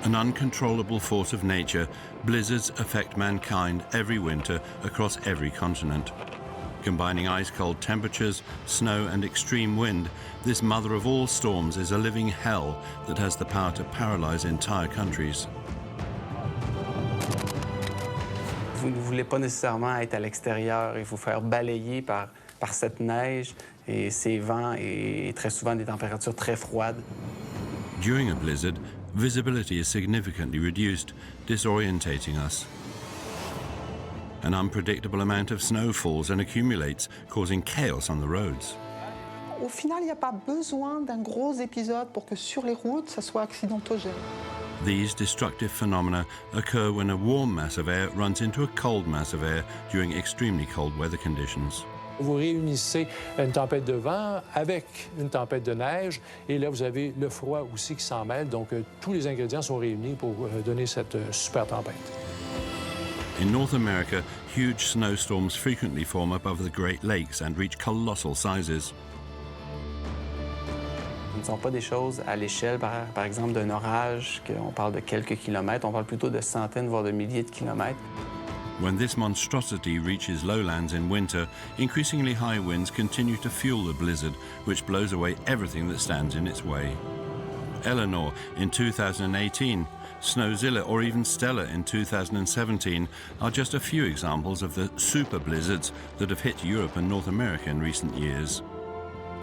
An uncontrollable force of nature, blizzards affect mankind every winter across every continent. Combining ice-cold temperatures, snow and extreme wind, this mother of all storms is a living hell that has the power to paralyze entire countries. Vous ne voulez pas nécessairement être à l'extérieur et vous faire balayer par cette neige et ces vents et très souvent des températures très froides. During a blizzard, visibility is significantly reduced, disorientating us. An unpredictable amount of snow falls and accumulates, causing chaos on the roads. Au final, il n'y a pas besoin d'un gros épisode pour que sur les routes, ça soit accidentogène. These destructive phenomena occur when a warm mass of air runs into a cold mass of air during extremely cold weather conditions. Vous réunissez une tempête de vent avec une tempête de neige, et là, vous avez le froid aussi qui s'en mêle. Donc, tous les ingrédients sont réunis pour donner cette super tempête. In North America, huge snowstorms frequently form above the Great Lakes and reach colossal sizes. Ce ne sont pas des choses à l'échelle, par exemple, d'un orage, qu'on parle de quelques kilomètres, on parle plutôt de centaines, voire de milliers de kilomètres. When this monstrosity reaches lowlands in winter, increasingly high winds continue to fuel the blizzard, which blows away everything that stands in its way. Eleanor in 2018, Snowzilla or even Stella in 2017 are just a few examples of the super blizzards that have hit Europe and North America in recent years.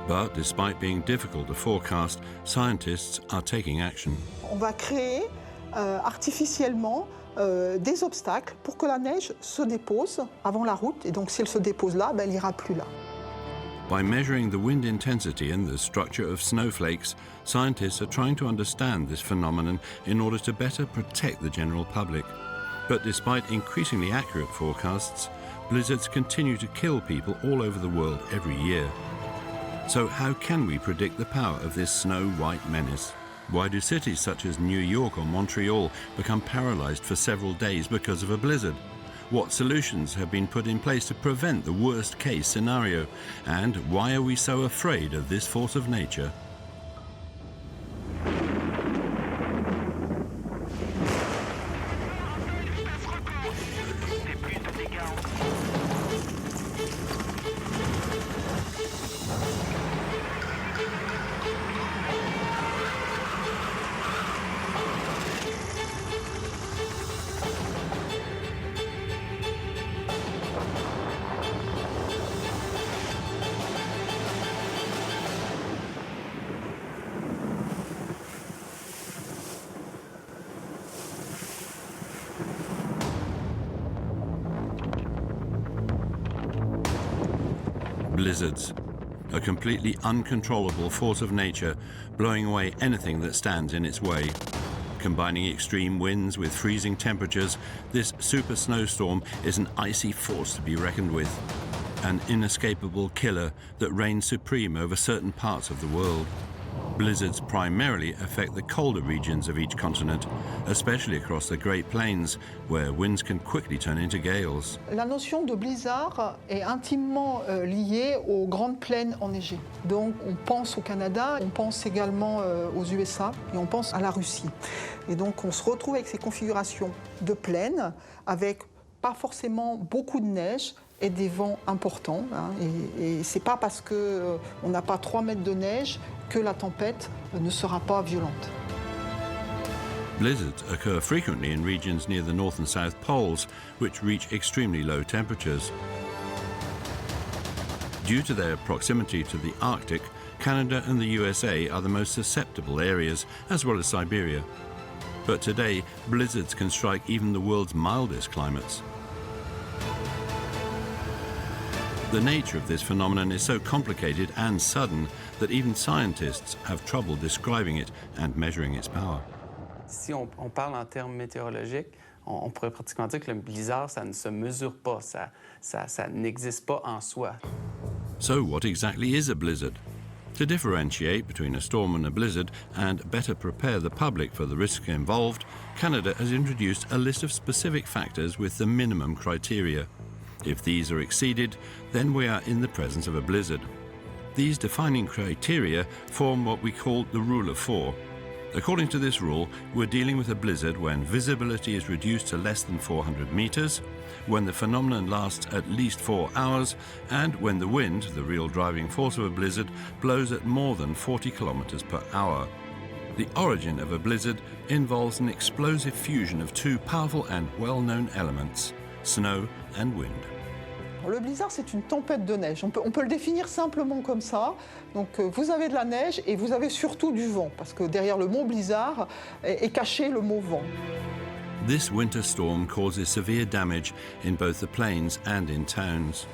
But despite being difficult to forecast, scientists are taking action. On va créer artificiellement des obstacles pour que la neige se dépose avant la route. Et donc si elle se dépose là, elle n'ira plus là. By measuring the wind intensity and the structure of snowflakes, scientists are trying to understand this phenomenon in order to better protect the general public. But despite increasingly accurate forecasts, blizzards continue to kill people all over the world every year. So how can we predict the power of this snow-white menace? Why do cities such as New York or Montreal become paralyzed for several days because of a blizzard? What solutions have been put in place to prevent the worst-case scenario? And why are we so afraid of this force of nature? Blizzards, a completely uncontrollable force of nature, blowing away anything that stands in its way. Combining extreme winds with freezing temperatures, this super snowstorm is an icy force to be reckoned with, an inescapable killer that reigns supreme over certain parts of the world. Blizzards primarily affect the colder regions of each continent, especially across the Great Plains, where winds can quickly turn into gales. La notion de blizzard est intimement liée aux grandes plaines enneigées. Donc on pense au Canada, on pense également aux USA et on pense à la Russie. Et donc on se retrouve avec ces configurations de plaines avec pas forcément beaucoup de neige et des vents importants. Et c'est pas parce qu'on n'a pas 3 mètres de neige que la tempête ne sera pas violente. Blizzards occur frequently in regions near the North and South Poles, which reach extremely low temperatures. Due to their proximity to the Arctic, Canada and the USA are the most susceptible areas, as well as Siberia. But today, blizzards can strike even the world's mildest climates. The nature of this phenomenon is so complicated and sudden that even scientists have trouble describing it and measuring its power. Si on parle en termes météorologiques, on pourrait pratiquement dire que le blizzard, ça ne se mesure pas, ça n'existe pas en soi. So what exactly is a blizzard? To differentiate between a storm and a blizzard and better prepare the public for the risks involved, Canada has introduced a list of specific factors with the minimum criteria. If these are exceeded, then we are in the presence of a blizzard. These defining criteria form what we call the Rule of 4. According to this rule, we're dealing with a blizzard when visibility is reduced to less than 400 meters, when the phenomenon lasts at least 4 hours, and when the wind, the real driving force of a blizzard, blows at more than 40 kilometers per hour. The origin of a blizzard involves an explosive fusion of two powerful and well-known elements, snow and wind. Le blizzard, c'est une tempête de neige. On peut le définir simplement comme ça. Donc, vous avez de la neige et vous avez surtout du vent, parce que derrière le mot blizzard est caché le mot vent. This winter storm causes severe damage in both the plains and in towns.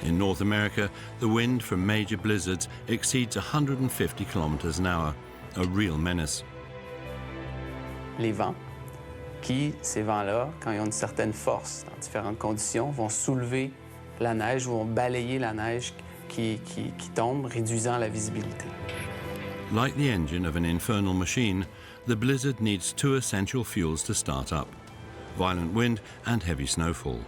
In North America, the wind from major blizzards exceeds 150 kilometers an hour, a real menace. Les vents, ces vents-là, quand ils ont une certaine force, dans différentes conditions, vont soulever la neige, vont balayer la neige qui tombe, réduisant la visibilité. Like the engine of an infernal machine, the blizzard needs two essential fuels to start up: violent wind and heavy snowfall.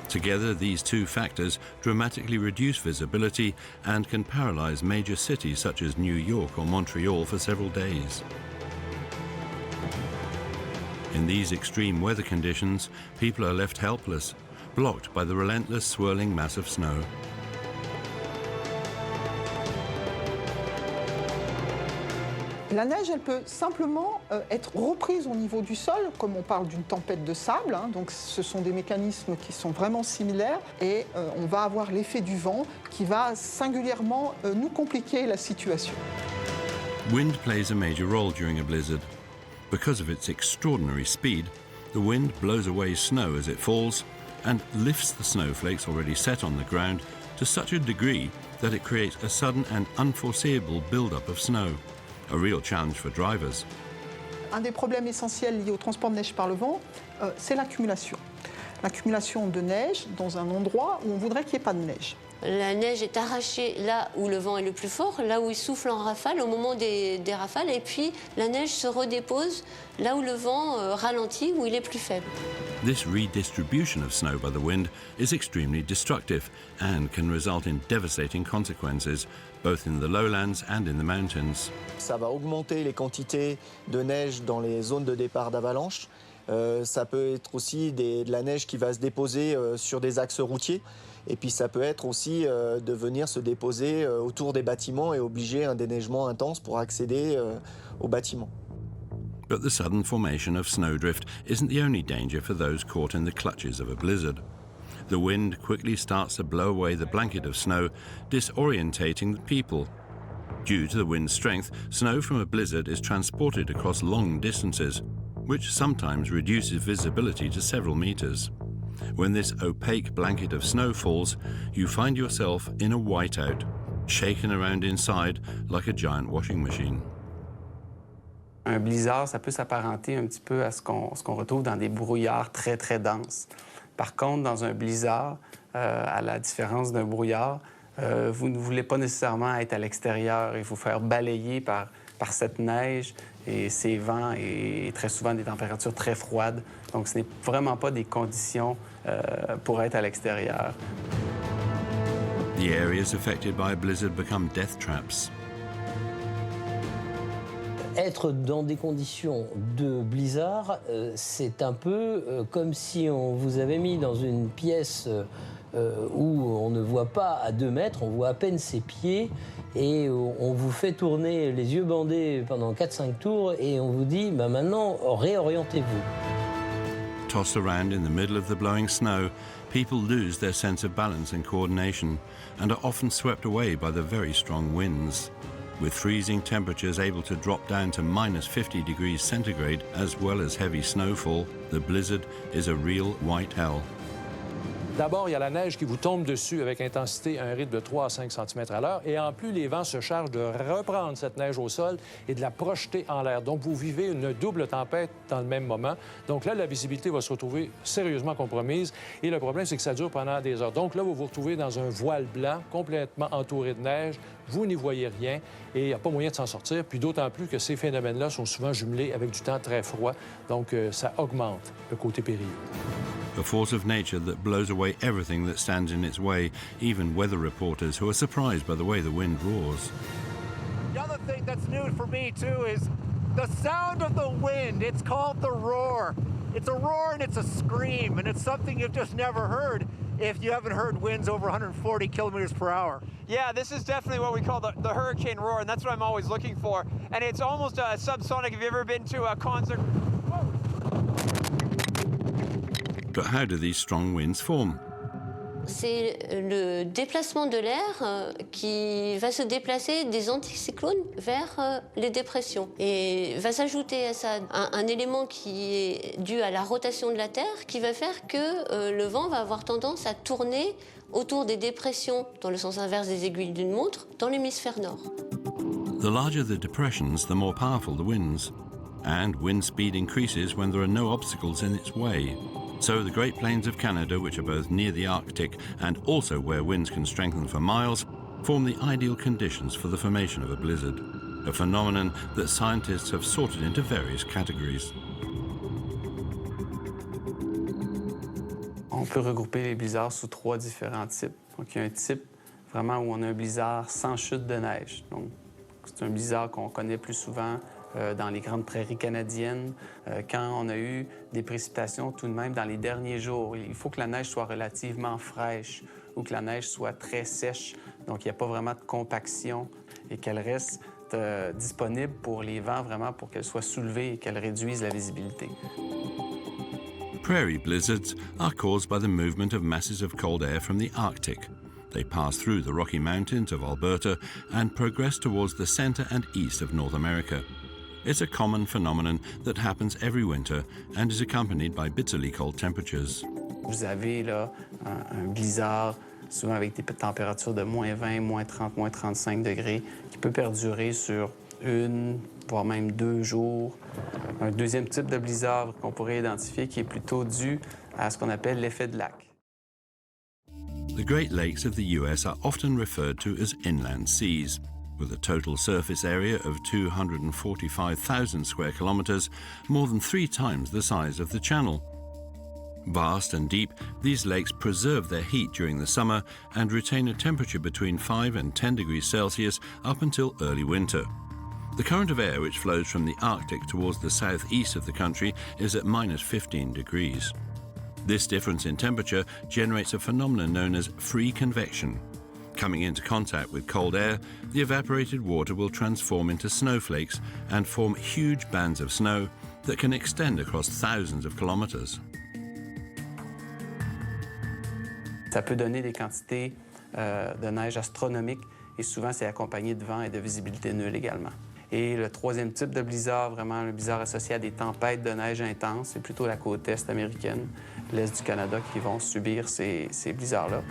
Together, these two factors dramatically reduce visibility and can paralyze major cities such as New York or Montreal for several days. In these extreme weather conditions, people are left helpless, blocked by the relentless swirling mass of snow. La neige, elle peut simplement être reprise au niveau du sol, comme on parle d'une tempête de sable. Donc ce sont des mécanismes qui sont vraiment similaires et on va avoir l'effet du vent qui va singulièrement nous compliquer la situation. Wind plays a major role during a blizzard. Because of its extraordinary speed, the wind blows away snow as it falls and lifts the snowflakes already set on the ground to such a degree that it creates a sudden and unforeseeable build-up of snow, a real challenge for drivers. Un des problèmes essentiels liés au transport de neige par le vent, c'est l'accumulation. L'accumulation de neige dans un endroit où on voudrait qu'il n'y ait pas de neige. La neige est arrachée là où le vent est le plus fort, là où il souffle en rafale, au moment des rafales, et puis la neige se redépose là où le vent ralentit, où il est plus faible. This redistribution of snow by the wind is extremely destructive and can result in devastating consequences, both in the lowlands and in the mountains. Ça va augmenter les quantités de neige dans les zones de départ d'avalanche. Ça peut être aussi de la neige qui va se déposer sur des axes routiers. Et puis ça peut être aussi de venir se déposer autour des bâtiments et obliger un déneigement intense pour accéder aux bâtiments. But the sudden formation of snowdrift isn't the only danger for those caught in the clutches of a blizzard. The wind quickly starts to blow away the blanket of snow, disorientating the people. Due to the wind's strength, snow from a blizzard is transported across long distances, which sometimes reduces visibility to several meters. When this opaque blanket of snow falls, you find yourself in a whiteout, shaken around inside like a giant washing machine. Un blizzard, ça peut s'apparenter un petit peu à ce qu'on retrouve dans des brouillards très, très denses. Par contre, dans un blizzard, à la différence d'un brouillard, vous ne voulez pas nécessairement être à l'extérieur et vous faire balayer par cette neige et ces vents et très souvent des températures très froides. Donc, ce n'est vraiment pas des conditions pour être à l'extérieur. The areas affected by a blizzard become death traps. Être dans des conditions de blizzard, c'est un peu comme si on vous avait mis dans une pièce où on ne voit pas à 2 mètres, on voit à peine ses pieds, et on vous fait tourner les yeux bandés pendant 4-5 tours, et on vous dit, bah maintenant, réorientez-vous. Tossed around in the middle of the blowing snow, people lose their sense of balance and coordination and are often swept away by the very strong winds. With freezing temperatures able to drop down to minus 50 degrees centigrade, as well as heavy snowfall, the blizzard is a real white hell. D'abord, il y a la neige qui vous tombe dessus avec intensité à un rythme de 3 à 5 cm à l'heure. Et en plus, les vents se chargent de reprendre cette neige au sol et de la projeter en l'air. Donc, vous vivez une double tempête dans le même moment. Donc là, la visibilité va se retrouver sérieusement compromise. Et le problème, c'est que ça dure pendant des heures. Donc là, vous vous retrouvez dans un voile blanc complètement entouré de neige. Vous n'y voyez rien et il n'y a pas moyen de s'en sortir. Puis d'autant plus que ces phénomènes-là sont souvent jumelés avec du temps très froid. Donc, ça augmente le côté périlleux. A force of nature that blows away everything that stands in its way, even weather reporters who are surprised by the way the wind roars. The other thing that's new for me, too, is The sound of the wind, it's called the roar. It's a roar and it's a scream, and it's something you've just never heard if you haven't heard winds over 140 kilometers per hour. Yeah, this is definitely what we call the hurricane roar, and that's what I'm always looking for. And it's almost subsonic. Have you ever been to a concert? But how do these strong winds form? C'est le déplacement de l'air qui va se déplacer des anticyclones vers les dépressions. Et va s'ajouter à ça un élément qui est dû à la rotation de la Terre qui va faire que le vent va avoir tendance à tourner autour des dépressions, dans le sens inverse des aiguilles d'une montre, dans l'hémisphère nord. The larger the depressions, the more powerful the winds. And wind speed increases when there are no obstacles in its way. So the Great Plains of Canada, which are both near the Arctic and also where winds can strengthen for miles, form the ideal conditions for the formation of a blizzard, a phenomenon that scientists have sorted into various categories. On peut regrouper les blizzards sous 3 différents types. Donc, il y a un type vraiment où on a un blizzard sans chute de neige. Donc, c'est un blizzard qu'on connaît plus souvent dans les grandes prairies canadiennes, quand on a eu des précipitations tout de même dans les derniers jours. Il faut que la neige soit relativement fraîche ou que la neige soit très sèche, donc il n'y a pas vraiment de compaction et qu'elle reste disponible pour les vents, vraiment pour qu'elle soit soulevée et qu'elle réduise la visibilité. Prairie blizzards are caused by the movement of masses of cold air from the Arctic. They pass through the Rocky Mountains of Alberta and progress towards the center and east of North America. It's a common phenomenon that happens every winter and is accompanied by bitterly cold temperatures. Vous avez là un blizzard, souvent avec des températures de moins 20, moins 30, moins 35 degrés, qui peut perdurer sur 1, voire même 2 jours. Un deuxième type de blizzard qu'on pourrait identifier qui est plutôt dû à ce qu'on appelle l'effet de lac. The Great Lakes of the US are often referred to as inland seas. With a total surface area of 245,000 square kilometers, more than 3 times the size of the Channel. Vast and deep, these lakes preserve their heat during the summer and retain a temperature between 5 and 10 degrees Celsius up until early winter. The current of air which flows from the Arctic towards the southeast of the country is at minus 15 degrees. This difference in temperature generates a phenomenon known as free convection. Coming into contact with cold air, the evaporated water will transform into snowflakes and form huge bands of snow that can extend across thousands of kilometers. Ça peut donner des quantités de neige astronomiques et souvent c'est accompagné de vent et de visibilité nulle également. Et le troisième type de blizzard, vraiment un blizzard associé à des tempêtes de neige intenses, c'est plutôt la côte est américaine, l'est du Canada qui vont subir ces blizzards-là.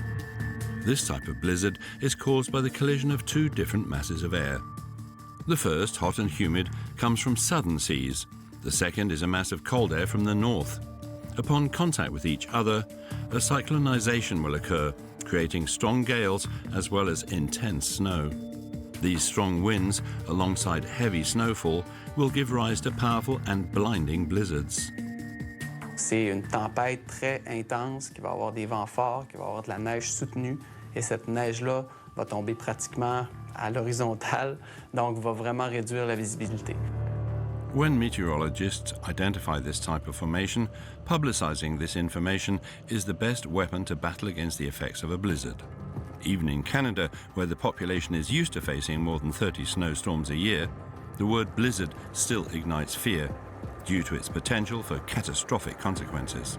This type of blizzard is caused by the collision of 2 different masses of air. The first, hot and humid, comes from southern seas. The second is a mass of cold air from the north. Upon contact with each other, a cyclonization will occur, creating strong gales as well as intense snow. These strong winds, alongside heavy snowfall, will give rise to powerful and blinding blizzards. C'est une tempête très intense qui va avoir des vents forts, qui va avoir de la neige soutenue. Et cette neige-là va tomber pratiquement à l'horizontale, donc va vraiment réduire la visibilité. When meteorologists identify this type of formation, publicizing this information is the best weapon to battle against the effects of a blizzard. Even in Canada, where the population is used to facing more than 30 snowstorms a year, the word blizzard still ignites fear due to its potential for catastrophic consequences.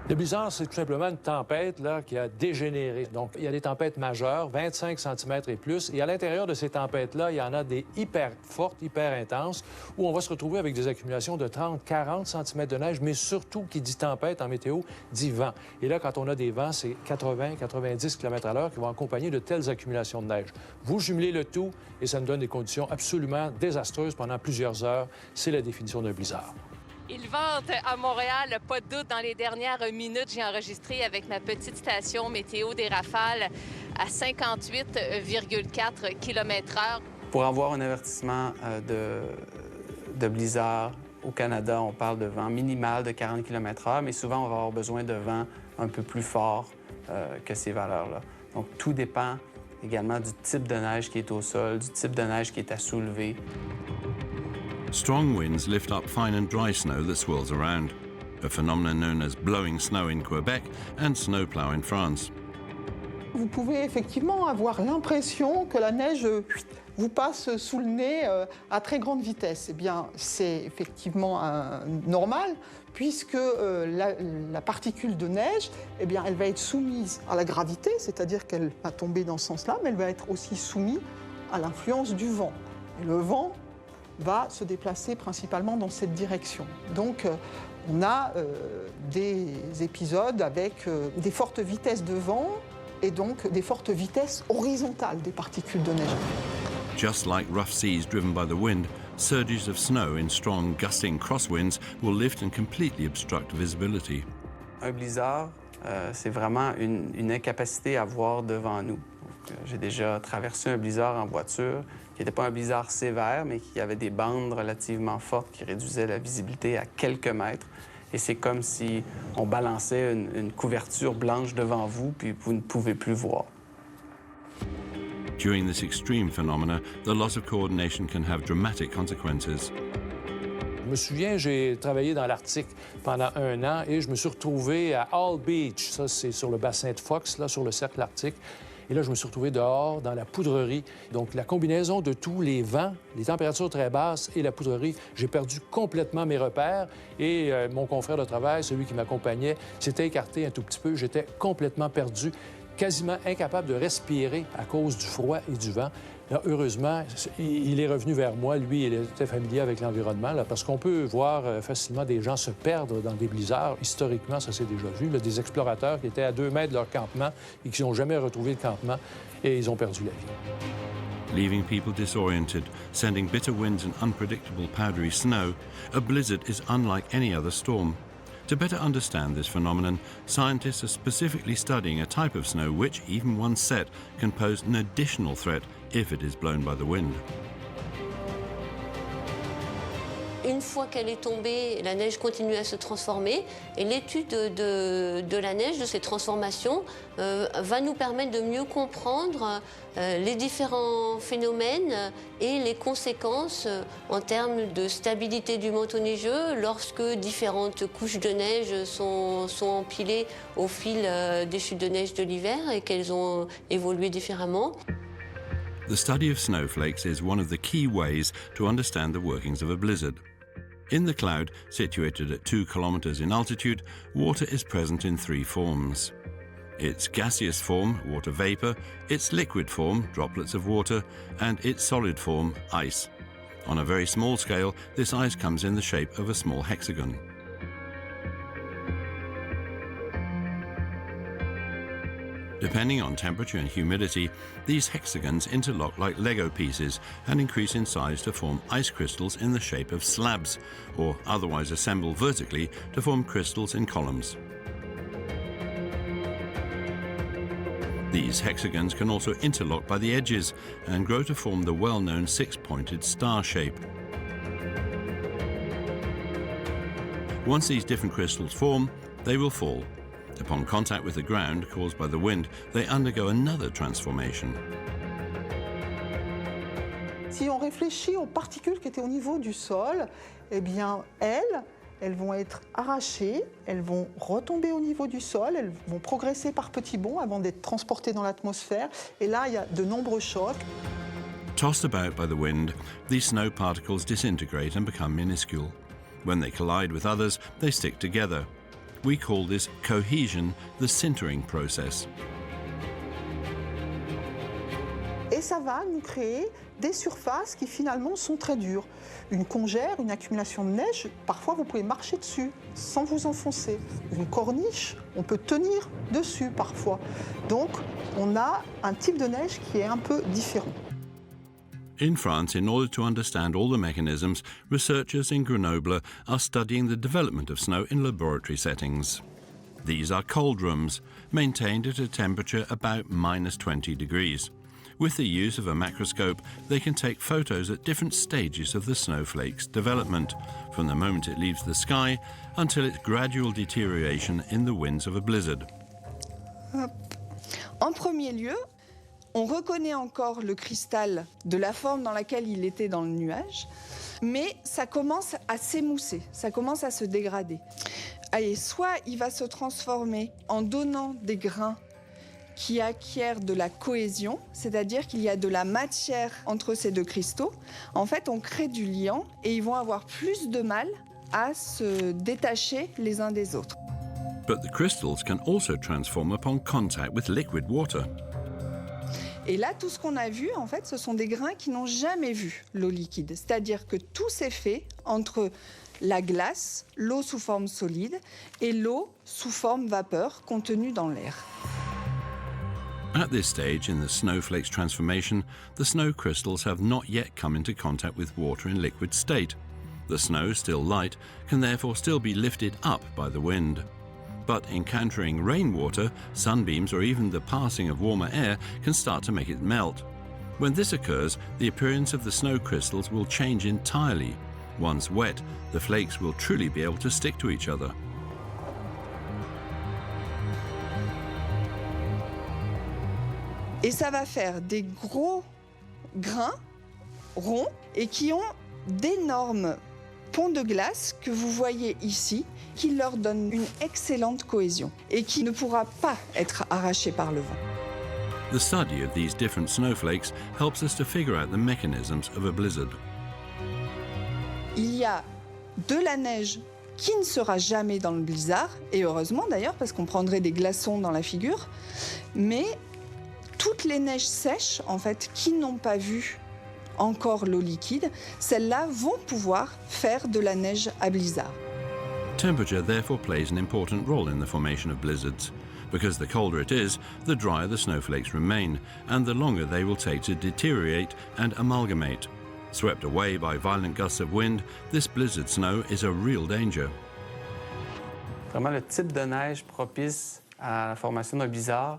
Le blizzard, c'est tout simplement une tempête là, qui a dégénéré. Donc, il y a des tempêtes majeures, 25 cm et plus. Et à l'intérieur de ces tempêtes-là, il y en a des hyper fortes, hyper intenses, où on va se retrouver avec des accumulations de 30, 40 cm de neige, mais surtout, qui dit tempête en météo, dit vent. Et là, quand on a des vents, c'est 80, 90 km à l'heure qui vont accompagner de telles accumulations de neige. Vous jumelez le tout et ça nous donne des conditions absolument désastreuses pendant plusieurs heures. C'est la définition d'un blizzard. Il vente à Montréal, pas de doute. Dans les dernières minutes, j'ai enregistré avec ma petite station météo des rafales à 58,4 km/h. Pour avoir un avertissement de blizzard au Canada, on parle de vent minimal de 40 km/h, mais souvent, on va avoir besoin de vent un peu plus fort que ces valeurs-là. Donc, tout dépend également du type de neige qui est au sol, du type de neige qui est à soulever. Strong winds lift up fine and dry snow that swirls around, a phenomenon known as blowing snow in Quebec and snowplow in France. Vous pouvez effectivement avoir l'impression que la neige vous passe sous le nez à très grande vitesse. Eh bien, c'est effectivement normal, puisque la particule de neige, eh bien, elle va être soumise à la gravité, c'est-à-dire qu'elle va tomber dans ce sens-là, mais elle va être aussi soumise à l'influence du vent. Et le vent va se déplacer principalement dans cette direction. Donc, on a des épisodes avec des fortes vitesses de vent et donc des fortes vitesses horizontales des particules de neige. Just like rough seas driven by the wind, surges of snow in strong gusting crosswinds will lift and completely obstruct visibility. Un blizzard, c'est vraiment une incapacité à voir devant nous. J'ai déjà traversé un blizzard en voiture, qui n'était pas un blizzard sévère, mais qui avait des bandes relativement fortes qui réduisaient la visibilité à quelques mètres. Et c'est comme si on balançait une couverture blanche devant vous, puis vous ne pouvez plus voir. During this extreme phenomena, the loss of coordination can have dramatic consequences. Je me souviens, j'ai travaillé dans l'Arctique pendant 1 an et je me suis retrouvé à All Beach. Ça, c'est sur le bassin de Fox, là, sur le cercle arctique. Et là, je me suis retrouvé dehors, dans la poudrerie. Donc, la combinaison de tous les vents, les températures très basses et la poudrerie, j'ai perdu complètement mes repères. Et mon confrère de travail, celui qui m'accompagnait, s'était écarté un tout petit peu. J'étais complètement perdu, quasiment incapable de respirer à cause du froid et du vent. Là, heureusement, il est revenu vers moi. Lui, il était familier avec l'environnement, là, parce qu'on peut voir facilement des gens se perdre dans des blizzards. Historiquement, ça s'est déjà vu. Là, des explorateurs qui étaient à 2 mètres de leur campement et qui n'ont jamais retrouvé le campement et ils ont perdu la vie. Leaving people disoriented, sending bitter winds and unpredictable powdery snow, a blizzard is unlike any other storm. To better understand this phenomenon, scientists are specifically studying a type of snow which, even once set, can pose an additional threat if it is blown by the wind. Une fois qu'elle est tombée, la neige continue à se transformer et l'étude de la neige, de ces transformations, va nous permettre de mieux comprendre les différents phénomènes et les conséquences en termes de stabilité du manteau neigeux lorsque différentes couches de neige sont empilées au fil des chutes de neige de l'hiver et qu'elles ont évolué différemment. The study of snowflakes is one of the key ways to understand the workings of a blizzard. In the cloud, situated at 2 kilometers in altitude, water is present in 3 forms. Its gaseous form, water vapor, its liquid form, droplets of water, and its solid form, ice. On a very small scale, this ice comes in the shape of a small hexagon. Depending on temperature and humidity, these hexagons interlock like Lego pieces and increase in size to form ice crystals in the shape of slabs, or otherwise assemble vertically to form crystals in columns. These hexagons can also interlock by the edges and grow to form the well-known 6-pointed star shape. Once these different crystals form, they will fall. Upon contact with the ground caused by the wind, they undergo another transformation. Si on réfléchit aux particules qui étaient au niveau du sol, eh bien, elles vont être arrachées, elles vont retomber au niveau du sol, elles vont progresser par petits bonds avant d'être transportées dans l'atmosphère. Et là, il y a de nombreux chocs. Tossed about by the wind, these snow particles disintegrate and become minuscule. When they collide with others, they stick together. We call this cohesion the sintering process. Et ça va nous créer des surfaces qui finalement sont très dures. Une congère, une accumulation de neige, parfois vous pouvez marcher dessus sans vous enfoncer. Une corniche, on peut tenir dessus parfois. Donc on a un type de neige qui est un peu différent. In France, in order to understand all the mechanisms, researchers in Grenoble are studying the development of snow in laboratory settings. These are cold rooms, maintained at a temperature about -20 degrees. With the use of a macroscope, they can take photos at different stages of the snowflake's development, from the moment it leaves the sky until its gradual deterioration in the winds of a blizzard. En premier lieu, On reconnaît encore le cristal de la forme dans laquelle il était dans le nuage, mais ça commence à s'émousser, ça commence à se dégrader. Allez, soit il va se transformer en donnant des grains qui acquièrent de la cohésion, c'est-à-dire qu'il y a de la matière entre ces deux cristaux. En fait, on crée du liant et ils vont avoir plus de mal à se détacher les uns des autres. But the crystals can also transform upon contact with liquid water. Et là, tout ce qu'on a vu, en fait, ce sont des grains qui n'ont jamais vu l'eau liquide. C'est-à-dire que tout s'est fait entre la glace, l'eau sous forme solide, et l'eau sous forme vapeur contenue dans l'air. At this stage in the snowflake's transformation, the snow crystals have not yet come into contact with water in liquid state. The snow, still light, can therefore still be lifted up by the wind. But encountering rainwater, sunbeams, or even the passing of warmer air can start to make it melt. When this occurs, the appearance of the snow crystals will change entirely. Once wet, the flakes will truly be able to stick to each other. Et ça va faire des gros grains ronds et qui ont d'énormes ponts de glace que vous voyez ici, qui leur donnent une excellente cohésion et qui ne pourra pas être arraché par le vent. The study of these different snowflakes helps us to figure out the mechanisms of a blizzard. Il y a de la neige qui ne sera jamais dans le blizzard, et heureusement d'ailleurs parce qu'on prendrait des glaçons dans la figure, mais toutes les neiges sèches en fait qui n'ont pas vu encore l'eau liquide, celles-là vont pouvoir faire de la neige à blizzard. Temperature therefore plays an important role in the formation of blizzards. Because the colder it is, the drier the snowflakes remain, and the longer they will take to deteriorate and amalgamate. Swept away by violent gusts of wind, this blizzard snow is a real danger. Vraiment, le type de neige propice à la formation d'un blizzard,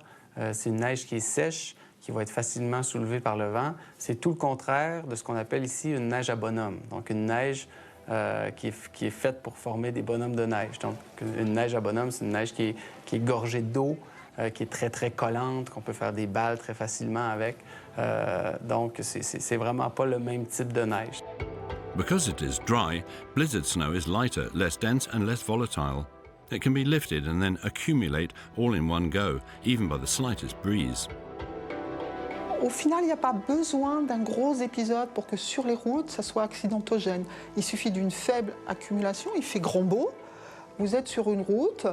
c'est une neige qui est sèche, qui va être facilement soulevée par le vent. C'est tout le contraire de ce qu'on appelle ici une neige à bonhomme. Donc, une neige qui est faite pour former des bonhommes de neige. Donc, une neige à bonhomme, c'est une neige qui est gorgée d'eau, qui est très, très collante, qu'on peut faire des balles très facilement avec. Donc, c'est vraiment pas le même type de neige. Because it is dry, blizzard snow is lighter, less dense and less volatile. It can be lifted and then accumulate all in one go, even by the slightest breeze. Au final, il n'y a pas besoin d'un gros épisode pour que sur les routes, ça soit accidentogène. Il suffit d'une faible accumulation, il fait grand beau, vous êtes sur une route,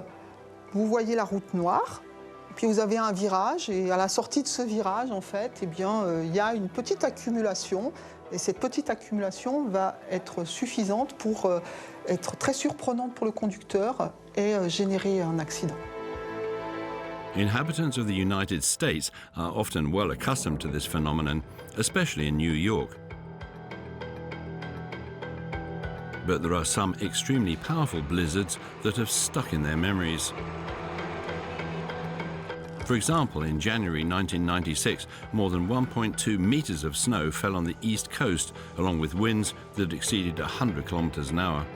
vous voyez la route noire, puis vous avez un virage, et à la sortie de ce virage, en fait, eh bien, il y a une petite accumulation, et cette petite accumulation va être suffisante pour être très surprenante pour le conducteur et générer un accident. Inhabitants of the United States are often well accustomed to this phenomenon, especially in New York. But there are some extremely powerful blizzards that have stuck in their memories. For example, in January 1996, more than 1.2 meters of snow fell on the east coast, along with winds that exceeded 100 kilometers an hour.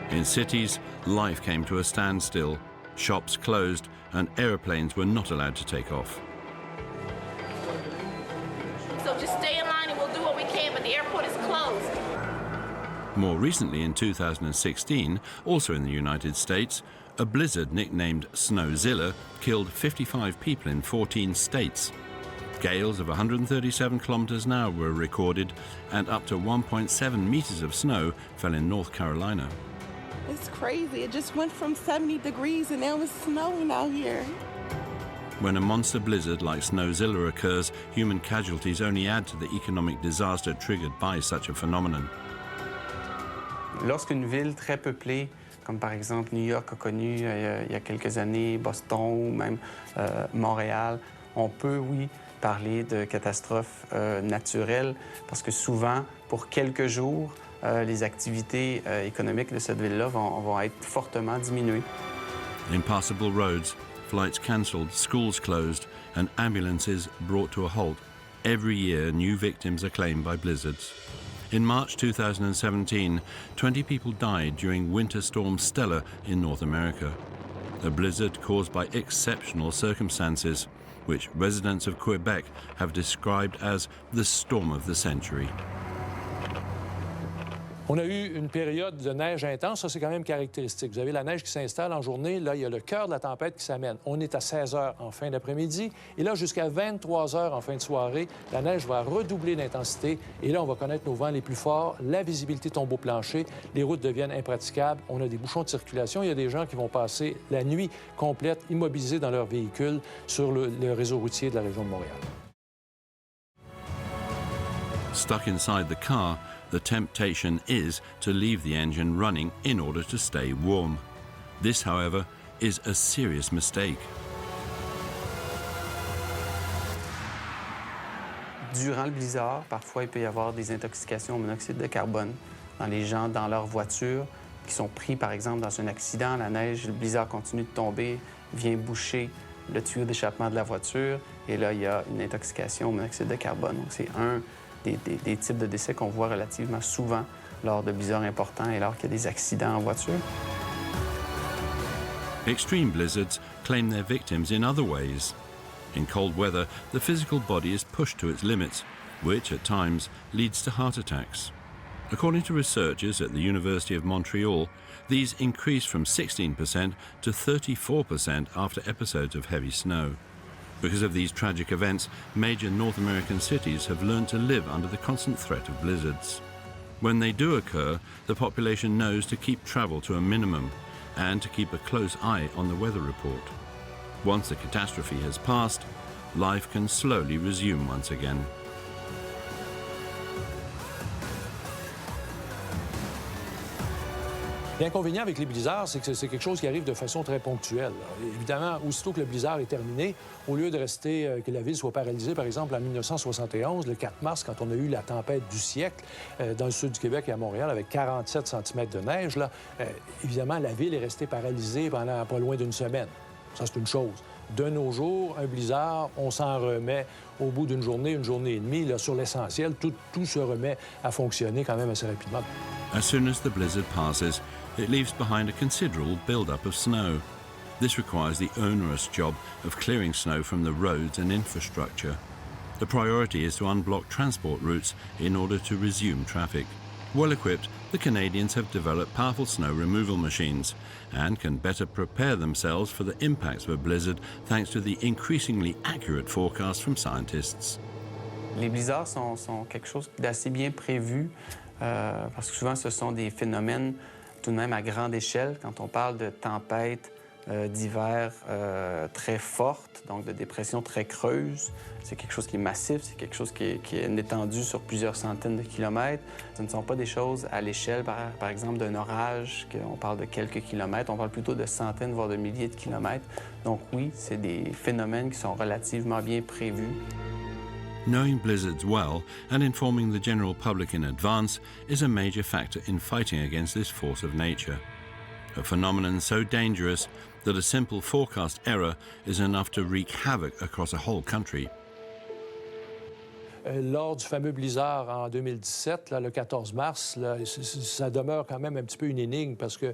In cities, life came to a standstill, shops closed, and aeroplanes were not allowed to take off. So just stay in line and we'll do what we can, but the airport is closed. More recently, in 2016, also in the United States, a blizzard nicknamed Snowzilla killed 55 people in 14 states. Gales of 137 kilometers an hour were recorded, and up to 1.7 meters of snow fell in North Carolina. It's crazy. It just went from 70 degrees and now it's snowing out here. When a monster blizzard like Snowzilla occurs, human casualties only add to the economic disaster triggered by such a phenomenon. Lorsqu'une ville très peuplée, comme par exemple New York a connu il y a quelques années, Boston ou même Montréal, on peut, oui, parler de catastrophes naturelles parce que souvent, pour quelques jours, les activités économiques de cette ville-là vont être fortement diminuées. Impassable roads, flights cancelled, schools closed, and ambulances brought to a halt. Every year, new victims are claimed by blizzards. In March 2017, 20 people died during Winter Storm Stella in North America. A blizzard caused by exceptional circumstances, which residents of Quebec have described as the storm of the century. On a eu une période de neige intense, ça c'est quand même caractéristique. Vous avez la neige qui s'installe en journée, là il y a le cœur de la tempête qui s'amène. On est à 16 heures en fin d'après-midi et là jusqu'à 23 heures en fin de soirée, la neige va redoubler d'intensité et là on va connaître nos vents les plus forts, la visibilité tombe au plancher, les routes deviennent impraticables, on a des bouchons de circulation, il y a des gens qui vont passer la nuit complète immobilisés dans leur véhicule sur le réseau routier de la région de Montréal. Stuck inside the car, the temptation is to leave the engine running in order to stay warm. This, however, is a serious mistake. Durant le blizzard, parfois, il peut y avoir des intoxications au monoxyde de carbone dans les gens, dans leur voiture, qui sont pris, par exemple, dans un accident. La neige, le blizzard continue de tomber, vient boucher le tuyau d'échappement de la voiture, et là, il y a une intoxication au monoxyde de carbone. Donc, c'est un des types de décès qu'on voit relativement souvent lors de blizzards importants et lors qu'il y a des accidents en voiture. Extreme blizzards claim their victims in other ways. In cold weather, the physical body is pushed to its limits, which at times leads to heart attacks. According to researchers at the University of Montreal, these increase from 16% to 34% after episodes of heavy snow. Because of these tragic events, major North American cities have learned to live under the constant threat of blizzards. When they do occur, the population knows to keep travel to a minimum and to keep a close eye on the weather report. Once the catastrophe has passed, life can slowly resume once again. L'inconvénient avec les blizzards, c'est que c'est quelque chose qui arrive de façon très ponctuelle. Évidemment, aussitôt que le blizzard est terminé, au lieu de rester, que la ville soit paralysée, par exemple, en 1971, le 4 mars, quand on a eu la tempête du siècle dans le sud du Québec et à Montréal, avec 47 cm de neige, là, évidemment, la ville est restée paralysée pendant pas loin d'une semaine. Ça, c'est une chose. De nos jours, un blizzard, on s'en remet au bout d'une journée et demie. Là, sur l'essentiel, tout se remet à fonctionner quand même assez rapidement. As soon as the blizzard passes, it leaves behind a considerable build-up of snow. This requires the onerous job of clearing snow from the roads and infrastructure. The priority is to unblock transport routes in order to resume traffic. Well equipped, the Canadians have developed powerful snow removal machines and can better prepare themselves for the impacts of a blizzard thanks to the increasingly accurate forecasts from scientists. Les blizzards sont quelque chose d'assez bien prévu parce que souvent ce sont des phénomènes tout de même à grande échelle. Quand on parle de tempêtes d'hiver très fortes, donc de dépressions très creuses, c'est quelque chose qui est massif, c'est quelque chose qui est étendu sur plusieurs centaines de kilomètres. Ce ne sont pas des choses à l'échelle, par exemple, d'un orage, qu'on parle de quelques kilomètres, on parle plutôt de centaines, voire de milliers de kilomètres. Donc oui, c'est des phénomènes qui sont relativement bien prévus. Knowing blizzards well and informing the general public in advance is a major factor in fighting against this force of nature. A phenomenon so dangerous that a simple forecast error is enough to wreak havoc across a whole country. Lors du fameux blizzard en 2017, là, le 14 mars, là, ça demeure quand même un petit peu une énigme parce qu'il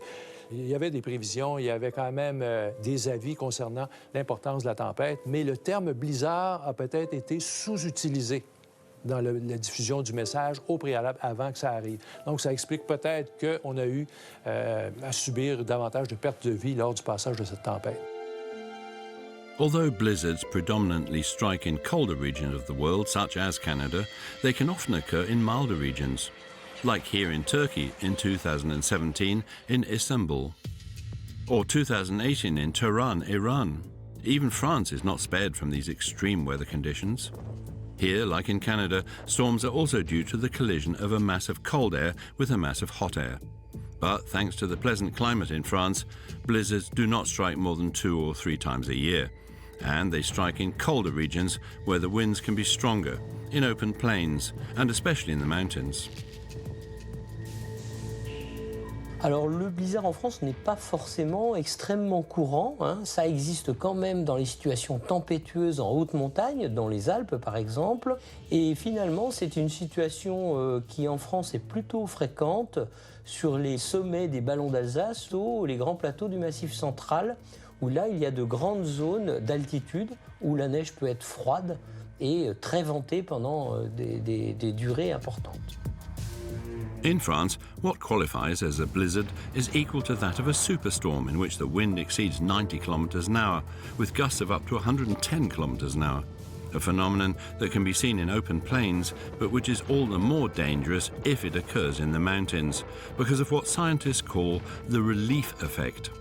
y avait des prévisions, il y avait quand même des avis concernant l'importance de la tempête, mais le terme blizzard a peut-être été sous-utilisé dans la diffusion du message au préalable avant que ça arrive. Donc, ça explique peut-être qu'on a eu à subir davantage de pertes de vie lors du passage de cette tempête. Although blizzards predominantly strike in colder regions of the world, such as Canada, they can often occur in milder regions, like here in Turkey in 2017 in Istanbul, or 2018 in Tehran, Iran. Even France is not spared from these extreme weather conditions. Here, like in Canada, storms are also due to the collision of a mass of cold air with a mass of hot air. But thanks to the pleasant climate in France, blizzards do not strike more than 2 or 3 times a year. And they strike in colder regions where the winds can be stronger, in open plains, and especially in the mountains. Alors le blizzard en France n'est pas forcément extrêmement courant, hein. Ça existe quand même dans les situations tempétueuses en haute montagne, dans les Alpes par exemple. Et finalement c'est une situation qui en France est plutôt fréquente sur les sommets des ballons d'Alsace, les grands plateaux du Massif central, où là, il y a de grandes zones d'altitude où la neige peut être froide et très ventée pendant des durées importantes. In France, what qualifies as a blizzard is equal to that of a superstorm in which the wind exceeds 90 kilometers an hour, with gusts of up to 110 kilometers an hour. A phenomenon that can be seen in open plains, but which is all the more dangerous if it occurs in the mountains, because of what scientists call the relief effect.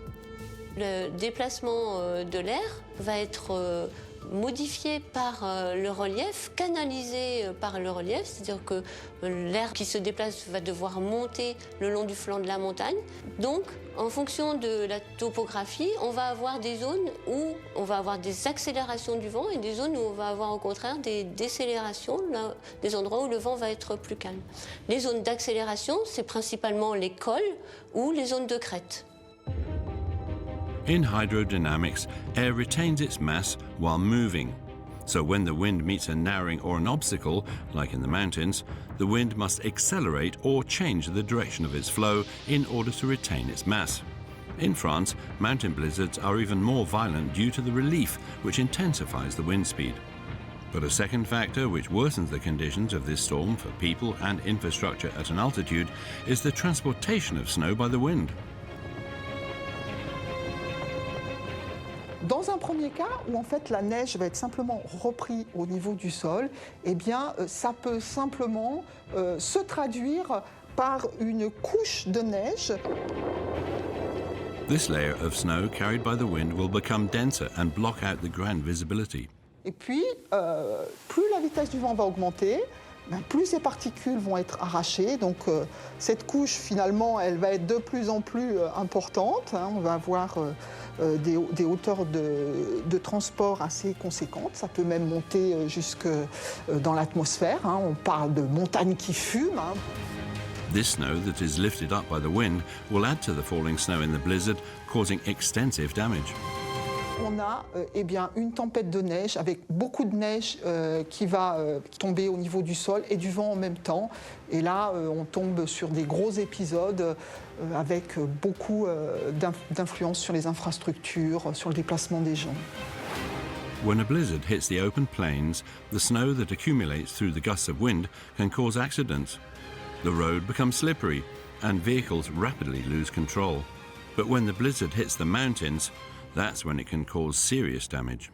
Le déplacement de l'air va être modifié par le relief, canalisé par le relief, c'est-à-dire que l'air qui se déplace va devoir monter le long du flanc de la montagne. Donc, en fonction de la topographie, on va avoir des zones où on va avoir des accélérations du vent et des zones où on va avoir au contraire des décélérations, là, des endroits où le vent va être plus calme. Les zones d'accélération, c'est principalement les cols ou les zones de crête. In hydrodynamics, air retains its mass while moving. So when the wind meets a narrowing or an obstacle, like in the mountains, the wind must accelerate or change the direction of its flow in order to retain its mass. In France, mountain blizzards are even more violent due to the relief, which intensifies the wind speed. But a second factor which worsens the conditions of this storm for people and infrastructure at an altitude is the transportation of snow by the wind. Dans un premier cas, où en fait la neige va être simplement reprise au niveau du sol, eh bien ça peut simplement se traduire par une couche de neige. This layer of snow carried by the wind will become denser and block out the ground visibility. Et puis, plus la vitesse du vent va augmenter, plus ces particules vont être arrachées. Donc cette couche, finalement, elle va être de plus en plus importante. On va avoir des hauteurs de transport assez conséquentes. Ça peut même monter jusque dans l'atmosphère. On parle de montagnes qui fument. This snow that is lifted up by the wind will add to the falling snow in the blizzard, causing extensive damage. On a eh bien, une tempête de neige avec beaucoup de neige qui va tomber au niveau du sol et du vent en même temps. Et là, on tombe sur des gros épisodes avec beaucoup d'influence sur les infrastructures, sur le déplacement des gens. When a blizzard hits the open plains, the snow that accumulates through the gusts of wind can cause accidents. The road becomes slippery and vehicles rapidly lose control. But when the blizzard hits the mountains, that's when it can cause serious damage.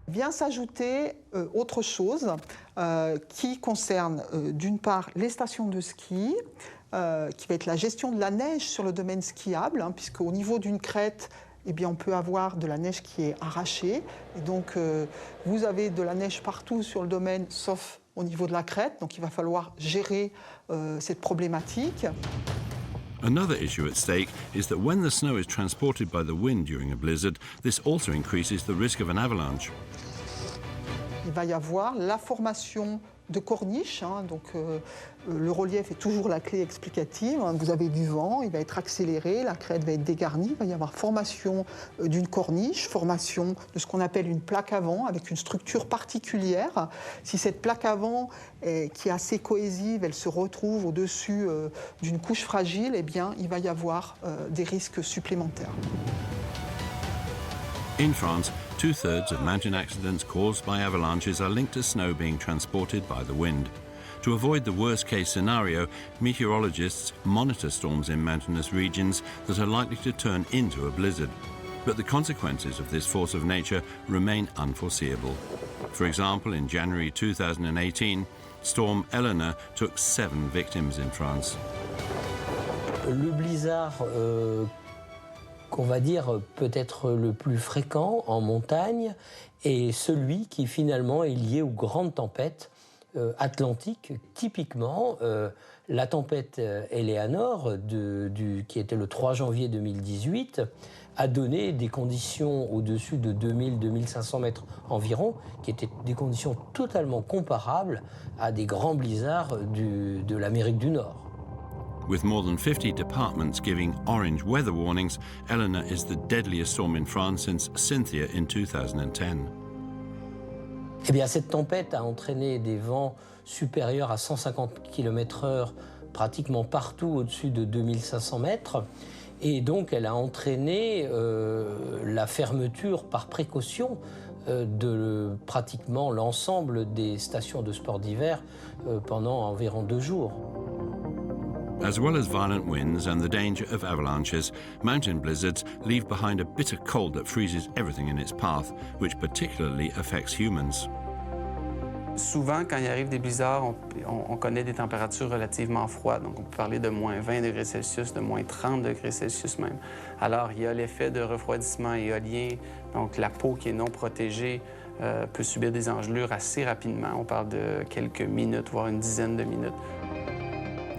Vient s'ajouter autre chose qui concerne d'une part les stations de ski, qui va être la gestion de la neige sur le domaine skiable, puisqu'au niveau d'une crête, eh bien, on peut avoir de la neige qui est arrachée. Et donc, vous avez de la neige partout sur le domaine, sauf au niveau de la crête. Donc, il va falloir gérer cette problématique. Another issue at stake is that when the snow is transported by the wind during a blizzard, this also increases the risk of an avalanche. Il va y avoir la formation de corniches, donc le relief est toujours la clé explicative. Vous avez du vent, il va être accéléré, la crête va être dégarnie, il va y avoir formation d'une corniche, formation de ce qu'on appelle une plaque à vent avec une structure particulière. Si cette plaque à vent qui est assez cohésive, elle se retrouve au-dessus d'une couche fragile, eh bien, il va y avoir des risques supplémentaires. In France, 2/3 of mountain accidents caused by avalanches are linked to snow being transported by the wind. To avoid the worst-case scenario, meteorologists monitor storms in mountainous regions that are likely to turn into a blizzard. But the consequences of this force of nature remain unforeseeable. For example, in January 2018, Storm Eleanor took 7 victims in France. Le blizzard qu'on va dire peut-être le plus fréquent en montagne est celui qui finalement est lié aux grandes tempêtes atlantiques. Typiquement, la tempête Eleanor, qui était le 3 janvier 2018, a donné des conditions au-dessus de 2000-2500 mètres environ, qui étaient des conditions totalement comparables à des grands blizzards de l'Amérique du Nord. With more than 50 departments giving orange weather warnings, Eleanor is the deadliest storm in France since Cynthia in 2010. Eh bien, cette tempête a entraîné des vents supérieurs à 150 km/h pratiquement partout au-dessus de 2500 mètres. Et donc, elle a entraîné la fermeture par précaution de pratiquement l'ensemble des stations de sport d'hiver pendant environ 2 jours. As well as violent winds and the danger of avalanches, mountain blizzards leave behind a bitter cold that freezes everything in its path, which particularly affects humans. Souvent, quand il arrive des blizzards, on connaît des températures relativement froides. Donc, on peut parler de moins 20 degrés Celsius, de moins 30 degrés Celsius même. Alors, il y a l'effet de refroidissement éolien. Donc, la peau qui est non protégée peut subir des engelures assez rapidement. On parle de quelques minutes, voire une dizaine de minutes.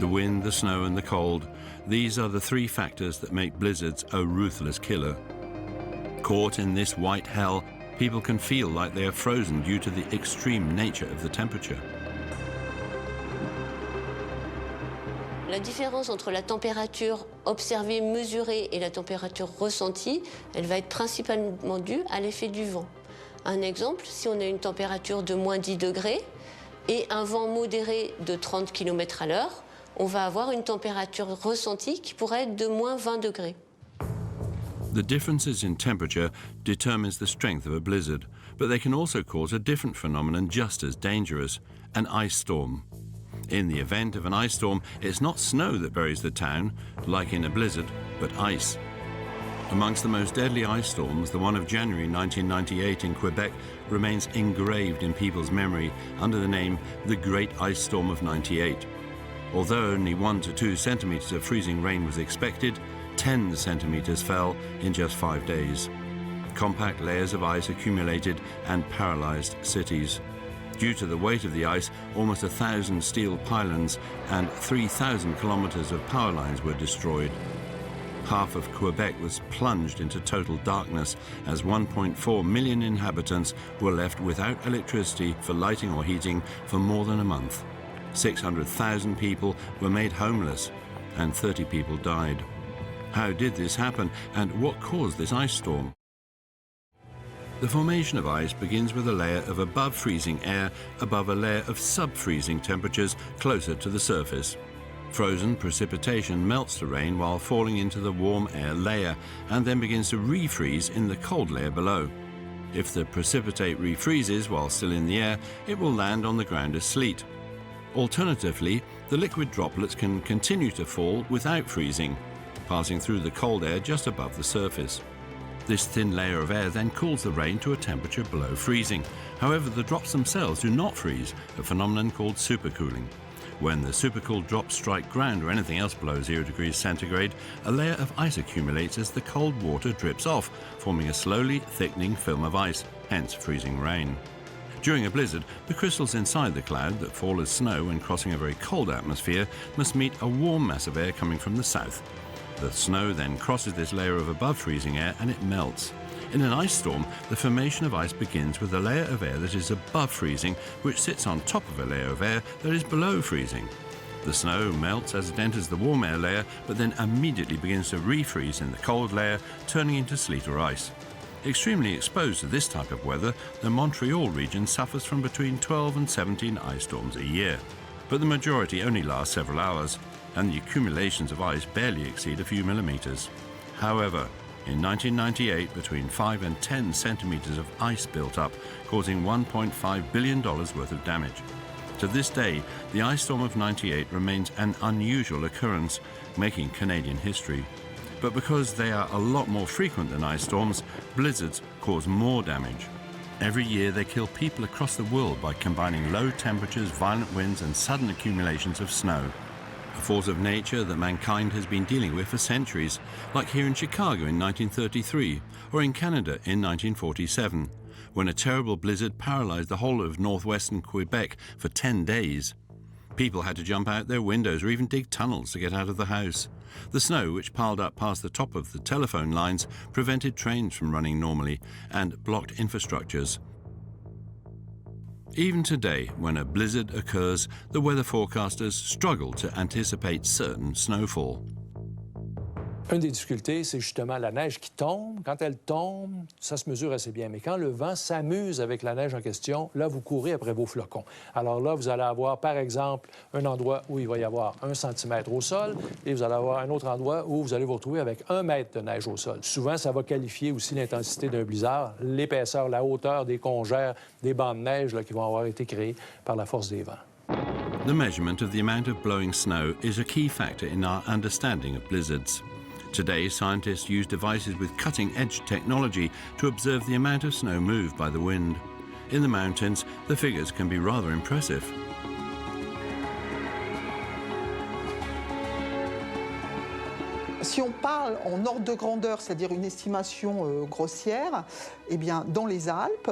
The wind, the snow and the cold, these are the 3 factors that make blizzards a ruthless killer. Caught in this white hell, people can feel like they are frozen due to the extreme nature of the temperature. La différence entre la température observée, mesurée et la température ressentie, elle va être principalement due à l'effet du vent. Un exemple, si on a une température de moins 10 degrés et un vent modéré de 30 km à l'heure, on va avoir une température ressentie qui pourrait être de moins 20 degrés. The differences in temperature determines the strength of a blizzard, but they can also cause a different phenomenon just as dangerous, an ice storm. In the event of an ice storm, it's not snow that buries the town, like in a blizzard, but ice. Amongst the most deadly ice storms, the one of January 1998 in Quebec remains engraved in people's memory under the name the Great Ice Storm of '98. Although only 1 to 2 centimeters of freezing rain was expected, 10 centimeters fell in just 5 days. Compact layers of ice accumulated and paralyzed cities. Due to the weight of the ice, almost 1,000 steel pylons and 3,000 kilometers of power lines were destroyed. Half of Quebec was plunged into total darkness as 1.4 million inhabitants were left without electricity for lighting or heating for more than a month. 600,000 people were made homeless and 30 people died. How did this happen and what caused this ice storm? The formation of ice begins with a layer of above freezing air above a layer of sub-freezing temperatures closer to the surface. Frozen precipitation melts the rain while falling into the warm air layer and then begins to refreeze in the cold layer below. If the precipitate refreezes while still in the air, it will land on the ground as sleet. Alternatively, the liquid droplets can continue to fall without freezing, passing through the cold air just above the surface. This thin layer of air then cools the rain to a temperature below freezing. However, the drops themselves do not freeze, a phenomenon called supercooling. When the supercooled drops strike ground or anything else below 0 degrees centigrade, a layer of ice accumulates as the cold water drips off, forming a slowly thickening film of ice, hence freezing rain. During a blizzard, the crystals inside the cloud that fall as snow when crossing a very cold atmosphere must meet a warm mass of air coming from the south. The snow then crosses this layer of above freezing air and it melts. In an ice storm, the formation of ice begins with a layer of air that is above freezing, which sits on top of a layer of air that is below freezing. The snow melts as it enters the warm air layer, but then immediately begins to refreeze in the cold layer, turning into sleet or ice. Extremely exposed to this type of weather, the Montreal region suffers from between 12 and 17 ice storms a year. But the majority only last several hours, and the accumulations of ice barely exceed a few millimeters. However, in 1998, between 5 and 10 centimeters of ice built up, causing $1.5 billion worth of damage. To this day, the ice storm of '98 remains an unusual occurrence, making Canadian history. But because they are a lot more frequent than ice storms, blizzards cause more damage. Every year they kill people across the world by combining low temperatures, violent winds and sudden accumulations of snow. A force of nature that mankind has been dealing with for centuries, like here in Chicago in 1933 or in Canada in 1947, when a terrible blizzard paralyzed the whole of northwestern Quebec for 10 days. People had to jump out their windows or even dig tunnels to get out of the house. The snow, which piled up past the top of the telephone lines, prevented trains from running normally and blocked infrastructures. Even today, when a blizzard occurs, the weather forecasters struggle to anticipate certain snowfall. Une des difficultés, c'est justement la neige qui tombe. Quand elle tombe, ça se mesure assez bien. Mais quand le vent s'amuse avec la neige en question, là, vous courez après vos flocons. Alors là, vous allez avoir, par exemple, un endroit où il va y avoir 1 centimètre au sol et vous allez avoir un autre endroit où vous allez vous retrouver avec 1 mètre de neige au sol. Souvent, ça va qualifier aussi l'intensité d'un blizzard, l'épaisseur, la hauteur des congères, des bancs de neige là, qui vont avoir été créés par la force des vents. The measurement of the amount of blowing snow is a key factor in our understanding of blizzards. Today, scientists use devices with cutting-edge technology to observe the amount of snow moved by the wind. In the mountains, the figures can be rather impressive. Si on parle en ordre de grandeur, c'est-à-dire une estimation grossière, eh bien, dans les Alpes,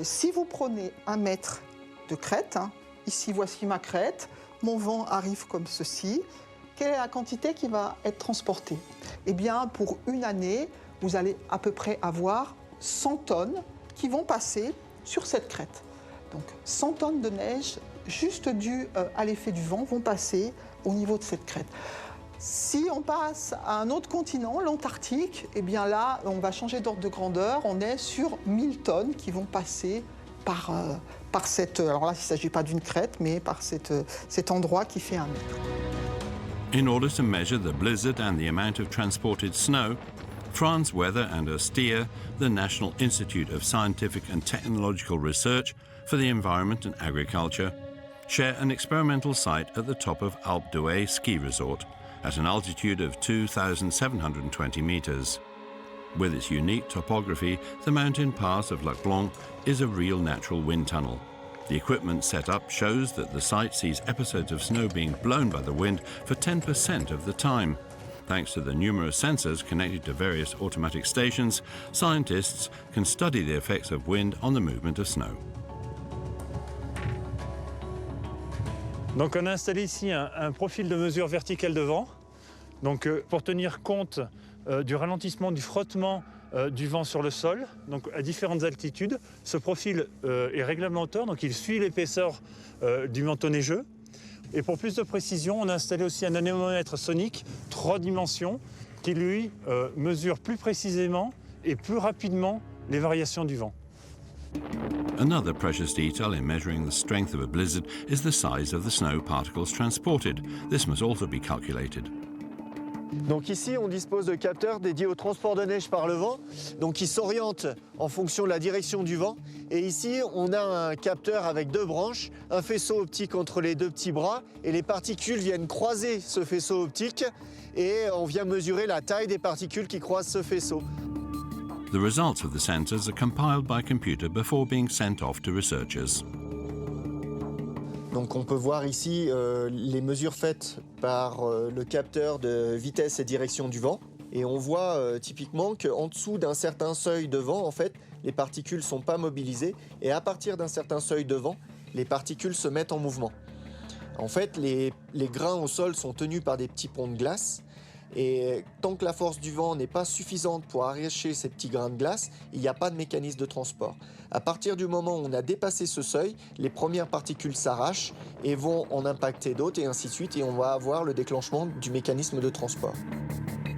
si vous prenez 1 mètre de crête, hein, ici voici ma crête, mon vent arrive comme ceci, quelle est la quantité qui va être transportée? Eh bien, pour une année, vous allez à peu près avoir 100 tonnes qui vont passer sur cette crête. Donc 100 tonnes de neige, juste dues à l'effet du vent, vont passer au niveau de cette crête. Si on passe à un autre continent, l'Antarctique, eh bien là, on va changer d'ordre de grandeur. On est sur 1000 tonnes qui vont passer par cette... Alors là, il ne s'agit pas d'une crête, mais par cet endroit qui fait 1 mètre. In order to measure the blizzard and the amount of transported snow, France Weather and Austere, the National Institute of Scientific and Technological Research for the Environment and Agriculture, share an experimental site at the top of Alpe d'Huez ski resort at an altitude of 2,720 meters. With its unique topography, the mountain pass of Lac Blanc is a real natural wind tunnel. The equipment set up shows that the site sees episodes of snow being blown by the wind for 10% of the time. Thanks to the numerous sensors connected to various automatic stations, scientists can study the effects of wind on the movement of snow. Donc on a installé ici un profil de mesure verticale de vent, donc, pour tenir compte du ralentissement du frottement du vent sur le sol, donc à différentes altitudes. Ce profil est réglementaire, donc il suit l'épaisseur du manteau neigeux. Et pour plus de précision, on a installé aussi un anémomètre sonique 3 dimensions qui, lui, mesure plus précisément et plus rapidement les variations du vent. Another precious detail in measuring the strength of a blizzard is the size of the snow particles transported. This must also be calculated. Donc ici, on dispose de capteurs dédiés au transport de neige par le vent, donc qui s'orientent en fonction de la direction du vent. Et ici, on a un capteur avec 2 branches, un faisceau optique entre les 2 petits bras, et les particules viennent croiser ce faisceau optique, et on vient mesurer la taille des particules qui croisent ce faisceau. The results of the sensors are compiled by computer before being sent off to researchers. Donc on peut voir ici les mesures faites par le capteur de vitesse et direction du vent. Et on voit typiquement qu'en dessous d'un certain seuil de vent, en fait, les particules ne sont pas mobilisées. Et à partir d'un certain seuil de vent, les particules se mettent en mouvement. En fait, les grains au sol sont tenus par des petits ponts de glace. Et tant que la force du vent n'est pas suffisante pour arracher ces petits grains de glace, il n'y a pas de mécanisme de transport. À partir du moment où on a dépassé ce seuil, les premières particules s'arrachent et vont en impacter d'autres et ainsi de suite, et on va avoir le déclenchement du mécanisme de transport.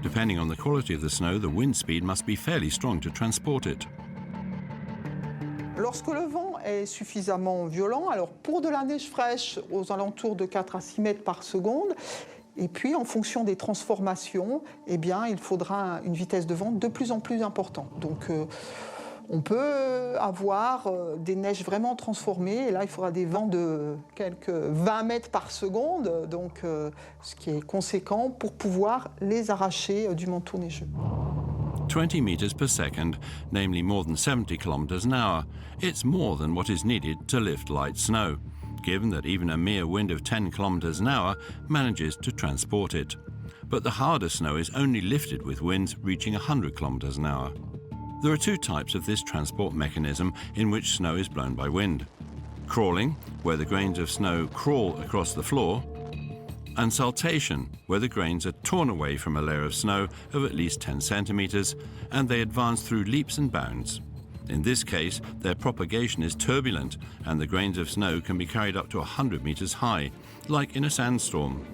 Depending on the quality of the snow, the wind speed must be fairly strong to transport it. Lorsque le vent est suffisamment violent, alors pour de la neige fraîche aux alentours de 4 à 6 mètres par seconde, et puis, en fonction des transformations, eh bien, il faudra une vitesse de vent de plus en plus importante. Donc, on peut avoir des neiges vraiment transformées. Et là, il faudra des vents de quelques 20 mètres par seconde, donc, ce qui est conséquent pour pouvoir les arracher du manteau neigeux. 20 meters per second, namely more than 70 kilometers an hour. It's more than what is needed to lift light snow, given that even a mere wind of 10 kilometers an hour manages to transport it. But the harder snow is only lifted with winds reaching 100 kilometers an hour. There are 2 types of this transport mechanism in which snow is blown by wind. Crawling, where the grains of snow crawl across the floor, and saltation, where the grains are torn away from a layer of snow of at least 10 centimeters, and they advance through leaps and bounds. In this case, their propagation is turbulent, and the grains of snow can be carried up to 100 meters high, like in a sandstorm.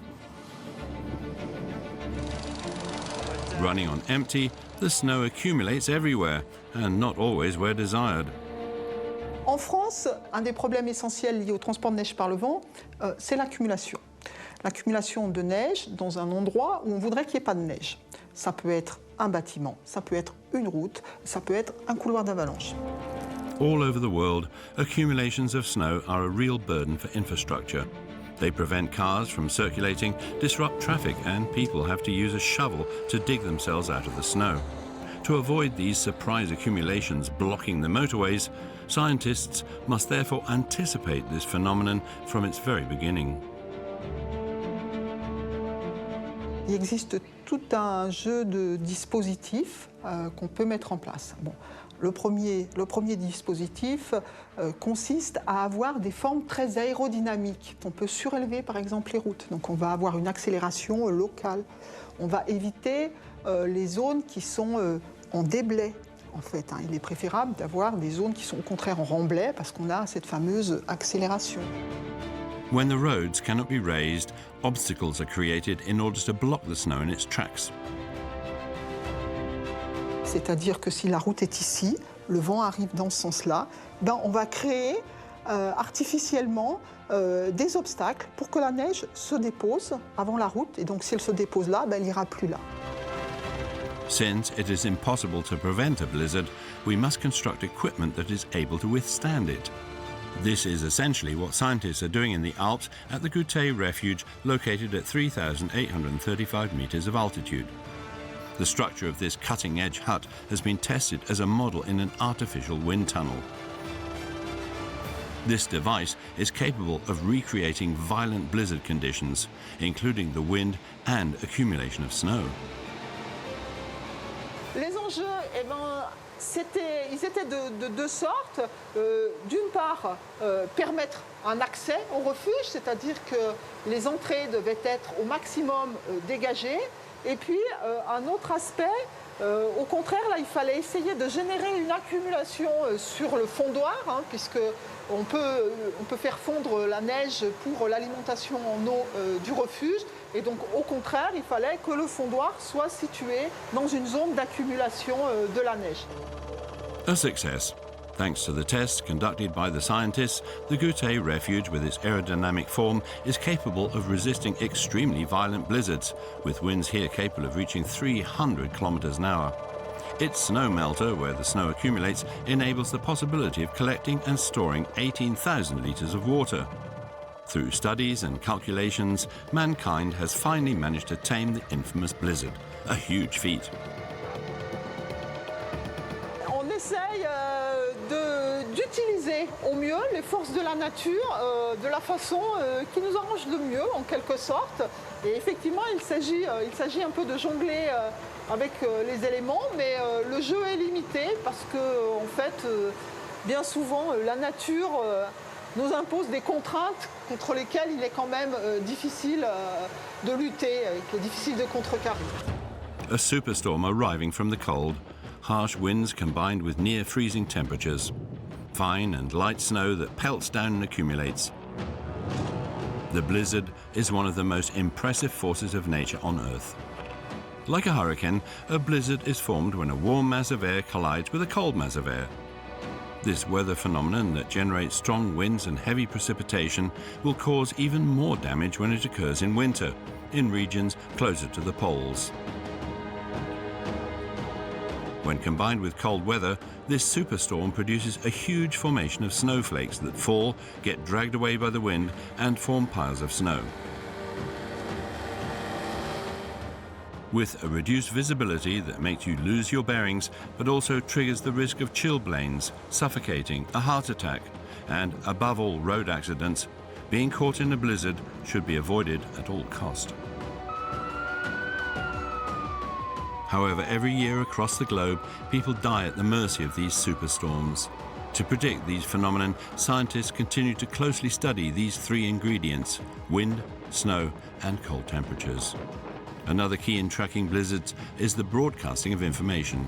Running on empty, the snow accumulates everywhere, and not always where desired. En France, un des problèmes essentiels liés au transport de neige par le vent, c'est l'accumulation. L'accumulation de neige dans un endroit où on voudrait qu'il n'y ait pas de neige. Ça peut être un bâtiment, ça peut être une route, ça peut être un couloir d'avalanche. All over the world, accumulations of snow are a real burden for infrastructure. They prevent cars from circulating, disrupt traffic, and people have to use a shovel to dig themselves out of the snow. To avoid these surprise accumulations blocking the motorways, scientists must therefore anticipate this phenomenon from its very beginning. Il existe tout un jeu de dispositifs qu'on peut mettre en place. Bon, le premier dispositif consiste à avoir des formes très aérodynamiques. On peut surélever par exemple les routes, donc on va avoir une accélération locale. On va éviter les zones qui sont en déblai. En fait, il est préférable d'avoir des zones qui sont au contraire en remblai parce qu'on a cette fameuse accélération. When the roads cannot be raised, obstacles are created in order to block the snow in its tracks. C'est-à-dire que si la route est ici, le vent arrive dans ce sens-là, on va créer artificiellement des obstacles pour que la neige se dépose avant la route. Et donc si elle se dépose là, elle n'ira plus là. Since it is impossible to prevent a blizzard, we must construct equipment that is able to withstand it. This is essentially what scientists are doing in the Alps at the Goûter refuge located at 3,835 meters of altitude. The structure of this cutting-edge hut has been tested as a model in an artificial wind tunnel. This device is capable of recreating violent blizzard conditions, including the wind and accumulation of snow. Les enjeux, ils étaient de deux sortes. D'une part, permettre un accès au refuge, c'est-à-dire que les entrées devaient être au maximum dégagées. Et puis, un autre aspect, au contraire, là, il fallait essayer de générer une accumulation sur le fondoir, puisqu'on peut faire fondre la neige pour l'alimentation en eau du refuge. Et donc, au contraire, il fallait que le fondoir soit situé dans une zone d'accumulation de la neige. A success. Thanks to the tests conducted by the scientists, the Goûter refuge with its aerodynamic form is capable of resisting extremely violent blizzards, with winds here capable of reaching 300 kilometers an hour. Its snow melter, where the snow accumulates, enables the possibility of collecting and storing 18,000 litres of water. Through studies and calculations, mankind has finally managed to tame the infamous blizzard, a huge feat. On essaye d'utiliser au mieux les forces de la nature de la façon qui nous arrange le mieux, en quelque sorte. Et effectivement, il s'agit un peu de jongler avec les éléments, mais le jeu est limité parce que, en fait, bien souvent, la nature nous impose des contraintes contre lesquelles il est quand même difficile de lutter, qu'il est difficile de contrecarrer. A superstorm arriving from the cold, harsh winds combined with near freezing temperatures, fine and light snow that pelts down and accumulates. The blizzard is one of the most impressive forces of nature on Earth. Like a hurricane, a blizzard is formed when a warm mass of air collides with a cold mass of air. This weather phenomenon that generates strong winds and heavy precipitation will cause even more damage when it occurs in winter, in regions closer to the poles. When combined with cold weather, this superstorm produces a huge formation of snowflakes that fall, get dragged away by the wind, and form piles of snow. With a reduced visibility that makes you lose your bearings, but also triggers the risk of chilblains, suffocating, a heart attack, and, above all, road accidents, being caught in a blizzard should be avoided at all cost. However, every year across the globe, people die at the mercy of these superstorms. To predict these phenomena, scientists continue to closely study these three ingredients: wind, snow, and cold temperatures. Another key in tracking blizzards is the broadcasting of information.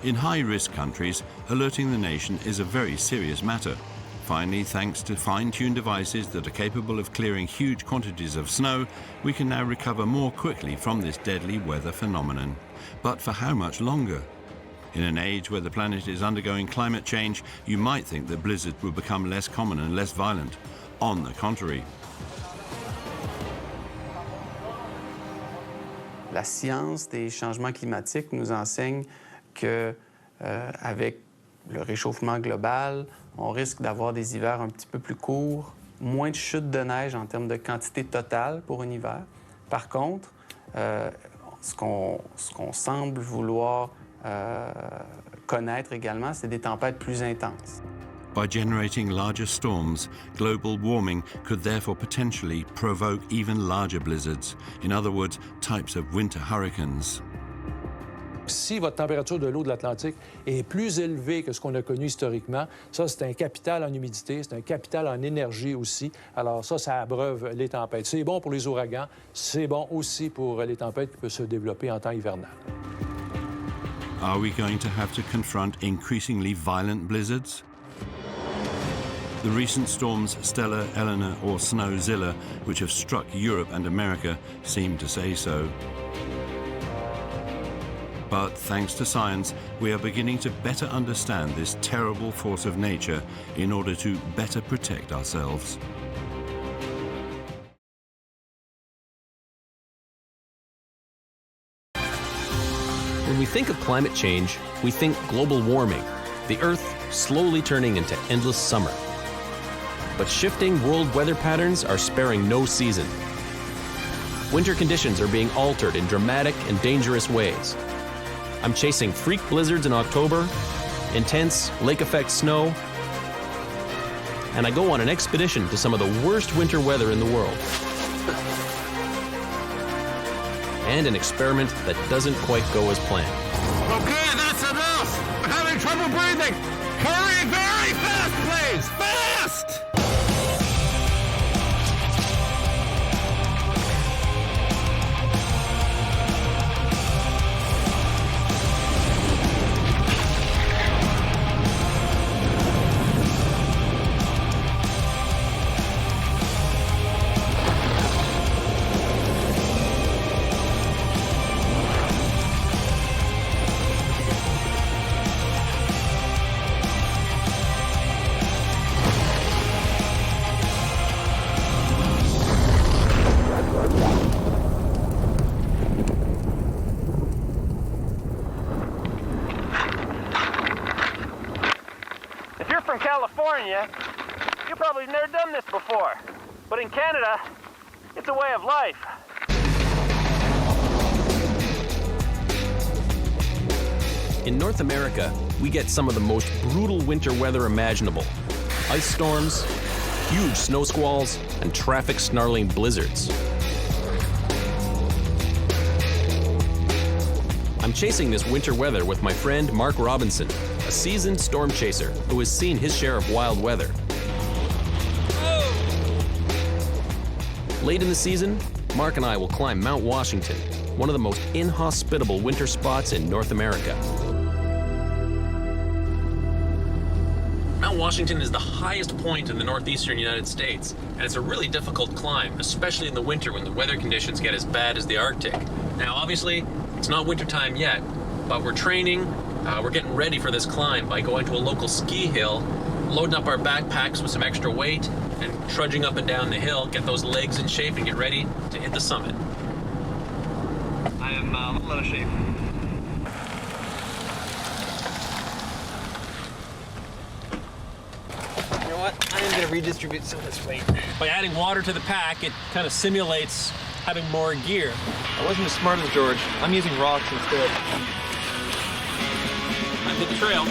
In high-risk countries, alerting the nation is a very serious matter. Finally, thanks to fine-tuned devices that are capable of clearing huge quantities of snow, we can now recover more quickly from this deadly weather phenomenon. But for how much longer? In an age where the planet is undergoing climate change, you might think that blizzards will become less common and less violent. On the contrary. La science des changements climatiques nous enseigne que, avec le réchauffement global, on risque d'avoir des hivers un petit peu plus courts, moins de chutes de neige en termes de quantité totale pour un hiver. Par contre, ce qu'on semble vouloir connaître également, c'est des tempêtes plus intenses. By generating larger storms, global warming could therefore potentially provoke even larger blizzards. In other words, types of winter hurricanes. Si votre température de l'eau de l'Atlantique est plus élevée que ce qu'on a connu historiquement, ça, c'est un capital en humidité, c'est un capital en énergie aussi. Alors ça abreuve les tempêtes. C'est bon pour les ouragans, c'est bon aussi pour les tempêtes qui peuvent se développer en temps hivernal. Are we going to have to confront increasingly violent blizzards? The recent storms Stella, Eleanor or Snowzilla, which have struck Europe and America, seem to say so. But thanks to science, we are beginning to better understand this terrible force of nature in order to better protect ourselves. When we think of climate change, we think global warming, the Earth slowly turning into endless summer. But shifting world weather patterns are sparing no season. Winter conditions are being altered in dramatic and dangerous ways. I'm chasing freak blizzards in October, intense lake-effect snow, and I go on an expedition to some of the worst winter weather in the world. And an experiment that doesn't quite go as planned. Okay, that's enough! I'm having trouble breathing! Hurry very fast, please! Fast! California, you probably have never done this before. But in Canada, it's a way of life. In North America, we get some of the most brutal winter weather imaginable. Ice storms, huge snow squalls, and traffic-snarling blizzards. I'm chasing this winter weather with my friend Mark Robinson, a seasoned storm chaser who has seen his share of wild weather. Late in the season, Mark and I will climb Mount Washington, one of the most inhospitable winter spots in North America. Mount Washington is the highest point in the northeastern United States, and it's a really difficult climb, especially in the winter when the weather conditions get as bad as the Arctic. Now, obviously, it's not wintertime yet, but we're training. We're getting ready for this climb by going to a local ski hill, loading up our backpacks with some extra weight, and trudging up and down the hill, get those legs in shape and get ready to hit the summit. I am a little out of shape. You know what? I am going to redistribute some of this weight. By adding water to the pack, it kind of simulates having more gear. I wasn't as smart as George. I'm using rocks instead. Time to hit the trail.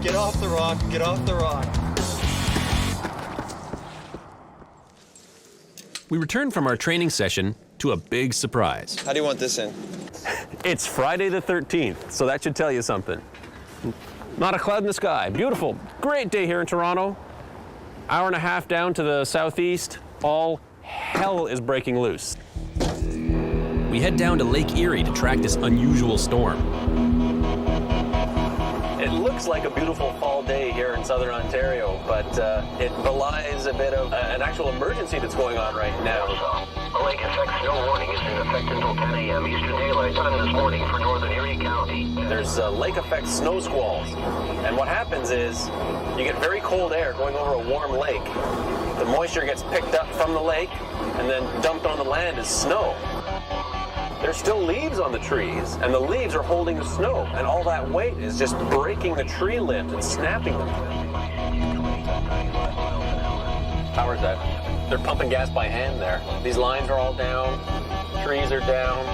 Get off the rock, get off the rock. We return from our training session to a big surprise. How do you want this in? It's Friday the 13th, so that should tell you something. Not a cloud in the sky. Beautiful. Great day here in Toronto. Hour and a half down to the southeast. All hell is breaking loose. We head down to Lake Erie to track this unusual storm. It looks like a beautiful fall day here in southern Ontario, but it belies a bit of an actual emergency that's going on right now. A lake effect snow warning is in effect until 10 a.m. Eastern Daylight Time this morning for northern Erie County. There's lake effect snow squalls, and what happens is you get very cold air going over a warm lake. The moisture gets picked up from the lake and then dumped on the land as snow. There's still leaves on the trees, and the leaves are holding the snow, and all that weight is just breaking the tree limbs and snapping them. Power's out. They're pumping gas by hand there. These lines are all down, trees are down.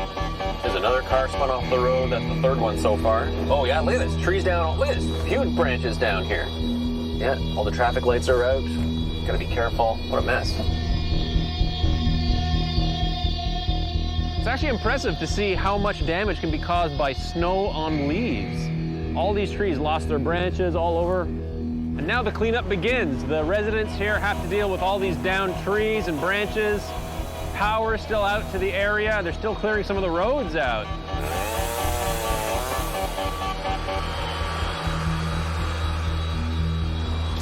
There's another car spun off the road. That's the third one so far. Oh yeah, look at this, trees down. Look at this, huge branches down here. Yeah, all the traffic lights are out. Gotta be careful. What a mess. It's actually impressive to see how much damage can be caused by snow on leaves. All these trees lost their branches all over. And now the cleanup begins. The residents here have to deal with all these downed trees and branches. Power is still out to the area. They're still clearing some of the roads out.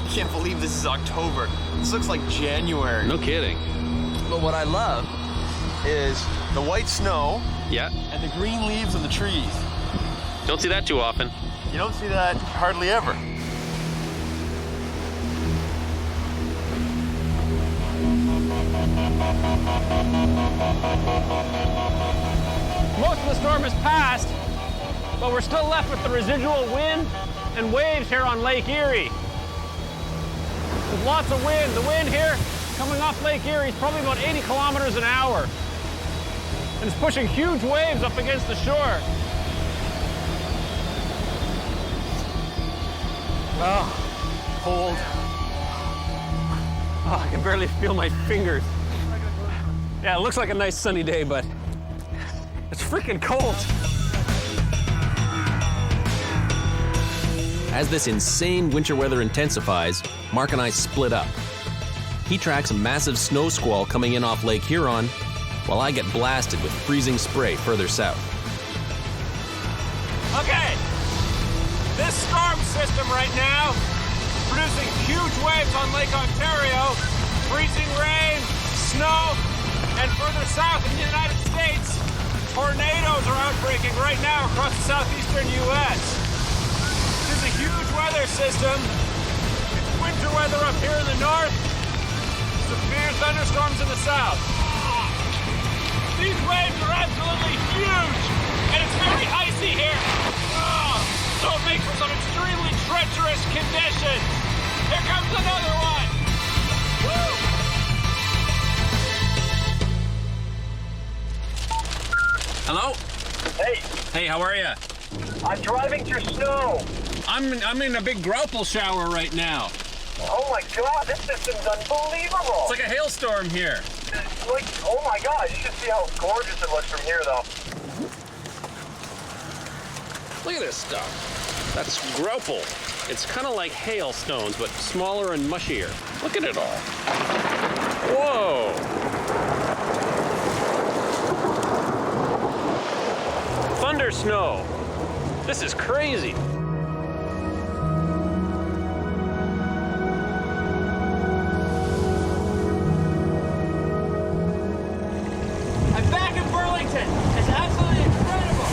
I can't believe this is October. This looks like January. No kidding. But what I love is the white snow, yeah, and the green leaves on the trees. Don't see that too often. You don't see that hardly ever. Most of the storm has passed, but we're still left with the residual wind and waves here on Lake Erie. There's lots of wind. The wind here coming off Lake Erie is probably about 80 kilometers an hour. And it's pushing huge waves up against the shore. Oh, cold. Oh, I can barely feel my fingers. Yeah, it looks like a nice sunny day, but it's freaking cold. As this insane winter weather intensifies, Mark and I split up. He tracks a massive snow squall coming in off Lake Huron, while I get blasted with freezing spray further south. Okay, this storm system right now producing huge waves on Lake Ontario, freezing rain, snow, and further south in the United States, tornadoes are outbreaking right now across the southeastern U.S. This is a huge weather system. It's winter weather up here in the north, severe thunderstorms in the south. These waves are absolutely huge, and it's very icy here. So it makes for some extremely treacherous conditions. Here comes another one. Woo! Hello? Hey. Hey, how are you? I'm driving through snow. I'm in a big grapple shower right now. Oh my God, this system's unbelievable. It's like a hailstorm here. Like, oh my God, you should see how gorgeous it looks from here, though. Look at this stuff. That's grapple. It's kind of like hailstones, but smaller and mushier. Look at it all. Whoa! Thunder snow. This is crazy. I'm back in Burlington. It's absolutely incredible.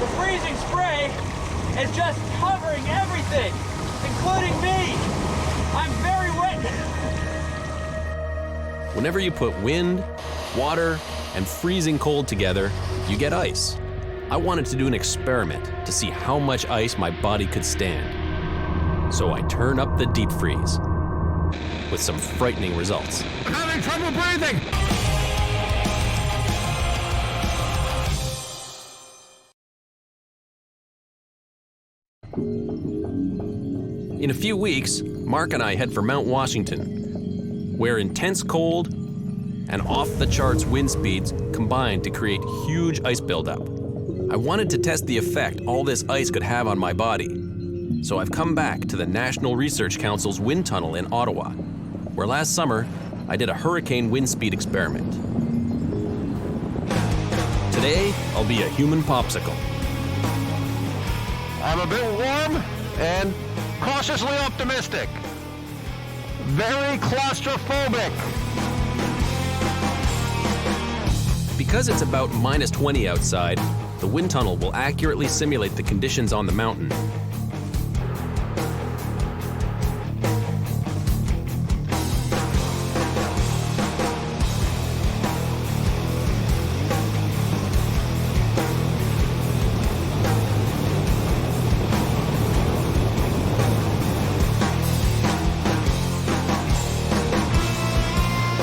The freezing spray is just covering everything, including me. I'm very wet. Whenever you put wind, water, and freezing cold together, you get ice. I wanted to do an experiment to see how much ice my body could stand. So I turn up the deep freeze with some frightening results. I'm having trouble breathing! In a few weeks, Mark and I head for Mount Washington, where intense cold and off-the-charts wind speeds combine to create huge ice buildup. I wanted to test the effect all this ice could have on my body, so I've come back to the National Research Council's wind tunnel in Ottawa, where last summer I did a hurricane wind speed experiment. Today, I'll be a human popsicle. I'm a bit warm and cautiously optimistic. Very claustrophobic. Because it's about minus 20 outside, the wind tunnel will accurately simulate the conditions on the mountain.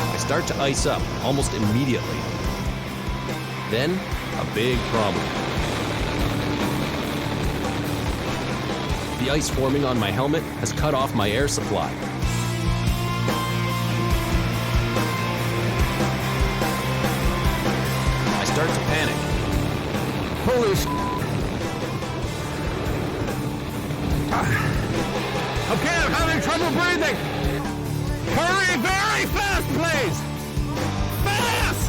I start to ice up almost immediately. Then, a big problem. The ice forming on my helmet has cut off my air supply. I start to panic. Holy sh**. Okay, I'm having trouble breathing. Hurry very fast, please. Fast!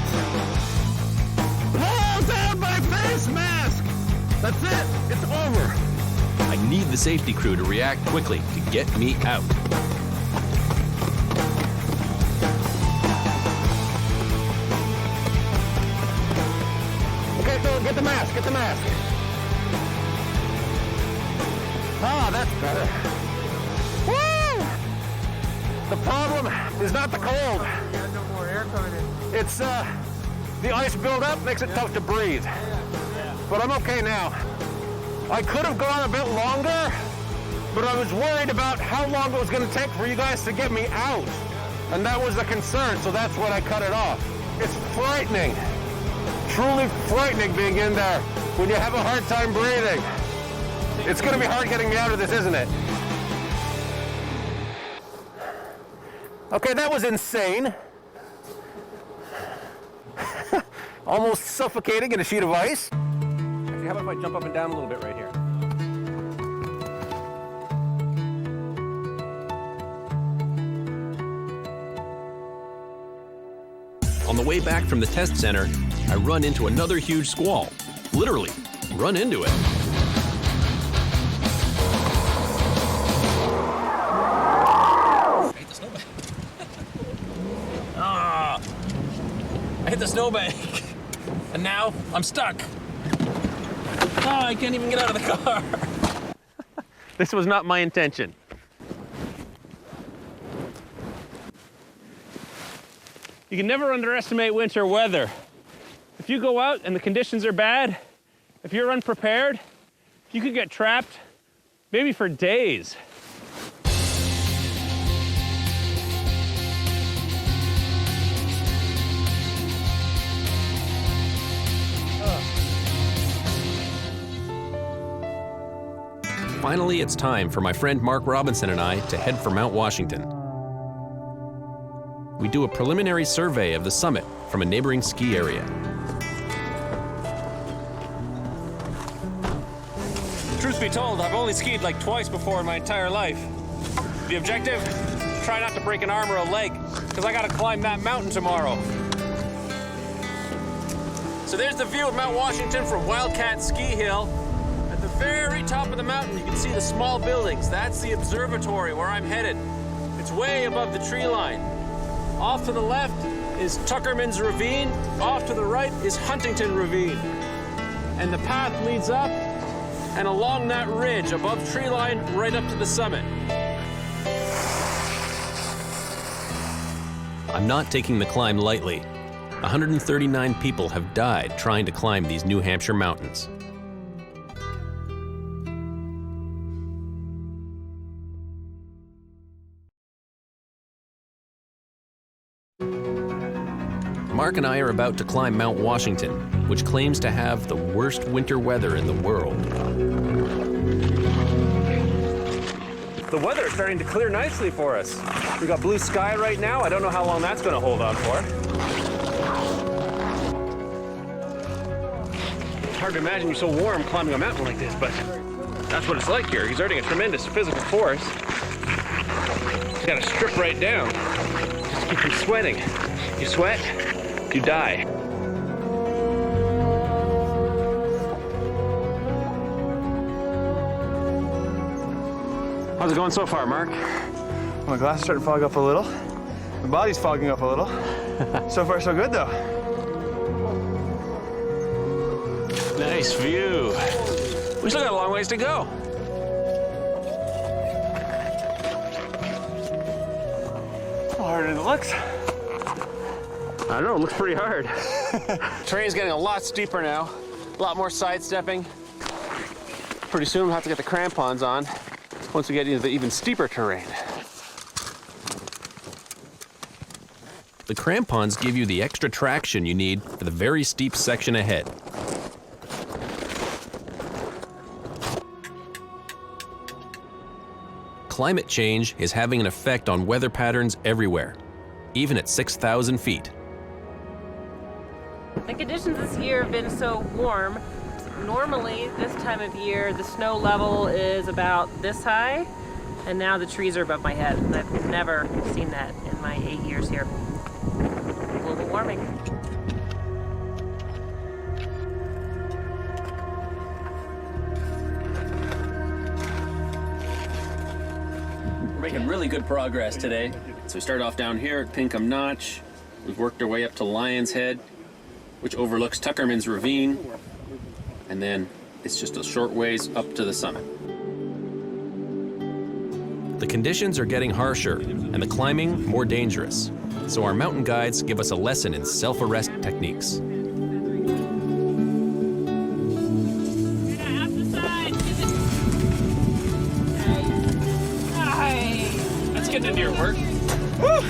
Pull down my face mask! That's it! It's over! I need the safety crew to react quickly to get me out. Okay, so get the mask, get the mask. Ah, that's better. Woo! The problem is not the cold. No more air coming in. It's, the ice buildup makes it tough to breathe. But I'm okay now. I could have gone a bit longer, but I was worried about how long it was going to take for you guys to get me out. And that was the concern, so that's when I cut it off. It's frightening. Truly frightening being in there when you have a hard time breathing. It's going to be hard getting me out of this, isn't it? Okay, that was insane. Almost suffocating in a sheet of ice. Actually, how about if I jump up and down a little bit right here? On the way back from the test center, I run into another huge squall. Literally, run into it. I hit the snowbank, and now I'm stuck. Oh, I can't even get out of the car. This was not my intention. You can never underestimate winter weather. If you go out and the conditions are bad, if you're unprepared, you could get trapped maybe for days. Finally, it's time for my friend Mark Robinson and I to head for Mount Washington. We do a preliminary survey of the summit from a neighboring ski area. Truth be told, I've only skied like twice before in my entire life. The objective? Try not to break an arm or a leg, because I gotta climb that mountain tomorrow. So there's the view of Mount Washington from Wildcat Ski Hill. At the very top of the mountain, you can see the small buildings. That's the observatory where I'm headed. It's way above the tree line. Off to the left is Tuckerman's Ravine. Off to the right is Huntington Ravine. And the path leads up and along that ridge above tree line right up to the summit. I'm not taking the climb lightly. 139 people have died trying to climb these New Hampshire mountains. Mark and I are about to climb Mount Washington, which claims to have the worst winter weather in the world. The weather is starting to clear nicely for us. We got blue sky right now. I don't know how long that's going to hold on for. It's hard to imagine you're so warm climbing a mountain like this, but that's what it's like here, exerting a tremendous physical force. You gotta strip right down just to keep from sweating. You sweat, you die. How's it going so far, Mark? My glasses starting to fog up a little. My body's fogging up a little. So far, so good, though. Nice view. We still got a long ways to go. Harder than it looks. I don't know, it looks pretty hard. Terrain's getting a lot steeper now, a lot more sidestepping. Pretty soon we'll have to get the crampons on once we get into the even steeper terrain. The crampons give you the extra traction you need for the very steep section ahead. Climate change is having an effect on weather patterns everywhere, even at 6,000 feet. The conditions this year have been so warm. Normally, this time of year, the snow level is about this high, and now the trees are above my head. I've never seen that in my 8 years here. Global warming. We're making really good progress today. So we started off down here at Pinkham Notch. We've worked our way up to Lion's Head, which overlooks Tuckerman's Ravine. And then it's just a short ways up to the summit. The conditions are getting harsher and the climbing more dangerous. So our mountain guides give us a lesson in self-arrest techniques. Let's get into your work. Woo!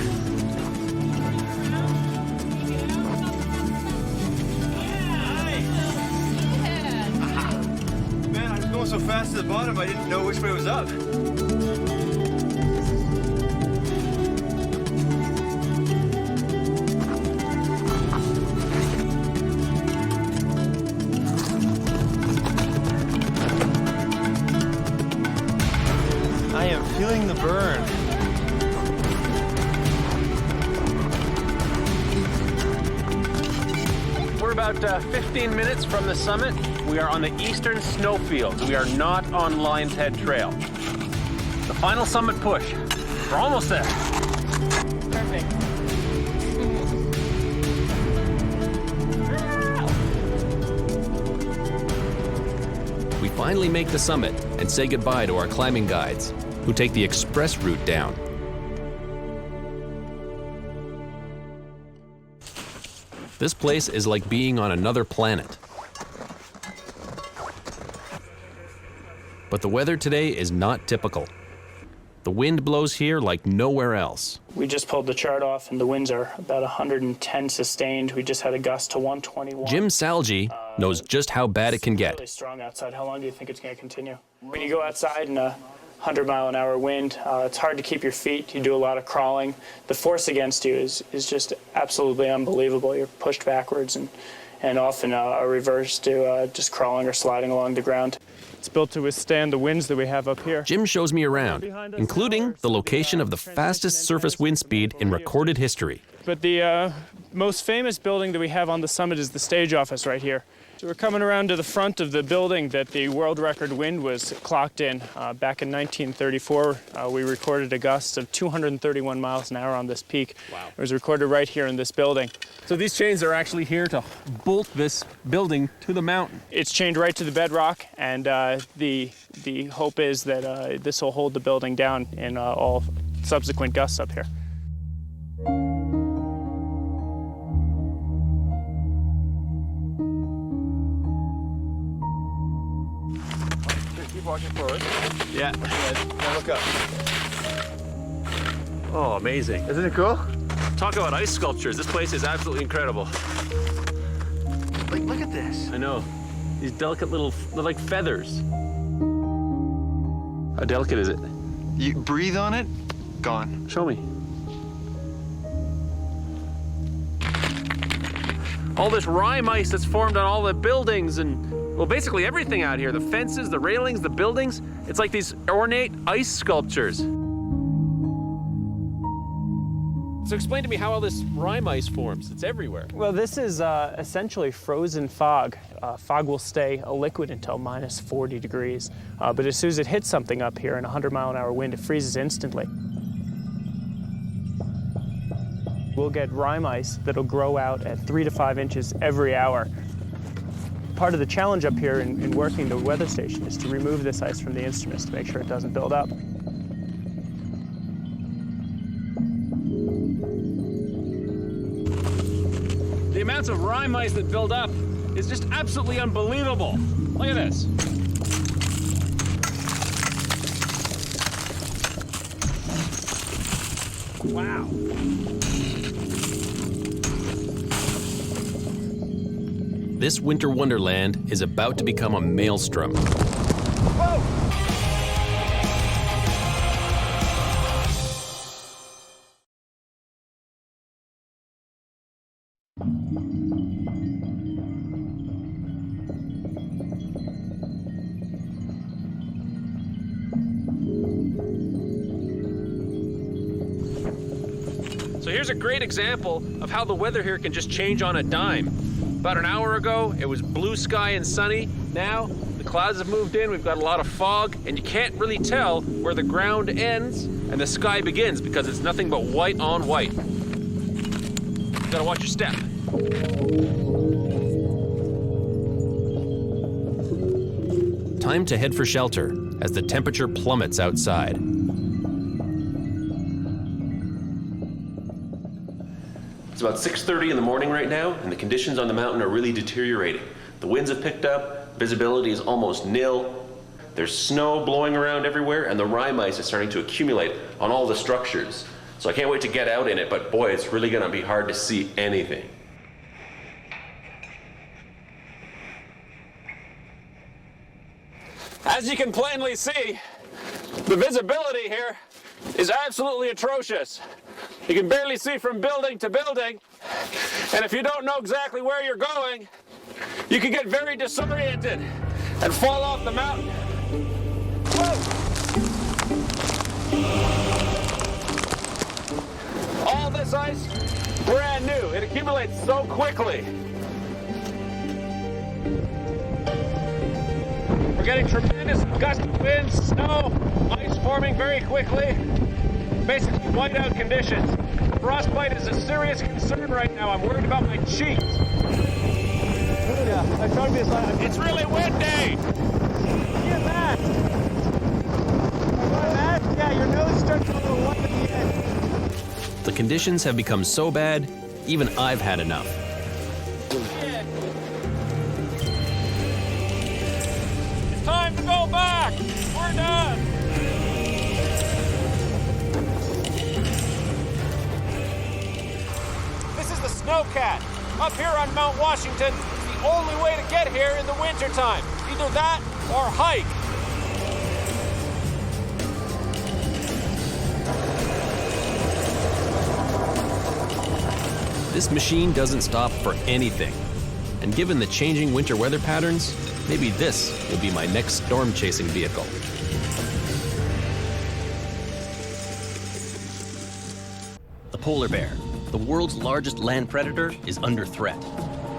Man, I was going so fast to the bottom, I didn't know which way was up. I am feeling the burn. We're about 15 minutes from the summit. We are on the eastern snowfields. We are not on Lion's Head Trail. The final summit push. We're almost there. Perfect. We finally make the summit and say goodbye to our climbing guides, who take the express route down. This place is like being on another planet. But the weather today is not typical. The wind blows here like nowhere else. We just pulled the chart off and the winds are about 110 sustained. We just had a gust to 121. Jim Salgi knows just how bad it can It's get. really strong outside. How long do you think it's going to continue? When you go outside in a 100-mile-an-hour wind, it's hard to keep your feet. You do a lot of crawling. The force against you is just absolutely unbelievable. You're pushed backwards and often a reverse to just crawling or sliding along the ground. It's built to withstand the winds that we have up here. Jim shows me around, including the location of the fastest surface wind speed in recorded history. But the most famous building that we have on the summit is the stage office right here. So we're coming around to the front of the building that the world record wind was clocked in. Back in 1934, we recorded a gust of 231 miles an hour on this peak. Wow. It was recorded right here in this building. So these chains are actually here to bolt this building to the mountain. It's chained right to the bedrock, and the hope is that this will hold the building down in all subsequent gusts up here. Keep walking forward. Yeah. Now look up. Oh, amazing. Isn't it cool? Talk about ice sculptures. This place is absolutely incredible. Like, look at this. I know. These delicate little, they're like feathers. How delicate is it? You breathe on it, gone. Show me. All this rime ice that's formed on all the buildings and, well, basically everything out here. The fences, the railings, the buildings. It's like these ornate ice sculptures. So explain to me how all this rime ice forms. It's everywhere. Well, this is essentially frozen fog. Fog will stay a liquid until minus 40 degrees. But as soon as it hits something up here in a 100-mile-an-hour wind, it freezes instantly. We'll get rime ice that'll grow out at 3 to 5 inches every hour. Part of the challenge up here in working the weather station is to remove this ice from the instruments to make sure it doesn't build up. The amounts of rime ice that build up is just absolutely unbelievable. Look at this. Wow. This winter wonderland is about to become a maelstrom. Whoa! So here's a great example of how the weather here can just change on a dime. About an hour ago, it was blue sky and sunny. Now, the clouds have moved in, we've got a lot of fog, and you can't really tell where the ground ends and the sky begins because it's nothing but white on white. You gotta watch your step. Time to head for shelter as the temperature plummets outside. It's about 6:30 in the morning right now, and the conditions on the mountain are really deteriorating. The winds have picked up, visibility is almost nil. There's snow blowing around everywhere, and the rime ice is starting to accumulate on all the structures. So I can't wait to get out in it, but boy, it's really gonna be hard to see anything. As you can plainly see, the visibility here is absolutely atrocious. You can barely see from building to building, and if you don't know exactly where you're going, you can get very disoriented and fall off the mountain. Whoa! All this ice, brand new. It accumulates so quickly. We're getting tremendous gusty winds, snow, ice forming very quickly. Basically whiteout conditions. Frostbite is a serious concern right now. I'm worried about my cheeks. Yeah, I tried to be as loud. It's really windy! Get that! Yeah, your nose starts a little white at the end. The conditions have become so bad, even I've had enough. It's time to go back! We're done! Snowcat. Up here on Mount Washington, it's the only way to get here in the wintertime. Either that or hike. This machine doesn't stop for anything. And given the changing winter weather patterns, maybe this will be my next storm chasing vehicle. The polar bear, the world's largest land predator, is under threat.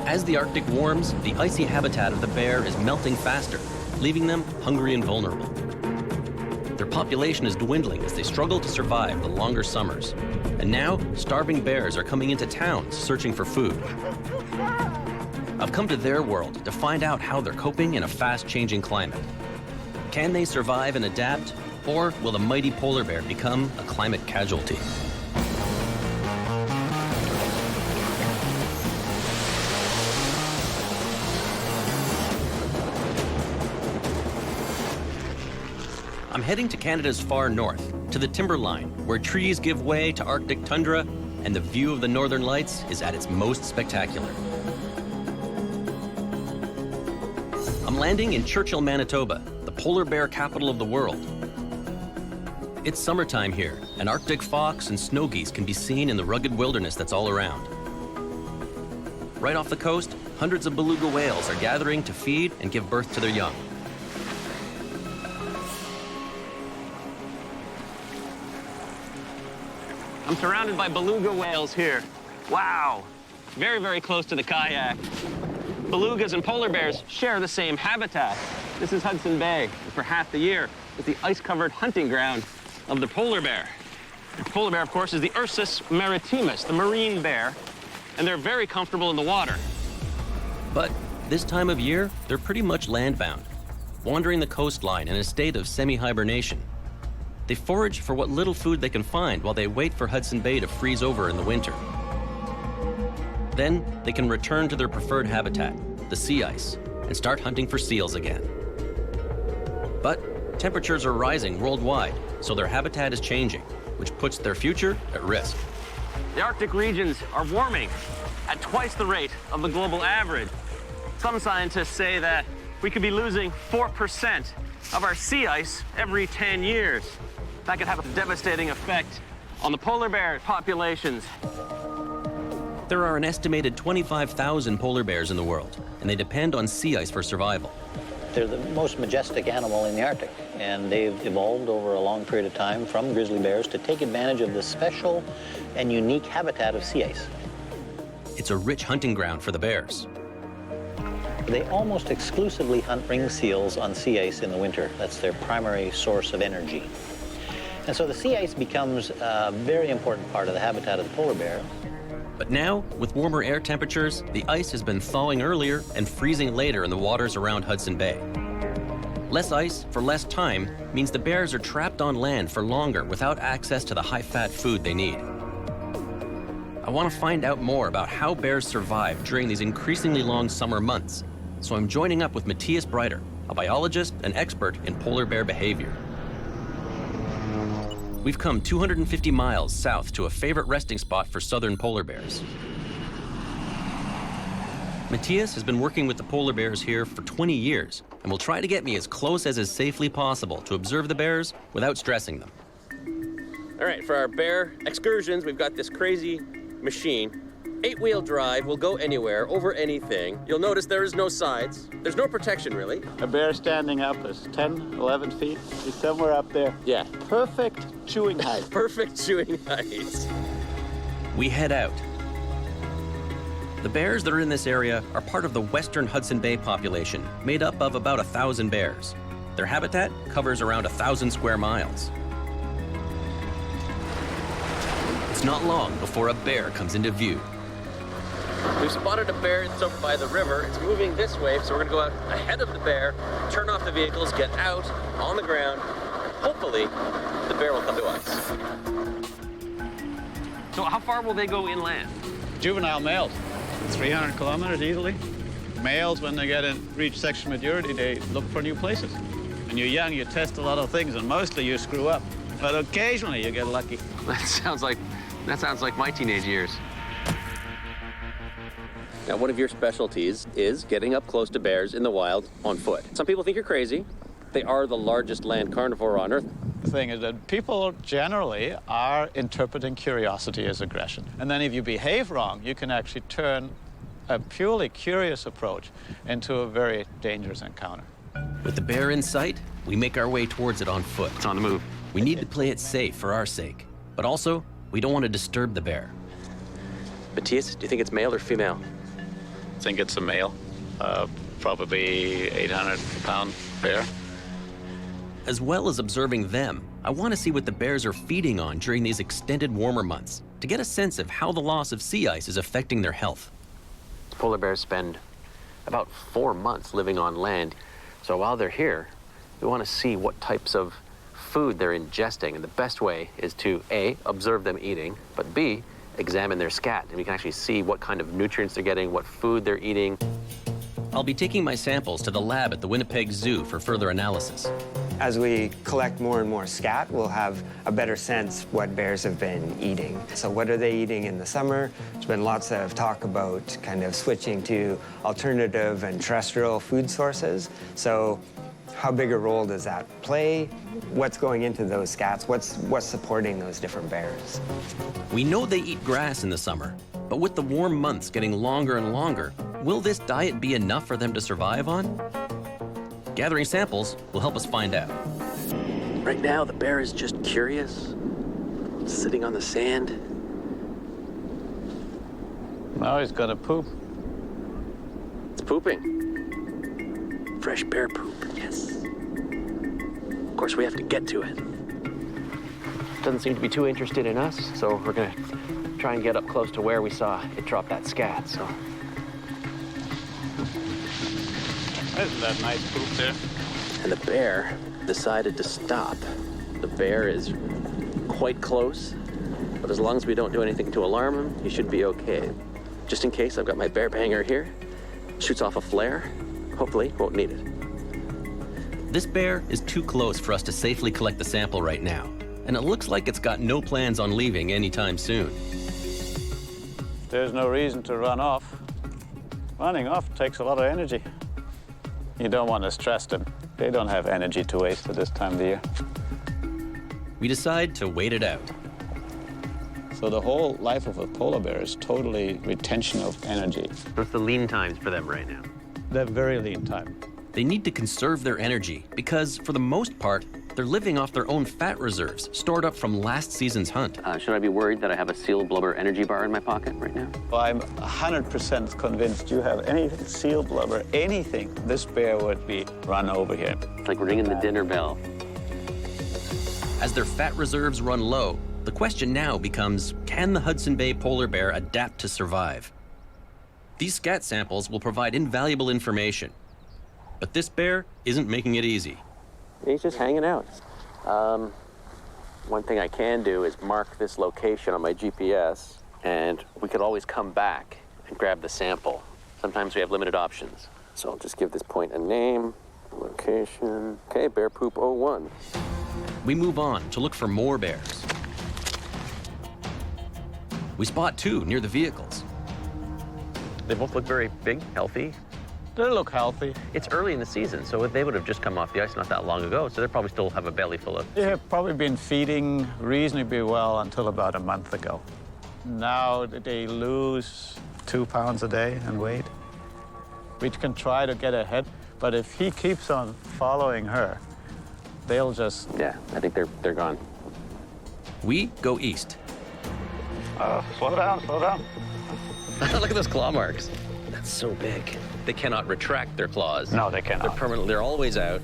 As the Arctic warms, the icy habitat of the bear is melting faster, leaving them hungry and vulnerable. Their population is dwindling as they struggle to survive the longer summers. And now, starving bears are coming into towns searching for food. I've come to their world to find out how they're coping in a fast-changing climate. Can they survive and adapt, or will the mighty polar bear become a climate casualty? I'm heading to Canada's far north, to the timberline, where trees give way to Arctic tundra, and the view of the northern lights is at its most spectacular. I'm landing in Churchill, Manitoba, the polar bear capital of the world. It's summertime here, and Arctic fox and snow geese can be seen in the rugged wilderness that's all around. Right off the coast, hundreds of beluga whales are gathering to feed and give birth to their young. I'm surrounded by beluga whales here. Wow, very, very close to the kayak. Belugas and polar bears share the same habitat. This is Hudson Bay, and for half the year, it's the ice-covered hunting ground of the polar bear. The polar bear, of course, is the Ursus maritimus, the marine bear, and they're very comfortable in the water. But this time of year, they're pretty much landbound, wandering the coastline in a state of semi-hibernation. They forage for what little food they can find while they wait for Hudson Bay to freeze over in the winter. Then they can return to their preferred habitat, the sea ice, and start hunting for seals again. But temperatures are rising worldwide, so their habitat is changing, which puts their future at risk. The Arctic regions are warming at twice the rate of the global average. Some scientists say that we could be losing 4% of our sea ice every 10 years. That could have a devastating effect on the polar bear populations. There are an estimated 25,000 polar bears in the world, and they depend on sea ice for survival. They're the most majestic animal in the Arctic, and they've evolved over a long period of time from grizzly bears to take advantage of the special and unique habitat of sea ice. It's a rich hunting ground for the bears. They almost exclusively hunt ring seals on sea ice in the winter. That's their primary source of energy. And so the sea ice becomes a very important part of the habitat of the polar bear. But now, with warmer air temperatures, the ice has been thawing earlier and freezing later in the waters around Hudson Bay. Less ice for less time means the bears are trapped on land for longer without access to the high-fat food they need. I want to find out more about how bears survive during these increasingly long summer months, so I'm joining up with Matthias Breiter, a biologist and expert in polar bear behavior. We've come 250 miles south to a favorite resting spot for southern polar bears. Matthias has been working with the polar bears here for 20 years and will try to get me as close as is safely possible to observe the bears without stressing them. All right, for our bear excursions, we've got this crazy machine. 8-wheel drive, will go anywhere, over anything. You'll notice there is no sides. There's no protection, really. A bear standing up is 10, 11 feet. He's somewhere up there. Yeah. Perfect chewing height. Perfect chewing height. We head out. The bears that are in this area are part of the western Hudson Bay population, made up of about 1,000 bears. Their habitat covers around 1,000 square miles. It's not long before a bear comes into view. We've spotted a bear. It's over by the river. It's moving this way, so we're gonna go out ahead of the bear, turn off the vehicles, get out on the ground. Hopefully, the bear will come to us. So how far will they go inland? Juvenile males, 300 kilometers easily. Males, when they reach sexual maturity, they look for new places. When you're young, you test a lot of things, and mostly you screw up. But occasionally, you get lucky. That sounds like my teenage years. Now, one of your specialties is getting up close to bears in the wild on foot. Some people think you're crazy. They are the largest land carnivore on Earth. The thing is that people generally are interpreting curiosity as aggression. And then if you behave wrong, you can actually turn a purely curious approach into a very dangerous encounter. With the bear in sight, we make our way towards it on foot. It's on the move. We need to play it safe for our sake, but also, we don't want to disturb the bear. Matthias, do you think it's male or female? I think it's a male, probably 800-pound bear. As well as observing them, I want to see what the bears are feeding on during these extended warmer months to get a sense of how the loss of sea ice is affecting their health. Polar bears spend about 4 months living on land. So while they're here, we want to see what types of food they're ingesting. And the best way is to A, observe them eating, but B, examine their scat. And we can actually see what kind of nutrients they're getting, what food they're eating. I'll be taking my samples to the lab at the Winnipeg Zoo for further analysis. As we collect more and more scat, we'll have a better sense what bears have been eating. So what are they eating in the summer? There's been lots of talk about kind of switching to alternative and terrestrial food sources. So how big a role does that play? What's going into those scats? What's supporting those different bears? We know they eat grass in the summer, but with the warm months getting longer and longer, will this diet be enough for them to survive on? Gathering samples will help us find out. Right now, the bear is just curious, sitting on the sand. Now he's gonna poop. It's pooping. Fresh bear poop, yes. Of course, we have to get to it. Doesn't seem to be too interested in us, so we're gonna try and get up close to where we saw it drop that scat, so. Isn't that nice poop there? And the bear decided to stop. The bear is quite close, but as long as we don't do anything to alarm him, he should be okay. Just in case, I've got my bear banger here. Shoots off a flare. Hopefully, won't need it. This bear is too close for us to safely collect the sample right now, and it looks like it's got no plans on leaving anytime soon. There's no reason to run off. Running off takes a lot of energy. You don't want to stress them. They don't have energy to waste at this time of the year. We decide to wait it out. So the whole life of a polar bear is totally retention of energy. What's the lean times for them right now? They're very lean time. They need to conserve their energy because, for the most part, they're living off their own fat reserves stored up from last season's hunt. Should I be worried that I have a seal blubber energy bar in my pocket right now? I'm 100% convinced you have any seal blubber, anything, this bear would be run over here. It's like ringing the dinner bell. As their fat reserves run low, the question now becomes, can the Hudson Bay polar bear adapt to survive? These scat samples will provide invaluable information, but this bear isn't making it easy. He's just hanging out. One thing I can do is mark this location on my GPS, and we could always come back and grab the sample. Sometimes we have limited options. So I'll just give this point a name, location. Okay, bear poop 01. We move on to look for more bears. We spot two near the vehicles. They both look very big, healthy. They look healthy. It's early in the season, so they would have just come off the ice not that long ago, so they probably still have a belly full of... They have probably been feeding reasonably well until about a month ago. Now they lose 2 pounds a day in weight. We can try to get ahead, but if he keeps on following her, they'll just... Yeah, I think they're gone. We go east. Slow down, slow down. Look at those claw marks. That's so big. They cannot retract their claws. No, they cannot. They're permanent. They're always out.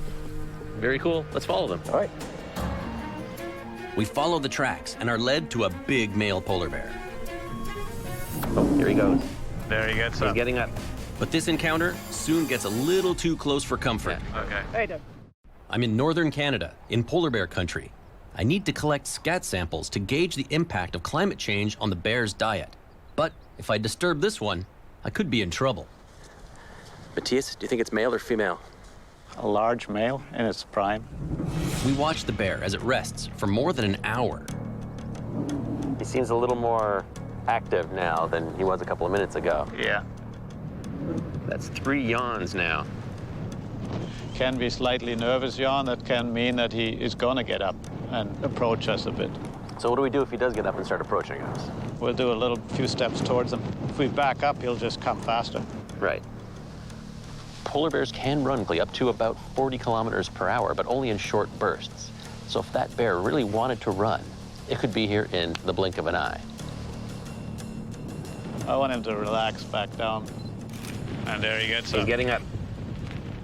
Very cool. Let's follow them. All right. We follow the tracks and are led to a big male polar bear. Oh, here he goes. There he gets up. He's getting up. But this encounter soon gets a little too close for comfort. Yeah. Okay. Hey, Doug. I'm in northern Canada, in polar bear country. I need to collect scat samples to gauge the impact of climate change on the bear's diet. But if I disturb this one, I could be in trouble. Matthias, do you think it's male or female? A large male in its prime. We watch the bear as it rests for more than an hour. He seems a little more active now than he was a couple of minutes ago. Yeah. That's 3 yawns now. Can be slightly nervous yawn. That can mean that he is going to get up and approach us a bit. So what do we do if he does get up and start approaching us? We'll do a few steps towards him. If we back up, he'll just come faster. Right. Polar bears can run quickly, up to about 40 kilometers per hour, but only in short bursts. So if that bear really wanted to run, it could be here in the blink of an eye. I want him to relax back down. And there he gets up. He's getting up.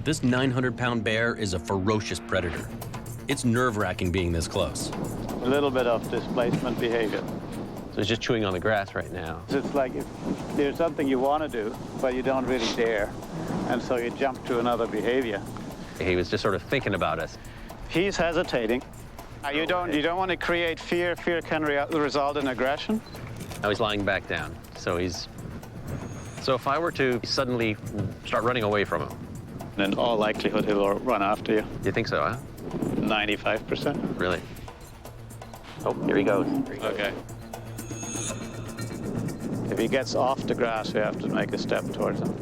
This 900-pound bear is a ferocious predator. It's nerve-wracking being this close. A little bit of displacement behavior. So he's just chewing on the grass right now. It's like if there's something you want to do, but you don't really dare. And so you jump to another behavior. He was just sort of thinking about us. He's hesitating. You don't want to create fear. Fear can result in aggression. Now he's lying back down. So if I were to suddenly start running away from him, in all likelihood, he'll run after you. You think so, huh? 95%. Really? Oh, here he goes. Okay. If he gets off the grass, we have to make a step towards him.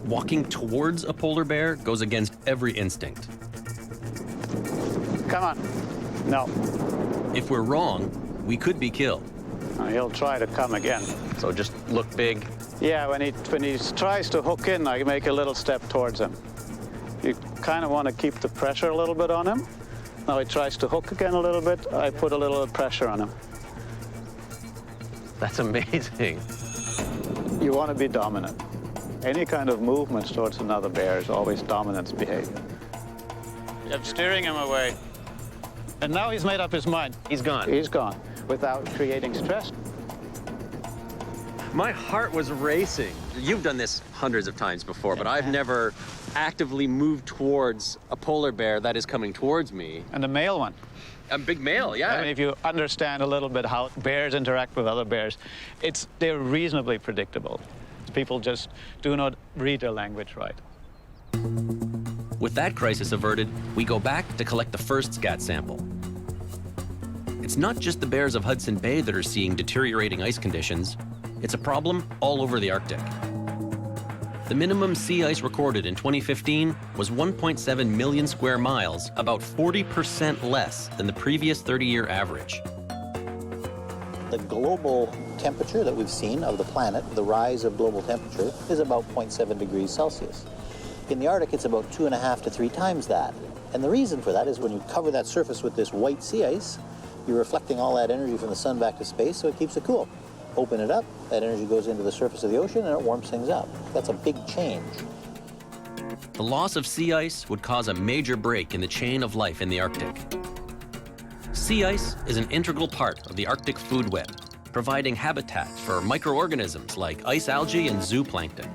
Walking towards a polar bear goes against every instinct. Come on. No. If we're wrong, we could be killed. He'll try to come again. So just look big. Yeah, when he tries to hook in, I make a little step towards him. You kind of want to keep the pressure a little bit on him. Now he tries to hook again a little bit, I put a little pressure on him. That's amazing. You want to be dominant. Any kind of movement towards another bear is always dominance behavior. I'm steering him away. And now he's made up his mind. He's gone. He's gone, without creating stress. My heart was racing. You've done this hundreds of times before, but I've never actively moved towards a polar bear that is coming towards me. And a male one. A big male, yeah. I mean, if you understand a little bit how bears interact with other bears, they're reasonably predictable. People just do not read their language right. With that crisis averted, we go back to collect the first scat sample. It's not just the bears of Hudson Bay that are seeing deteriorating ice conditions. It's a problem all over the Arctic. The minimum sea ice recorded in 2015 was 1.7 million square miles, about 40% less than the previous 30-year average. The global temperature that we've seen of the planet, the rise of global temperature, is about 0.7 degrees Celsius. In the Arctic, it's about 2.5 to 3 times that. And the reason for that is when you cover that surface with this white sea ice, you're reflecting all that energy from the sun back to space, so it keeps it cool. Open it up, that energy goes into the surface of the ocean, and it warms things up. That's a big change. The loss of sea ice would cause a major break in the chain of life in the Arctic. Sea ice is an integral part of the Arctic food web, providing habitat for microorganisms like ice algae and zooplankton.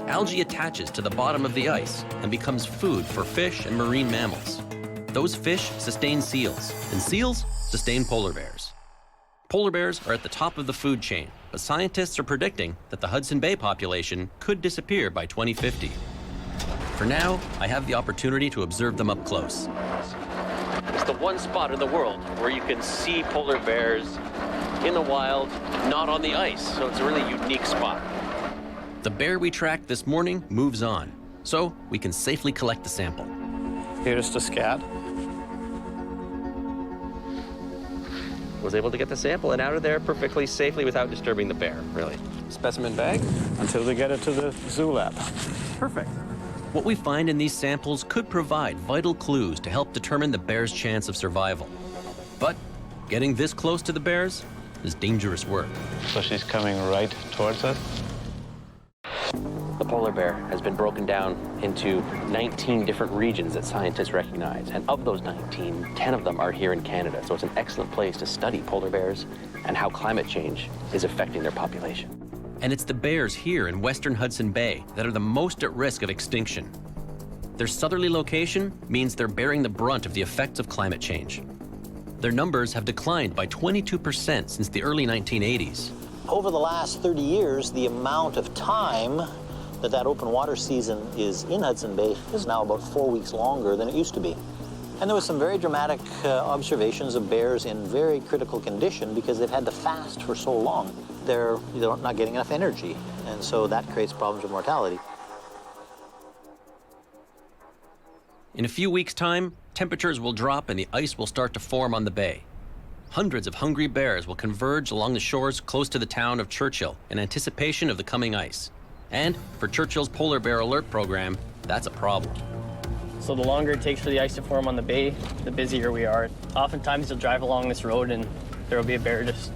Algae attaches to the bottom of the ice and becomes food for fish and marine mammals. Those fish sustain seals, and seals sustain polar bears. Polar bears are at the top of the food chain, but scientists are predicting that the Hudson Bay population could disappear by 2050. For now, I have the opportunity to observe them up close. It's the one spot in the world where you can see polar bears in the wild, not on the ice, so it's a really unique spot. The bear we tracked this morning moves on, so we can safely collect the sample. Here's the scat. Was able to get the sample and out of there perfectly safely without disturbing the bear, really. Specimen bag? Until they get it to the zoo lab. Perfect. What we find in these samples could provide vital clues to help determine the bear's chance of survival. But getting this close to the bears is dangerous work. So she's coming right towards us. The polar bear has been broken down into 19 different regions that scientists recognize. And of those 19, 10 of them are here in Canada. So it's an excellent place to study polar bears and how climate change is affecting their population. And it's the bears here in western Hudson Bay that are the most at risk of extinction. Their southerly location means they're bearing the brunt of the effects of climate change. Their numbers have declined by 22% since the early 1980s. Over the last 30 years, the amount of time that open water season is in Hudson Bay is now about 4 weeks longer than it used to be. And there was some very dramatic observations of bears in very critical condition because they've had to fast for so long. They're not getting enough energy, and so that creates problems with mortality. In a few weeks' time, temperatures will drop and the ice will start to form on the bay. Hundreds of hungry bears will converge along the shores close to the town of Churchill in anticipation of the coming ice. And for Churchill's Polar Bear Alert program, that's a problem. So the longer it takes for the ice to form on the bay, the busier we are. Oftentimes you'll drive along this road and there will be a bear just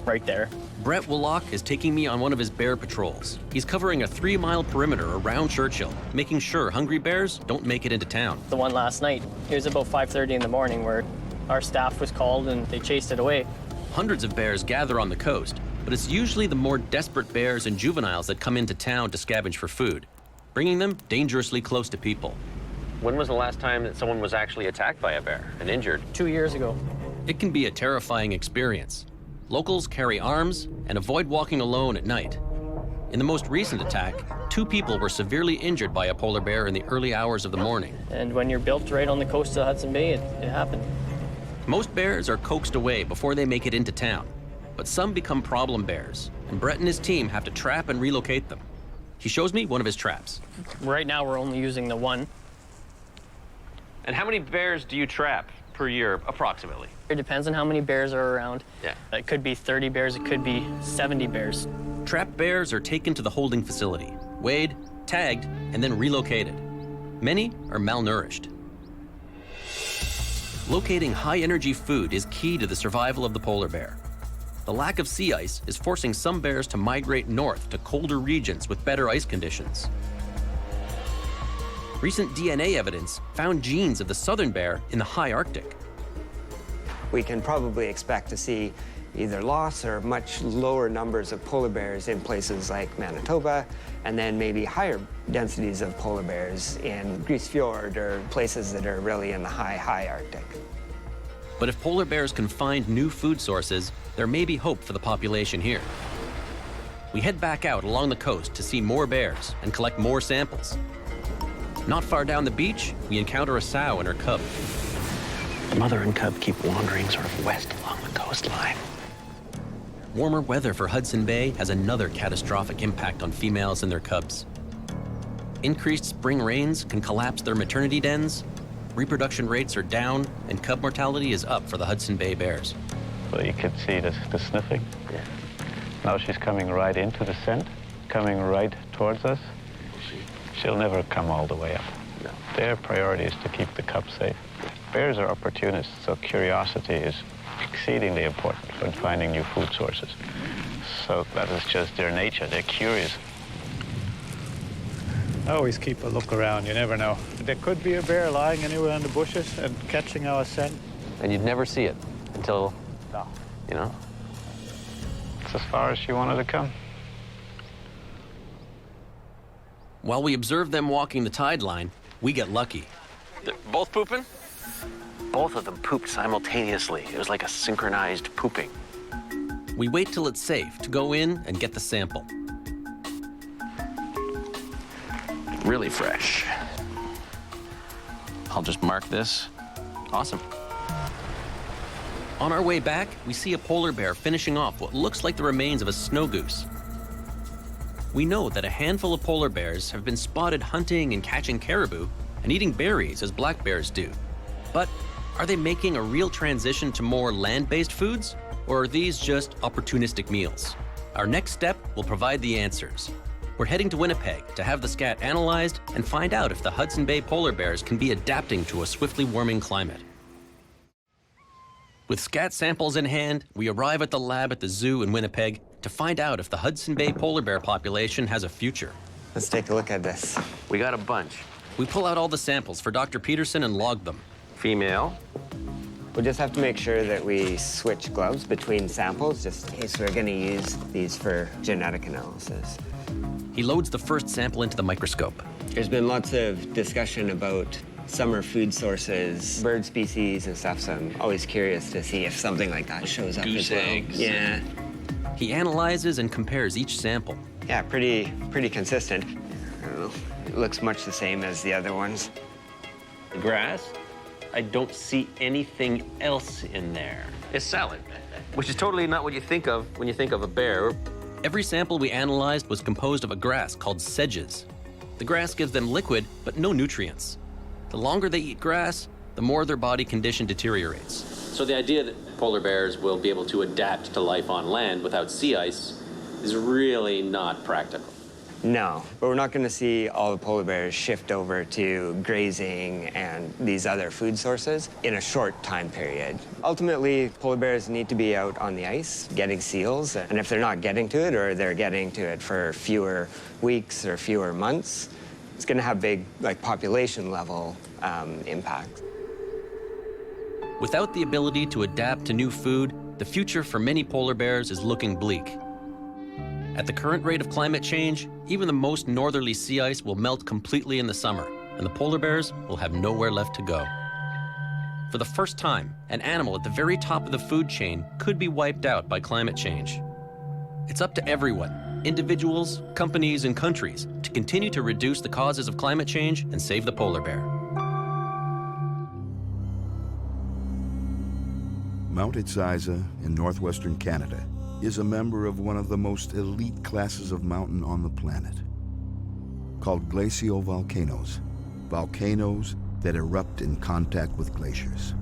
right there. Brett Willock is taking me on one of his bear patrols. He's covering a 3-mile perimeter around Churchill, making sure hungry bears don't make it into town. The one last night, it was about 5:30 in the morning where our staff was called and they chased it away. Hundreds of bears gather on the coast, but it's usually the more desperate bears and juveniles that come into town to scavenge for food, bringing them dangerously close to people. When was the last time that someone was actually attacked by a bear and injured? 2 years ago. It can be a terrifying experience. Locals carry arms and avoid walking alone at night. In the most recent attack, 2 people were severely injured by a polar bear in the early hours of the morning. And when you're built right on the coast of Hudson Bay, it happened. Most bears are coaxed away before they make it into town, but some become problem bears, and Brett and his team have to trap and relocate them. He shows me one of his traps. Right now we're only using the one. And how many bears do you trap per year, approximately? It depends on how many bears are around. Yeah. It could be 30 bears, it could be 70 bears. Trapped bears are taken to the holding facility, weighed, tagged, and then relocated. Many are malnourished. Locating high-energy food is key to the survival of the polar bear. The lack of sea ice is forcing some bears to migrate north to colder regions with better ice conditions. Recent DNA evidence found genes of the southern bear in the high Arctic. We can probably expect to see either loss or much lower numbers of polar bears in places like Manitoba, and then maybe higher densities of polar bears in Grise Fiord or places that are really in the high Arctic. But if polar bears can find new food sources, there may be hope for the population here. We head back out along the coast to see more bears and collect more samples. Not far down the beach, we encounter a sow and her cub. The mother and cub keep wandering sort of west along the coastline. Warmer weather for Hudson Bay has another catastrophic impact on females and their cubs. Increased spring rains can collapse their maternity dens, reproduction rates are down, and cub mortality is up for the Hudson Bay bears. Well, you can see the sniffing. Yeah. Now she's coming right into the scent, coming right towards us. She'll never come all the way up. No. Their priority is to keep the cub safe. Bears are opportunists, so curiosity is exceedingly important when finding new food sources. So that is just their nature. They're curious. Always keep a look around. You never know. There could be a bear lying anywhere in the bushes and catching our scent. And you'd never see it until, No. you know? It's as far as she wanted to come. While we observe them walking the tide line, we get lucky. They're both pooping? Both of them pooped simultaneously. It was like a synchronized pooping. We wait till it's safe to go in and get the sample. Really fresh. I'll just mark this. Awesome. On our way back, we see a polar bear finishing off what looks like the remains of a snow goose. We know that a handful of polar bears have been spotted hunting and catching caribou and eating berries as black bears do. But are they making a real transition to more land-based foods, or are these just opportunistic meals? Our next step will provide the answers. We're heading to Winnipeg to have the scat analyzed and find out if the Hudson Bay polar bears can be adapting to a swiftly warming climate. With scat samples in hand, we arrive at the lab at the zoo in Winnipeg to find out if the Hudson Bay polar bear population has a future. Let's take a look at this. We got a bunch. We pull out all the samples for Dr. Peterson and log them. Female. We'll just have to make sure that we switch gloves between samples, just in case we're going to use these for genetic analysis. He loads the first sample into the microscope. There's been lots of discussion about summer food sources, bird species and stuff, so I'm always curious to see if something like that shows up Goose as well. eggs. Yeah. He analyzes and compares each sample. Yeah, pretty consistent. I don't know. It looks much the same as the other ones. The grass? I don't see anything else in there. It's salad, which is totally not what you think of when you think of a bear. Every sample we analyzed was composed of a grass called sedges. The grass gives them liquid, but no nutrients. The longer they eat grass, the more their body condition deteriorates. So the idea that polar bears will be able to adapt to life on land without sea ice is really not practical. No, but we're not going to see all the polar bears shift over to grazing and these other food sources in a short time period. Ultimately, polar bears need to be out on the ice getting seals, and if they're not getting to it or they're getting to it for fewer weeks or fewer months, it's going to have big, population level impact. Without the ability to adapt to new food, the future for many polar bears is looking bleak. At the current rate of climate change, even the most northerly sea ice will melt completely in the summer, and the polar bears will have nowhere left to go. For the first time, an animal at the very top of the food chain could be wiped out by climate change. It's up to everyone, individuals, companies, and countries, to continue to reduce the causes of climate change and save the polar bear. Mount Itzasa in northwestern Canada is a member of one of the most elite classes of mountain on the planet. Called glaciovolcanoes, volcanoes that erupt in contact with glaciers.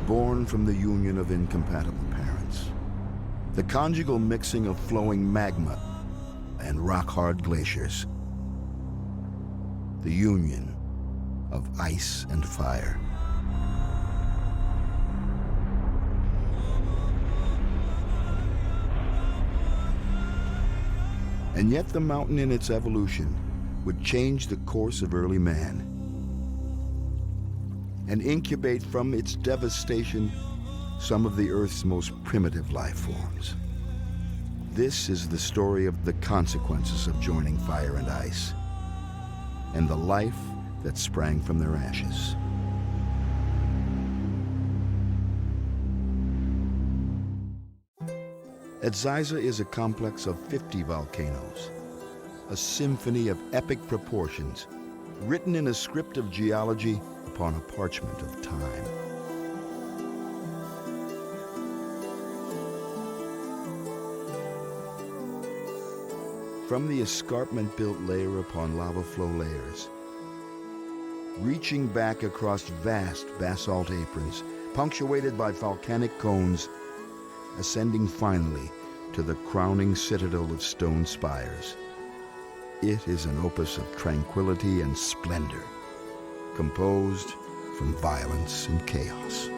Born from the union of incompatible parents, the conjugal mixing of flowing magma and rock-hard glaciers, the union of ice and fire. And yet the mountain in its evolution would change the course of early man and incubate from its devastation some of the Earth's most primitive life forms. This is the story of the consequences of joining fire and ice, and the life that sprang from their ashes. Edzaiza is a complex of 50 volcanoes, a symphony of epic proportions, written in a script of geology upon a parchment of time. From the escarpment-built layer upon lava flow layers, reaching back across vast basalt aprons, punctuated by volcanic cones, ascending finally to the crowning citadel of stone spires. It is an opus of tranquility and splendor, composed from violence and chaos.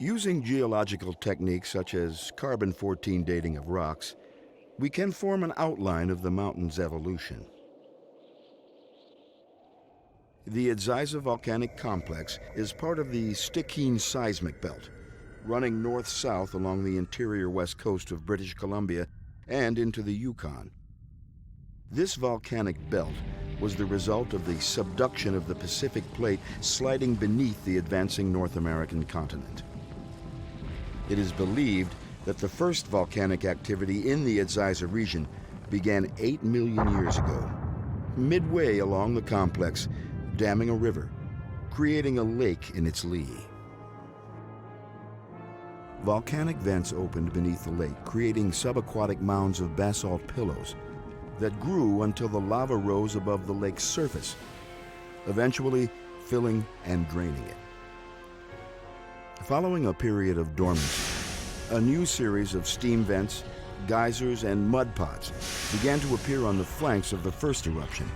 Using geological techniques such as carbon-14 dating of rocks, we can form an outline of the mountain's evolution. The Edzaiza volcanic complex is part of the Stikine seismic belt, running north-south along the interior west coast of British Columbia and into the Yukon. This volcanic belt was the result of the subduction of the Pacific plate sliding beneath the advancing North American continent. It is believed that the first volcanic activity in the Edzaiza region began 8 million years ago, midway along the complex, damming a river, creating a lake in its lee. Volcanic vents opened beneath the lake, creating subaquatic mounds of basalt pillows that grew until the lava rose above the lake's surface, eventually filling and draining it. Following a period of dormancy, a new series of steam vents, geysers, and mud pods began to appear on the flanks of the first eruption,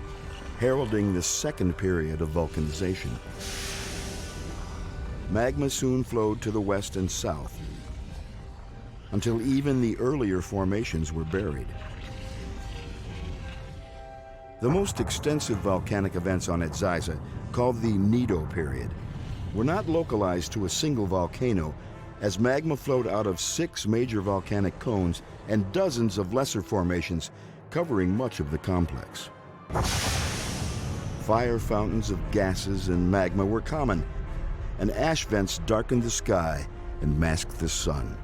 heralding the second period of vulcanization. Magma soon flowed to the west and south, until even the earlier formations were buried. The most extensive volcanic events on Etziza, called the Nido period, were not localized to a single volcano, as magma flowed out of 6 major volcanic cones and dozens of lesser formations covering much of the complex. Fire fountains of gases and magma were common, and ash vents darkened the sky and masked the sun.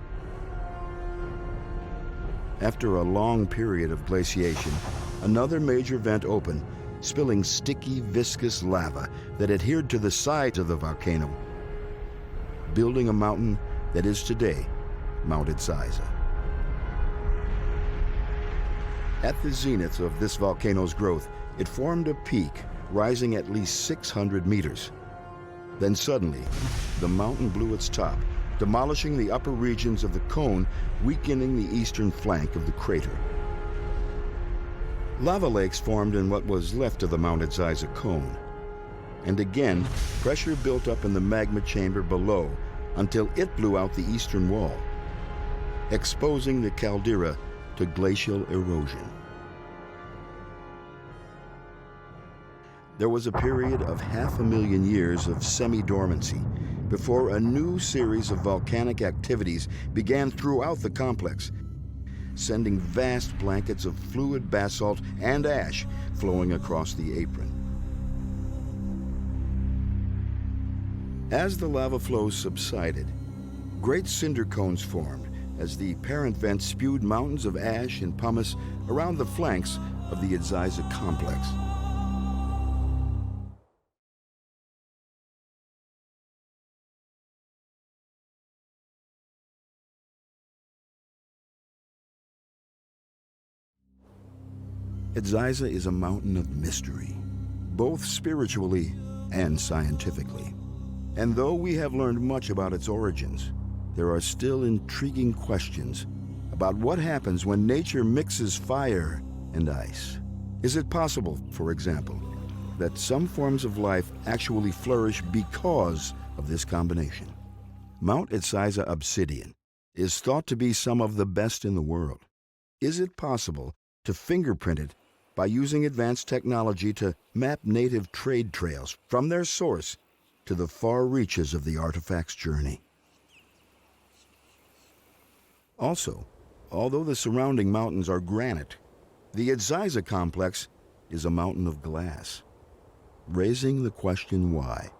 After a long period of glaciation, another major vent opened, spilling sticky, viscous lava that adhered to the sides of the volcano, building a mountain that is today Mount Etziza. At the zenith of this volcano's growth, it formed a peak rising at least 600 meters. Then suddenly, the mountain blew its top, demolishing the upper regions of the cone, weakening the eastern flank of the crater. Lava lakes formed in what was left of the Mount Etziza cone. And again, pressure built up in the magma chamber below until it blew out the eastern wall, exposing the caldera to glacial erosion. There was a period of 500,000 years of semi-dormancy before a new series of volcanic activities began throughout the complex, sending vast blankets of fluid basalt and ash flowing across the apron. As the lava flows subsided, great cinder cones formed as the parent vent spewed mountains of ash and pumice around the flanks of the Etziza complex. Etziza is a mountain of mystery, both spiritually and scientifically. And though we have learned much about its origins, there are still intriguing questions about what happens when nature mixes fire and ice. Is it possible, for example, that some forms of life actually flourish because of this combination? Mount Etziza obsidian is thought to be some of the best in the world. Is it possible to fingerprint it by using advanced technology to map native trade trails from their source to the far reaches of the artifact's journey? Also, although the surrounding mountains are granite, the Etziza complex is a mountain of glass, raising the question why.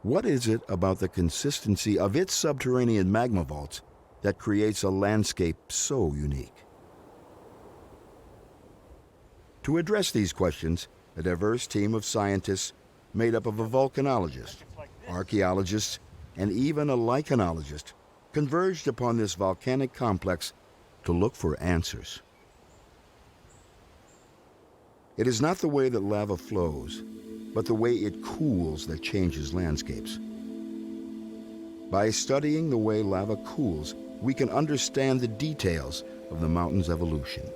What is it about the consistency of its subterranean magma vaults that creates a landscape so unique? To address these questions, a diverse team of scientists made up of a volcanologist, archaeologists, and even a lichenologist converged upon this volcanic complex to look for answers. It is not the way that lava flows, but the way it cools that changes landscapes. By studying the way lava cools, we can understand the details of the mountain's evolution.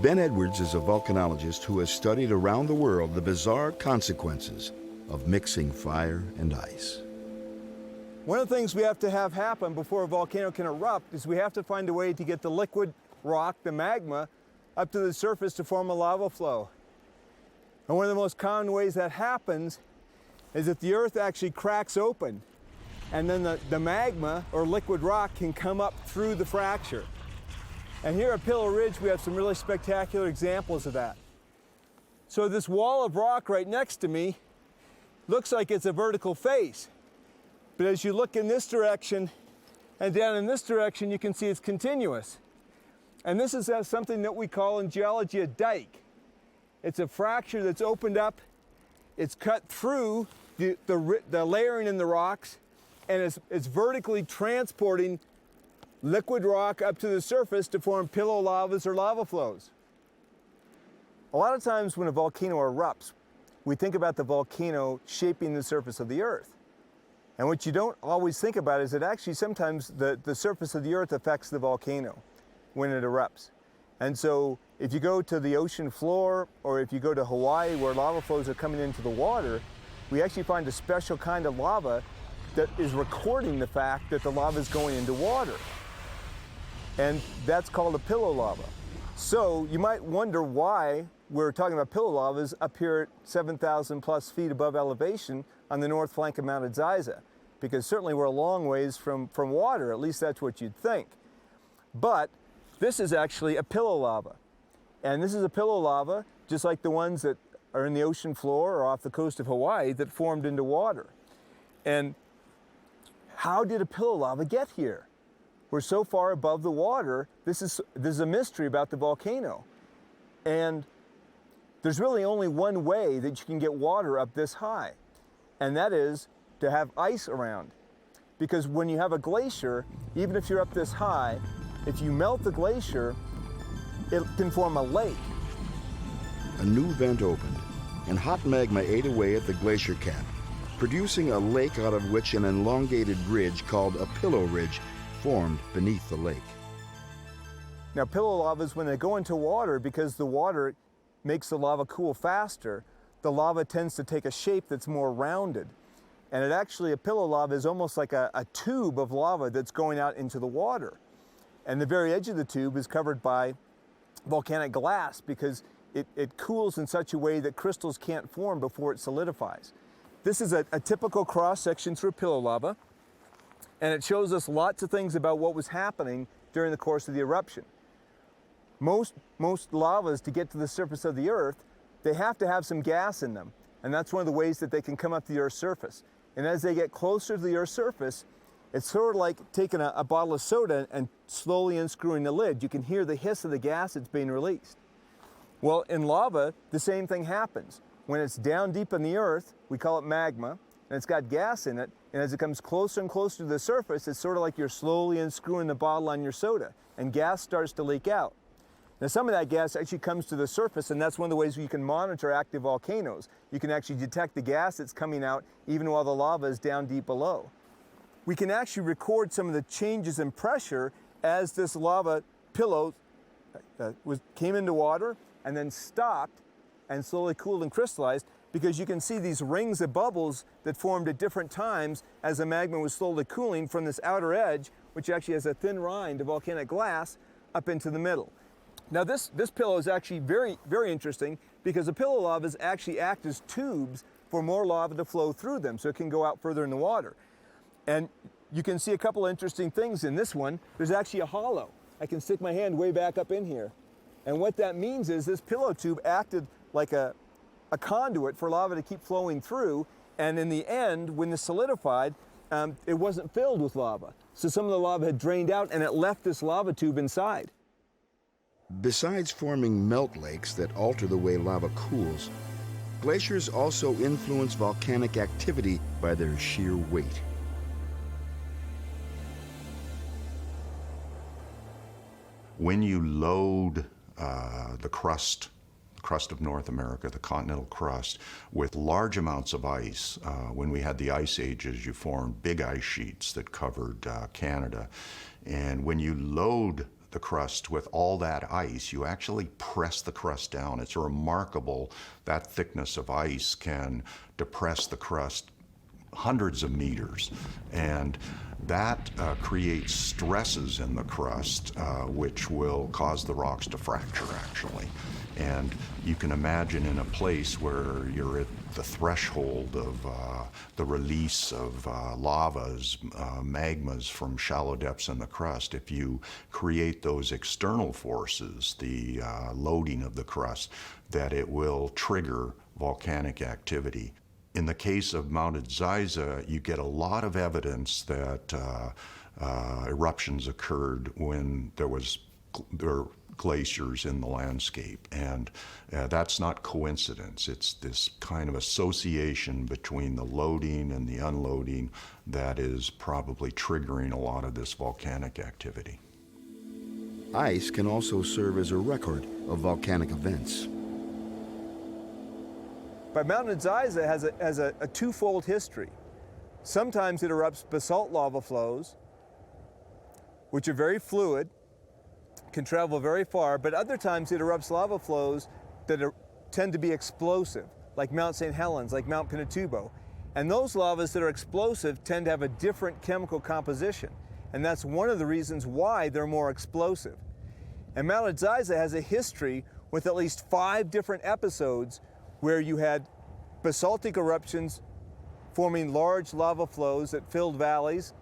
Ben Edwards is a volcanologist who has studied around the world the bizarre consequences of mixing fire and ice. One of the things we have to have happen before a volcano can erupt is we have to find a way to get the liquid rock, the magma, up to the surface to form a lava flow. And one of the most common ways that happens is that the earth actually cracks open, and then the magma or liquid rock can come up through the fracture. And here at Pillow Ridge, we have some really spectacular examples of that. So this wall of rock right next to me looks like it's a vertical face. But as you look in this direction and down in this direction, you can see it's continuous. And this is something that we call in geology a dike. It's a fracture that's opened up it's cut through the layering in the rocks, and it's vertically transporting liquid rock up to the surface to form pillow lavas or lava flows. A lot of times when a volcano erupts, we think about the volcano shaping the surface of the earth. And what you don't always think about is that actually sometimes the surface of the earth affects the volcano when it erupts. And so if you go to the ocean floor, or if you go to Hawaii where lava flows are coming into the water, we actually find a special kind of lava that is recording the fact that the lava is going into water. And that's called a pillow lava. So you might wonder why we're talking about pillow lavas up here at 7,000 plus feet above elevation on the north flank of Mount Ziza, because certainly we're a long ways from water, at least that's what you'd think. But this is actually a pillow lava. And this is a pillow lava, just like the ones that are in the ocean floor or off the coast of Hawaii that formed into water. And how did a pillow lava get here? We're so far above the water, this is a mystery about the volcano. And there's really only one way that you can get water up this high, and that is to have ice around. Because when you have a glacier, even if you're up this high, if you melt the glacier, it can form a lake. A new vent opened, and hot magma ate away at the glacier cap, producing a lake out of which an elongated ridge called a pillow ridge formed beneath the lake. Now, pillow lavas, when they go into water, because the water makes the lava cool faster, the lava tends to take a shape that's more rounded. And it actually, a pillow lava is almost like a tube of lava that's going out into the water. And the very edge of the tube is covered by volcanic glass because it cools in such a way that crystals can't form before it solidifies. This is a typical cross-section through pillow lava, and it shows us lots of things about what was happening during the course of the eruption. Most lavas, to get to the surface of the earth, they have to have some gas in them, and that's one of the ways that they can come up to the earth's surface. And as they get closer to the earth's surface, it's sort of like taking a bottle of soda and slowly unscrewing the lid. You can hear the hiss of the gas that's being released. Well, in lava, the same thing happens. When it's down deep in the earth, we call it magma, and it's got gas in it, and as it comes closer and closer to the surface, it's sort of like you're slowly unscrewing the bottle on your soda, and gas starts to leak out. Now, some of that gas actually comes to the surface, and that's one of the ways you can monitor active volcanoes. You can actually detect the gas that's coming out even while the lava is down deep below. We can actually record some of the changes in pressure as this lava pillow came into water and then stopped and slowly cooled and crystallized, because you can see these rings of bubbles that formed at different times as the magma was slowly cooling from this outer edge, which actually has a thin rind of volcanic glass, up into the middle. Now this pillow is actually very, very interesting because the pillow lavas actually act as tubes for more lava to flow through them so it can go out further in the water. And you can see a couple of interesting things in this one. There's actually a hollow. I can stick my hand way back up in here. And what that means is this pillow tube acted like a conduit for lava to keep flowing through, and in the end, when this solidified, it wasn't filled with lava. So some of the lava had drained out and it left this lava tube inside. Besides forming melt lakes that alter the way lava cools, glaciers also influence volcanic activity by their sheer weight. When you load the crust of North America, the continental crust, with large amounts of ice. When we had the ice ages, you formed big ice sheets that covered Canada. And when you load the crust with all that ice, you actually press the crust down. It's remarkable that thickness of ice can depress the crust hundreds of meters. And that creates stresses in the crust, which will cause the rocks to fracture, actually. And you can imagine in a place where you're at the threshold of the release of lavas, magmas from shallow depths in the crust, if you create those external forces, the loading of the crust, that it will trigger volcanic activity. In the case of Mount Ziza, you get a lot of evidence that eruptions occurred when there were glaciers in the landscape. And that's not coincidence. It's this kind of association between the loading and the unloading that is probably triggering a lot of this volcanic activity. Ice can also serve as a record of volcanic events. But Mount Adziza has a twofold history. Sometimes it erupts basalt lava flows, which are very fluid, can travel very far, but other times it erupts lava flows that tend to be explosive, like Mount St. Helens, like Mount Pinatubo. And those lavas that are explosive tend to have a different chemical composition. And that's one of the reasons why they're more explosive. And Mount Adziza has a history with at least 5 different episodes where you had basaltic eruptions forming large lava flows that filled valleys,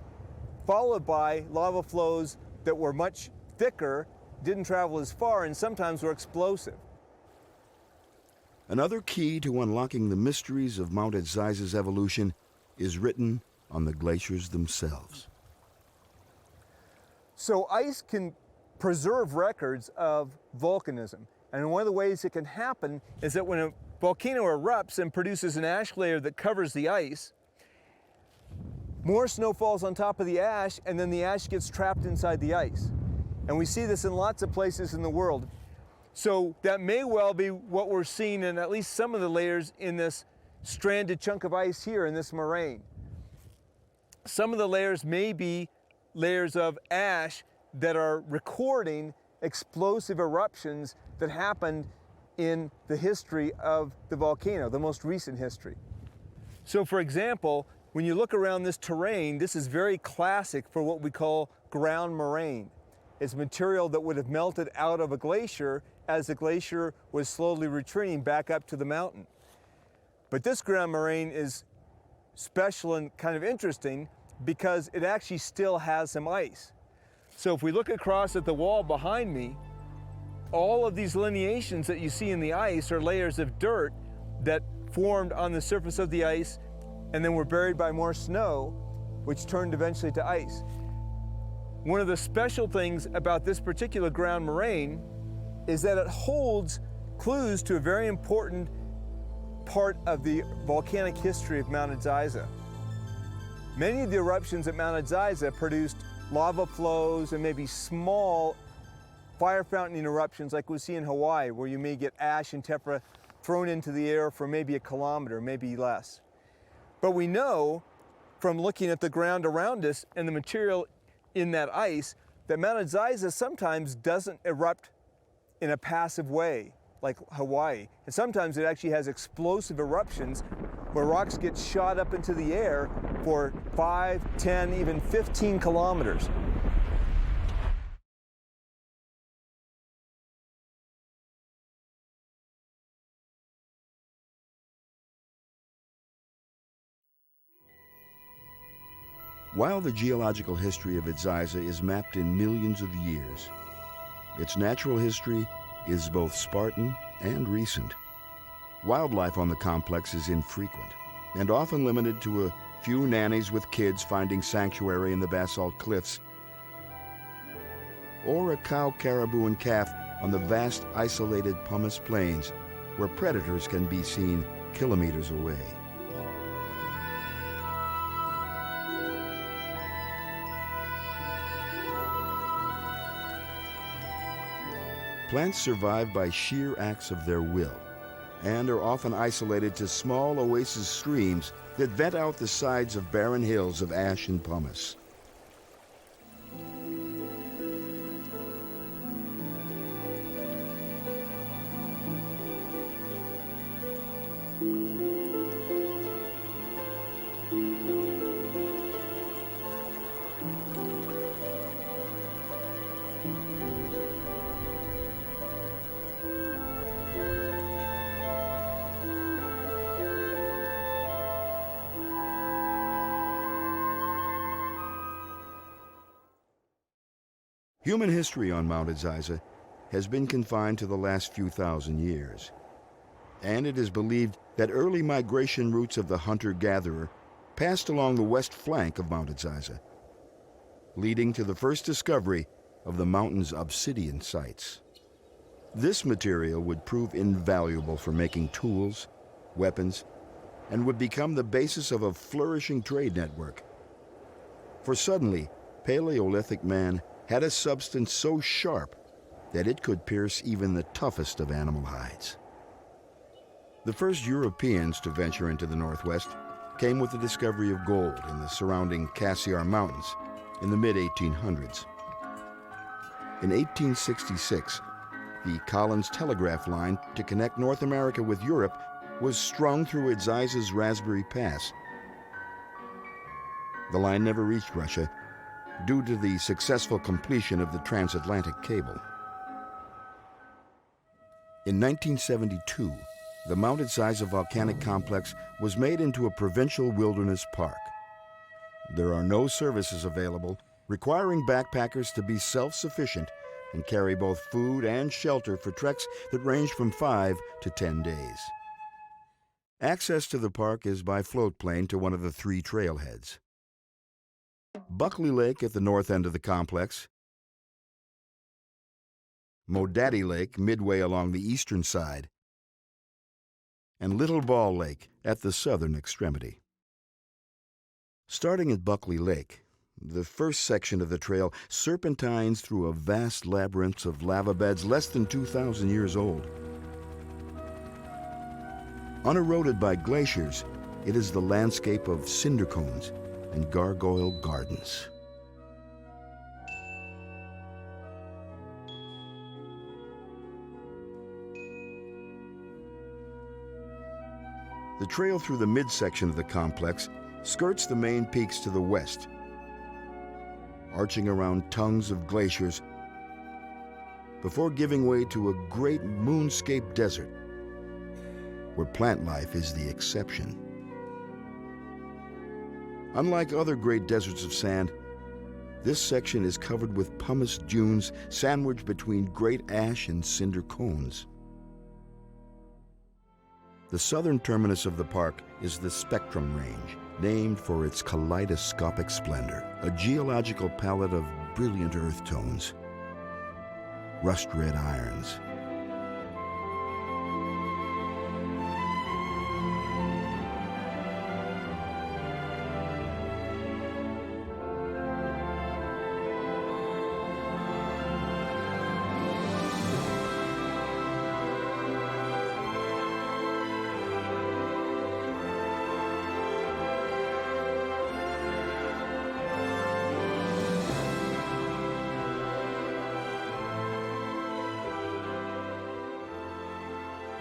followed by lava flows that were much thicker, didn't travel as far, and sometimes were explosive. Another key to unlocking the mysteries of Mount Adziza's evolution is written on the glaciers themselves. So ice can preserve records of volcanism. And one of the ways it can happen is that when a volcano erupts and produces an ash layer that covers the ice, more snow falls on top of the ash, and then the ash gets trapped inside the ice. And we see this in lots of places in the world. So that may well be what we're seeing in at least some of the layers in this stranded chunk of ice here in this moraine. Some of the layers may be layers of ash that are recording explosive eruptions that happened in the history of the volcano, the most recent history. So for example, when you look around this terrain, this is very classic for what we call ground moraine. It's material that would have melted out of a glacier as the glacier was slowly retreating back up to the mountain. But this ground moraine is special and kind of interesting because it actually still has some ice. So if we look across at the wall behind me, all of these lineations that you see in the ice are layers of dirt that formed on the surface of the ice and then were buried by more snow, which turned eventually to ice. One of the special things about this particular ground moraine is that it holds clues to a very important part of the volcanic history of Mount Adziza. Many of the eruptions at Mount Adziza produced lava flows and maybe small fire fountain eruptions like we see in Hawaii, where you may get ash and tephra thrown into the air for maybe a kilometer, maybe less. But we know from looking at the ground around us and the material in that ice that Mount Adziza sometimes doesn't erupt in a passive way like Hawaii. And sometimes it actually has explosive eruptions where rocks get shot up into the air for 5, 10, even 15 kilometers. While the geological history of Adziza is mapped in millions of years, its natural history is both Spartan and recent. Wildlife on the complex is infrequent and often limited to a few nannies with kids finding sanctuary in the basalt cliffs, or a cow, caribou, and calf on the vast isolated pumice plains where predators can be seen kilometers away. Plants survive by sheer acts of their will and are often isolated to small oasis streams that vent out the sides of barren hills of ash and pumice. Human history on Mount Adziza has been confined to the last few thousand years, and it is believed that early migration routes of the hunter-gatherer passed along the west flank of Mount Adziza, leading to the first discovery of the mountain's obsidian sites. This material would prove invaluable for making tools, weapons, and would become the basis of a flourishing trade network. For suddenly, Paleolithic man had a substance so sharp that it could pierce even the toughest of animal hides. The first Europeans to venture into the Northwest came with the discovery of gold in the surrounding Cassiar Mountains in the mid-1800s. In 1866, the Collins Telegraph line to connect North America with Europe was strung through Edziza's Raspberry Pass. The line never reached Russia due to the successful completion of the transatlantic cable. In 1972, the Mount Edziza volcanic complex was made into a provincial wilderness park. There are no services available, requiring backpackers to be self-sufficient and carry both food and shelter for treks that range from 5 to 10 days. Access to the park is by float plane to one of the 3 trailheads. Buckley Lake at the north end of the complex, Modaddy Lake midway along the eastern side, and Little Ball Lake at the southern extremity. Starting at Buckley Lake, the first section of the trail serpentines through a vast labyrinth of lava beds less than 2,000 years old. Uneroded by glaciers, it is the landscape of cinder cones and gargoyle gardens. The trail through the midsection of the complex skirts the main peaks to the west, arching around tongues of glaciers before giving way to a great moonscape desert where plant life is the exception. Unlike other great deserts of sand, this section is covered with pumice dunes sandwiched between great ash and cinder cones. The southern terminus of the park is the Spectrum Range, named for its kaleidoscopic splendor, a geological palette of brilliant earth tones, rust-red irons,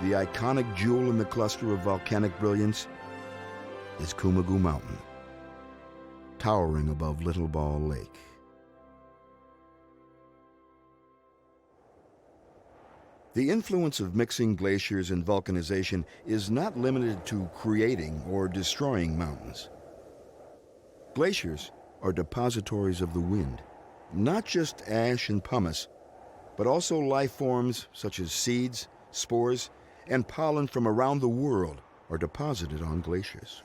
The iconic jewel in the cluster of volcanic brilliance is Kumagoo Mountain, towering above Little Ball Lake. The influence of mixing glaciers and vulcanization is not limited to creating or destroying mountains. Glaciers are depositories of the wind, not just ash and pumice, but also life forms such as seeds, spores, and pollen from around the world are deposited on glaciers.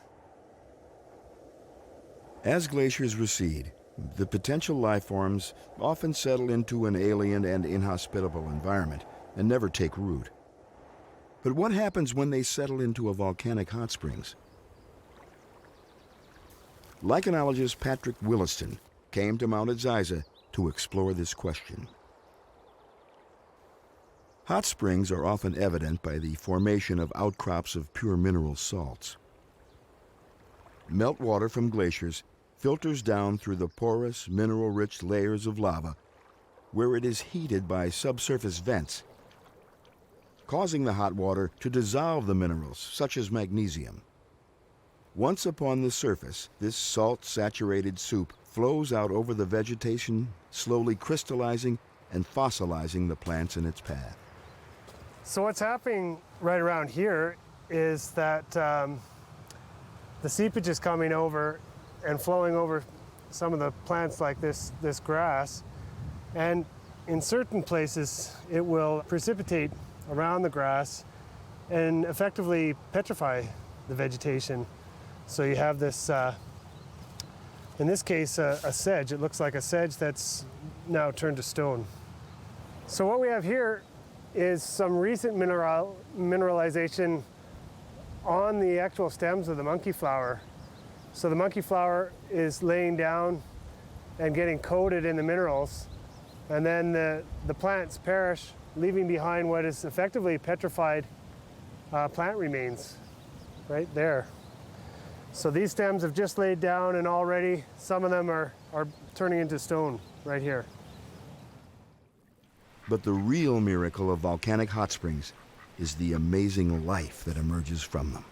As glaciers recede, the potential life forms often settle into an alien and inhospitable environment and never take root. But what happens when they settle into a volcanic hot springs? Lichenologist Patrick Williston came to Mount Edziza to explore this question. Hot springs are often evident by the formation of outcrops of pure mineral salts. Meltwater from glaciers filters down through the porous, mineral-rich layers of lava, where it is heated by subsurface vents, causing the hot water to dissolve the minerals, such as magnesium. Once upon the surface, this salt-saturated soup flows out over the vegetation, slowly crystallizing and fossilizing the plants in its path. So what's happening right around here is that the seepage is coming over and flowing over some of the plants like this grass, and in certain places it will precipitate around the grass and effectively petrify the vegetation. So you have this, in this case, a sedge. It looks like a sedge that's now turned to stone. So what we have here is some recent mineralization on the actual stems of the monkey flower. So the monkey flower is laying down and getting coated in the minerals, and then the plants perish, leaving behind what is effectively petrified plant remains right there. So these stems have just laid down, and already some of them are turning into stone right here. But the real miracle of volcanic hot springs is the amazing life that emerges from them.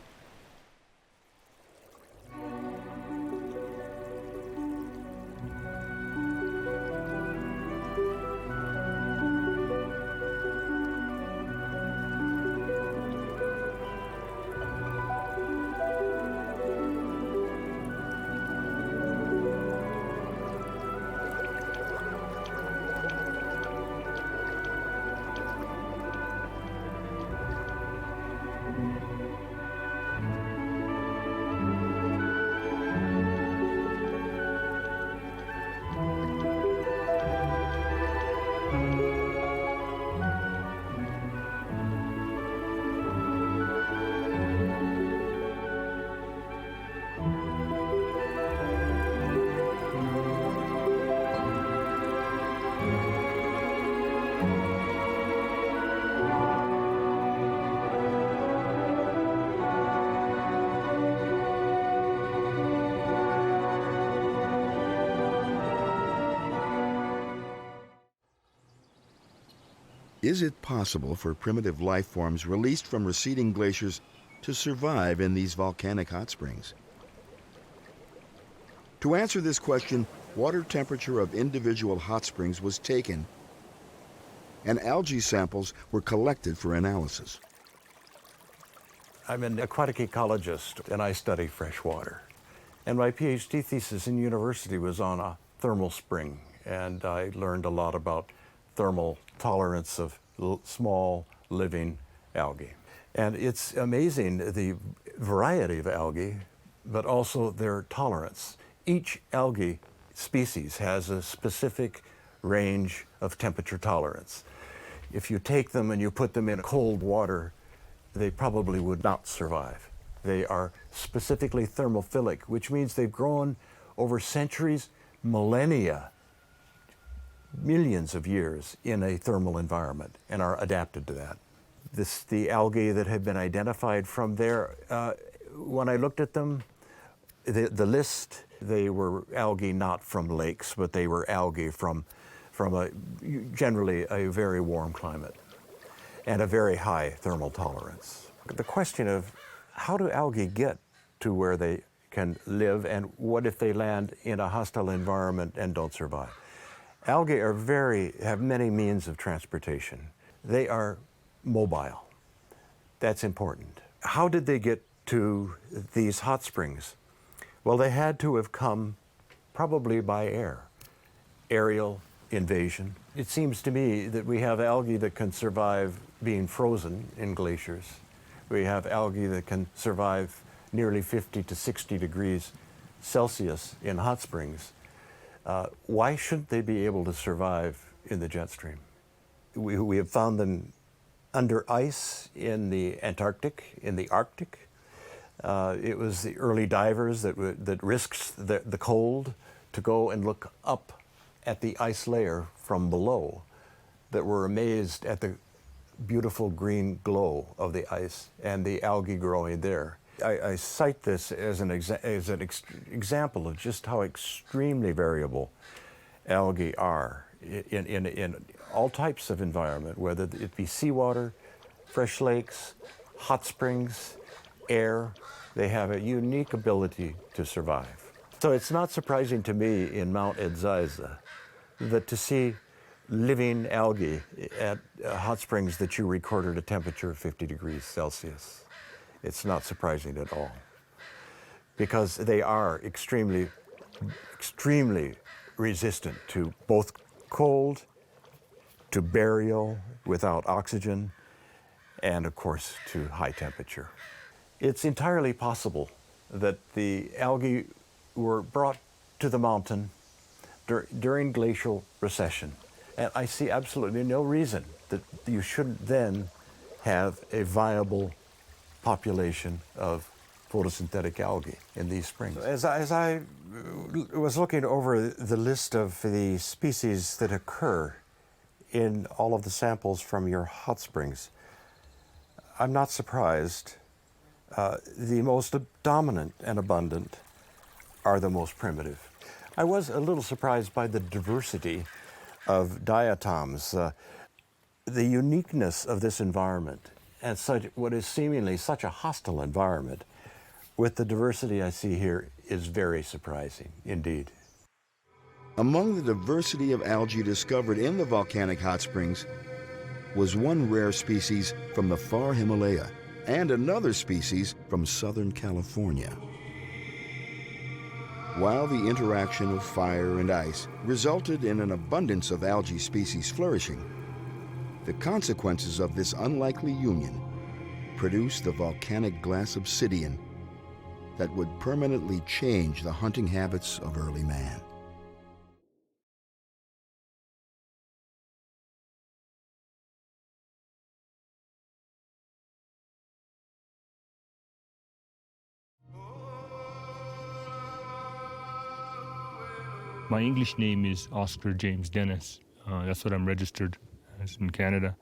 Is it possible for primitive life forms released from receding glaciers to survive in these volcanic hot springs? To answer this question, water temperature of individual hot springs was taken and algae samples were collected for analysis. I'm an aquatic ecologist and I study fresh water. And my PhD thesis in university was on a thermal spring, and I learned a lot about thermal tolerance of small living algae. And it's amazing the variety of algae, but also their tolerance. Each algae species has a specific range of temperature tolerance. If you take them and you put them in cold water, they probably would not survive. They are specifically thermophilic, which means they've grown over centuries, millennia, millions of years in a thermal environment and are adapted to that. The algae that have been identified from there, when I looked at them, the list, they were algae not from lakes, but they were algae from generally a very warm climate and a very high thermal tolerance. The question of how do algae get to where they can live, and what if they land in a hostile environment and don't survive? Algae have many means of transportation. They are mobile. That's important. How did they get to these hot springs? Well, they had to have come probably by air, aerial invasion. It seems to me that we have algae that can survive being frozen in glaciers. We have algae that can survive nearly 50 to 60 degrees Celsius in hot springs. Why shouldn't they be able to survive in the jet stream? We have found them under ice in the Antarctic, in the Arctic. It was the early divers that risked the cold to go and look up at the ice layer from below that were amazed at the beautiful green glow of the ice and the algae growing there. I cite this as an example of just how extremely variable algae are in all types of environment, whether it be seawater, fresh lakes, hot springs, air. They have a unique ability to survive. So it's not surprising to me in Mount Edzaiza that to see living algae at hot springs that you recorded a temperature of 50 degrees Celsius. It's not surprising at all, because they are extremely resistant to both cold, to burial without oxygen, and of course to high temperature. It's entirely possible that the algae were brought to the mountain during glacial recession, and I see absolutely no reason that you should then have a viable population of photosynthetic algae in these springs. As I was looking over the list of the species that occur in all of the samples from your hot springs, I'm not surprised. The most dominant and abundant are the most primitive. I was a little surprised by the diversity of diatoms, the uniqueness of this environment, and what is seemingly such a hostile environment. With the diversity I see here is very surprising indeed. Among the diversity of algae discovered in the volcanic hot springs was one rare species from the far Himalaya and another species from Southern California. While the interaction of fire and ice resulted in an abundance of algae species flourishing, the consequences of this unlikely union produced the volcanic glass obsidian that would permanently change the hunting habits of early man. My English name is Oscar James Dennis. That's what I'm registered as in Canada.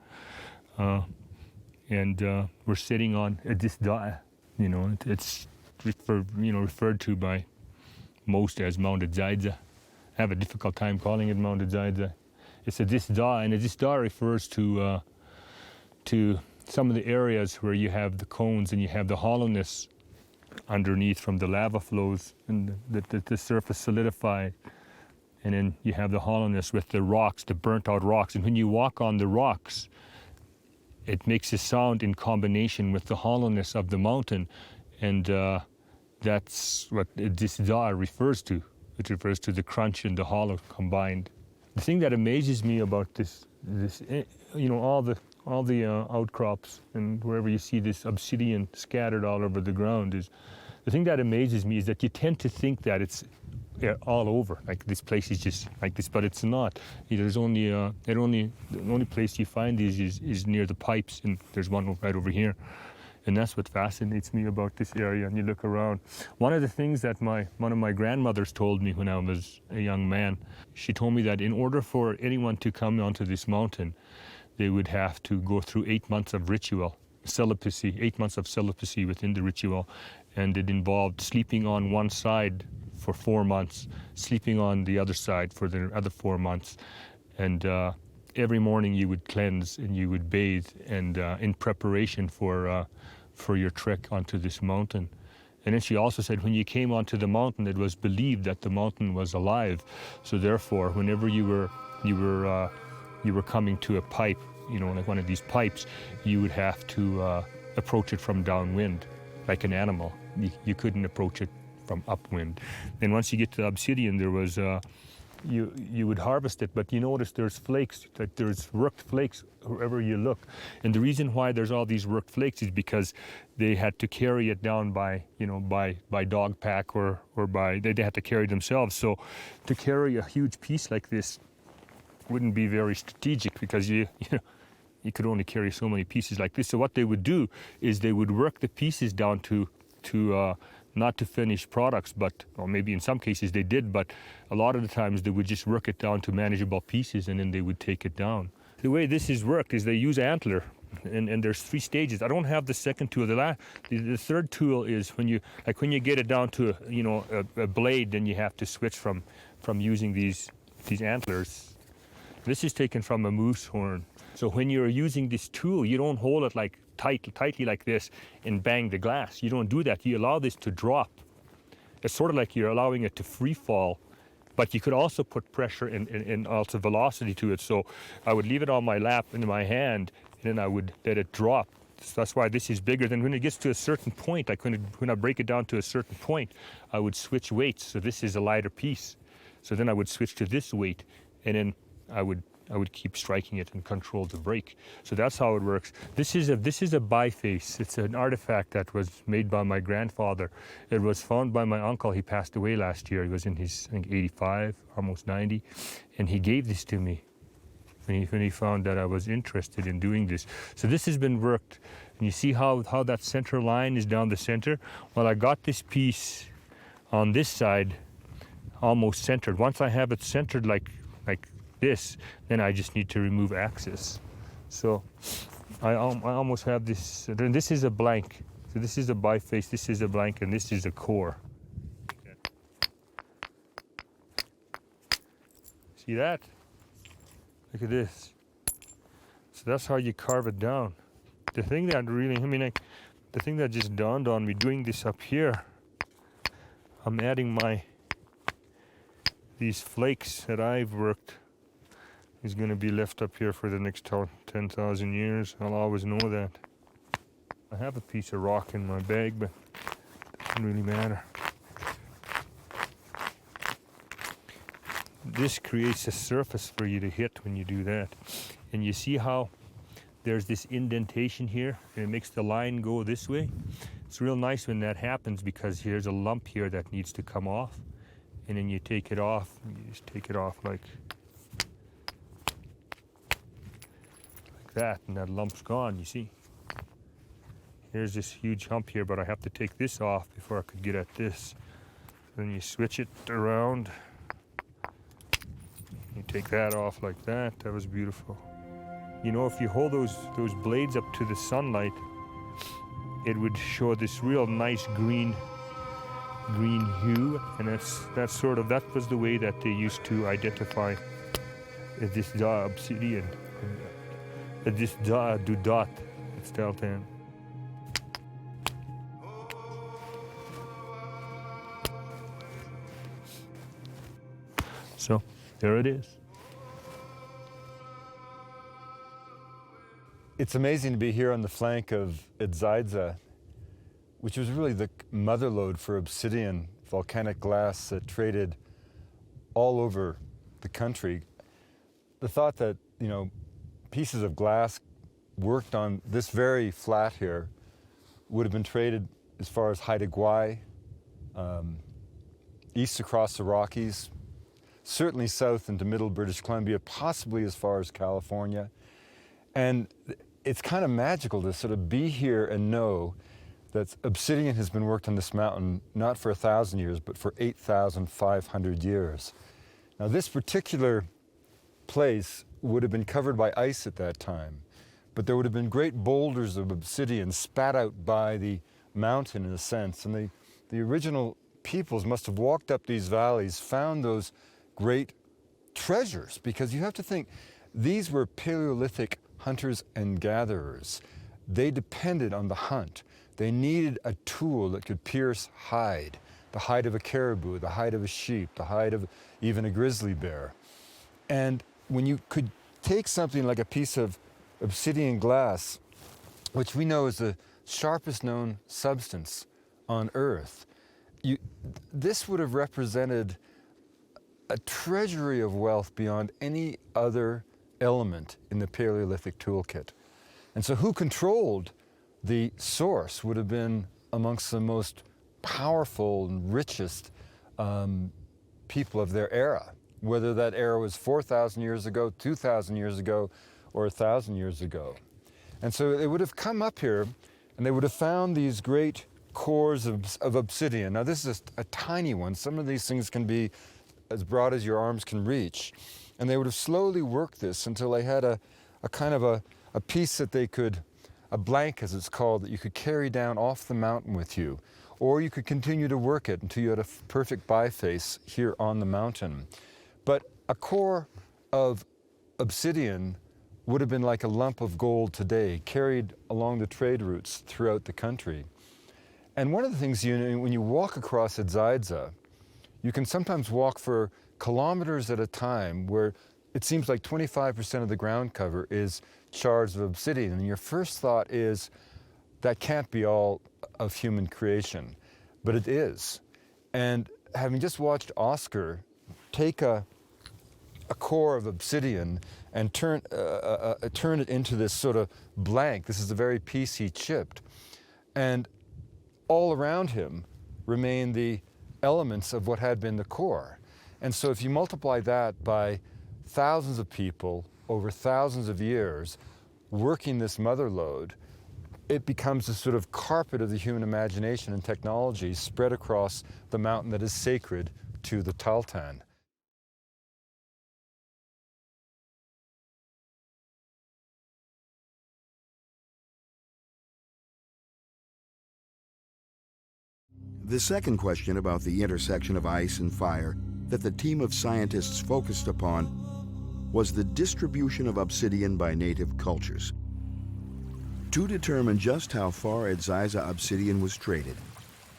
And we're sitting on this dot. You know, it's referred to by most as Mount Edzidza. I have a difficult time calling it Mount Edzidza. It's a disda, and a disda refers to some of the areas where you have the cones and you have the hollowness underneath from the lava flows, and the surface solidified. And then you have the hollowness with the rocks, the burnt out rocks. And when you walk on the rocks, it makes a sound in combination with the hollowness of the mountain. And that's what this da refers to. It refers to the crunch and the hollow combined. The thing that amazes me about this all the outcrops and wherever you see this obsidian scattered all over the ground is, the thing that amazes me is that you tend to think that it's all over, like this place is just like this, but it's not. There's only the only place you find these is near the pipes, and there's one right over here. And that's what fascinates me about this area. And you look around. One of the things that one of my grandmothers told me when I was a young man, she told me that in order for anyone to come onto this mountain, they would have to go through 8 months of ritual, celibacy, 8 months of celibacy within the ritual. And it involved sleeping on one side for 4 months, sleeping on the other side for the other 4 months. And every morning you would cleanse and you would bathe, and in preparation for your trek onto this mountain. And then she also said when you came onto the mountain, it was believed that the mountain was alive. So therefore, whenever you were coming to a pipe, like one of these pipes, you would have to approach it from downwind, like an animal. You couldn't approach it from upwind. And once you get to the obsidian, there was you would harvest it, but you notice there's flakes, like there's worked flakes wherever you look. And the reason why there's all these worked flakes is because they had to carry it down by dog pack or by, they had to carry it themselves. So to carry a huge piece like this wouldn't be very strategic, because you could only carry so many pieces like this. So what they would do is they would work the pieces down to not to finished products, or maybe in some cases they did, but a lot of the times they would just work it down to manageable pieces, and then they would take it down. The way this is worked is they use antler, and there's 3 stages. I don't have the second tool. The third tool is when you get it down to a blade, then you have to switch from using these antlers. This is taken from a moose horn. So when you're using this tool, you don't hold it like tightly like this and bang the glass. You don't do that. You allow this to drop. It's sort of like you're allowing it to free fall, but you could also put pressure and also velocity to it. So I would leave it on my lap in my hand, and then I would let it drop. So that's why this is bigger. Then when it gets to a certain point, when I break it down to a certain point, I would switch weights. So this is a lighter piece. So then I would switch to this weight, and then I would keep striking it and control the brake. So that's how it works. This is a biface. It's an artifact that was made by my grandfather. It was found by my uncle. He passed away last year. He was in his, I think, 85, almost 90. And he gave this to me when he found that I was interested in doing this. So this has been worked, and you see how that center line is down the center? Well, I got this piece on this side almost centered. Once I have it centered like this, then I just need to remove axis. So I almost have this, and this is a blank. So this is a biface, this is a blank, and this is a core. See that? Look at this. So that's how you carve it down. The thing that really, the thing that just dawned on me doing this up here, I'm adding these flakes that I've worked is going to be left up here for the next 10,000 years. I'll always know that. I have a piece of rock in my bag, but it doesn't really matter. This creates a surface for you to hit when you do that. And you see how there's this indentation here, and it makes the line go this way. It's real nice when that happens because here's a lump here that needs to come off. And then you take it off, and you just take it off like that, and that lump's gone, you see. Here's this huge hump here, but I have to take this off before I could get at this. Then you switch it around. You take that off like that. That was beautiful. You know, if you hold those blades up to the sunlight, it would show this real nice green hue, and that was the way that they used to identify this obsidian. This dot, it's Deltan. So there it is. It's amazing to be here on the flank of Edzaidza, which was really the mother lode for obsidian volcanic glass that traded all over the country. The thought that, pieces of glass worked on this very flat here would have been traded as far as Haida Gwaii, east across the Rockies, certainly south into middle British Columbia, possibly as far as California. And it's kind of magical to sort of be here and know that obsidian has been worked on this mountain not for 1,000 years, but for 8,500 years. Now, this particular place would have been covered by ice at that time, but there would have been great boulders of obsidian spat out by the mountain in a sense, and the original peoples must have walked up these valleys, found those great treasures, because you have to think, these were Paleolithic hunters and gatherers. They depended on the hunt. They needed a tool that could pierce hide, the hide of a caribou, the hide of a sheep, the hide of even a grizzly bear. And when you could take something like a piece of obsidian glass, which we know is the sharpest known substance on Earth, this would have represented a treasury of wealth beyond any other element in the Paleolithic toolkit. And so who controlled the source would have been amongst the most powerful and richest people of their era, whether that era was 4,000 years ago, 2,000 years ago, or 1,000 years ago. And so they would have come up here and they would have found these great cores of obsidian. Now this is a tiny one. Some of these things can be as broad as your arms can reach. And they would have slowly worked this until they had a kind of a piece that they could, a blank as it's called, that you could carry down off the mountain with you. Or you could continue to work it until you had a perfect biface here on the mountain. But a core of obsidian would have been like a lump of gold today, carried along the trade routes throughout the country. And one of the things, when you walk across Edzaidza, you can sometimes walk for kilometers at a time where it seems like 25% of the ground cover is shards of obsidian. And your first thought is, that can't be all of human creation, but it is. And having just watched Oscar take a core of obsidian and turn it into this sort of blank, this is the very piece he chipped, and all around him remain the elements of what had been the core. And so if you multiply that by thousands of people over thousands of years, working this mother lode, it becomes a sort of carpet of the human imagination and technology spread across the mountain that is sacred to the Tahltan. The second question about the intersection of ice and fire that the team of scientists focused upon was the distribution of obsidian by native cultures. To determine just how far Edsiza obsidian was traded,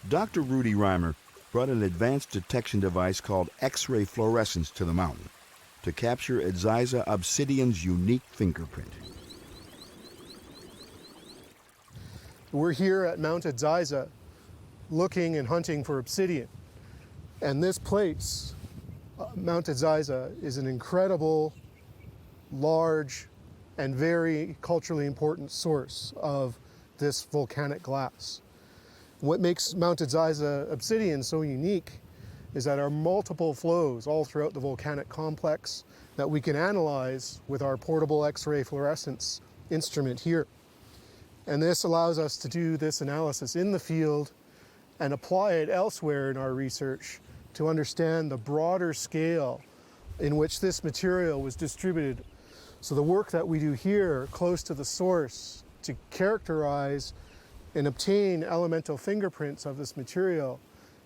Dr. Rudy Reimer brought an advanced detection device called X-ray fluorescence to the mountain to capture Edsiza obsidian's unique fingerprint. We're here at Mount Edsiza looking and hunting for obsidian. And this place, Mount Edsiza, is an incredible, large, and very culturally important source of this volcanic glass. What makes Mount Edsiza obsidian so unique is that there are multiple flows all throughout the volcanic complex that we can analyze with our portable X-ray fluorescence instrument here. And this allows us to do this analysis in the field and apply it elsewhere in our research to understand the broader scale in which this material was distributed. So the work that we do here, close to the source, to characterize and obtain elemental fingerprints of this material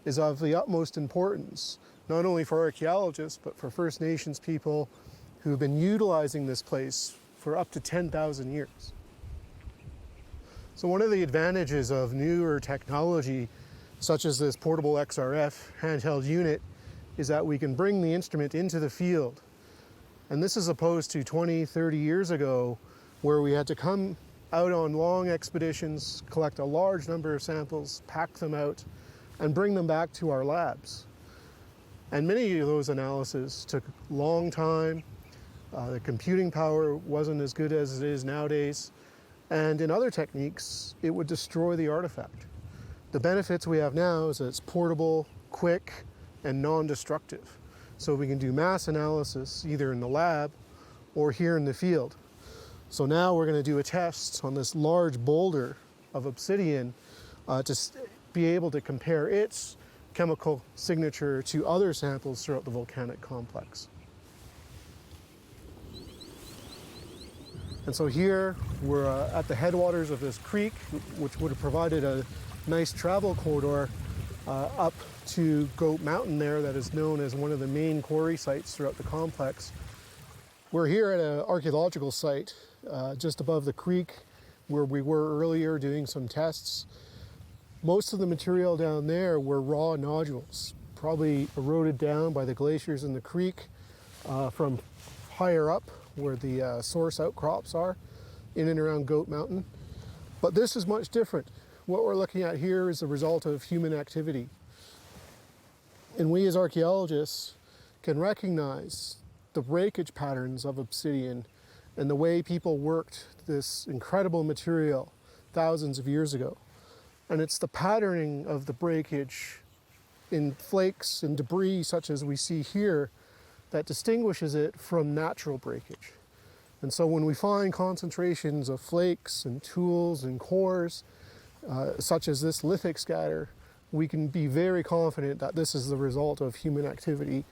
is of the utmost importance, not only for archaeologists, but for First Nations people who've been utilizing this place for up to 10,000 years. So one of the advantages of newer technology, such as this portable XRF handheld unit, is that we can bring the instrument into the field. And this is opposed to 20, 30 years ago, where we had to come out on long expeditions, collect a large number of samples, pack them out, and bring them back to our labs. And many of those analyses took a long time. The computing power wasn't as good as it is nowadays. And in other techniques, it would destroy the artifact. The benefits we have now is that it's portable, quick, and non-destructive. So we can do mass analysis either in the lab or here in the field. So now we're going to do a test on this large boulder of obsidian to be able to compare its chemical signature to other samples throughout the volcanic complex. And so here we're at the headwaters of this creek, which would have provided a nice travel corridor up to Goat Mountain there that is known as one of the main quarry sites throughout the complex. We're here at an archaeological site just above the creek where we were earlier doing some tests. Most of the material down there were raw nodules, probably eroded down by the glaciers in the creek from higher up where the source outcrops are in and around Goat Mountain. But this is much different. What we're looking at here is the result of human activity. And we as archaeologists can recognize the breakage patterns of obsidian and the way people worked this incredible material thousands of years ago. And it's the patterning of the breakage in flakes and debris such as we see here that distinguishes it from natural breakage. And so when we find concentrations of flakes and tools and cores, such as this lithic scatter, we can be very confident that this is the result of human activity.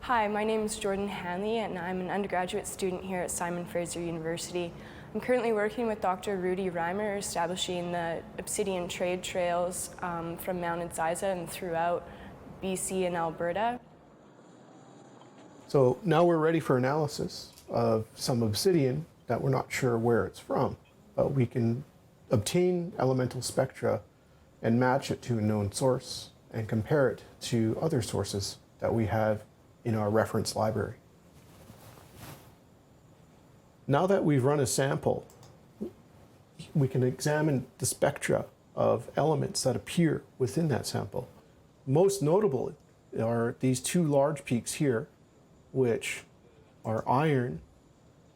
Hi, my name is Jordan Hanley and I'm an undergraduate student here at Simon Fraser University. I'm currently working with Dr. Rudy Reimer establishing the obsidian trade trails from Mount Edsiza and throughout BC and Alberta. So now we're ready for analysis of some obsidian that we're not sure where it's from, but we can obtain elemental spectra and match it to a known source and compare it to other sources that we have in our reference library. Now that we've run a sample, we can examine the spectra of elements that appear within that sample. Most notable are these two large peaks here, which are iron,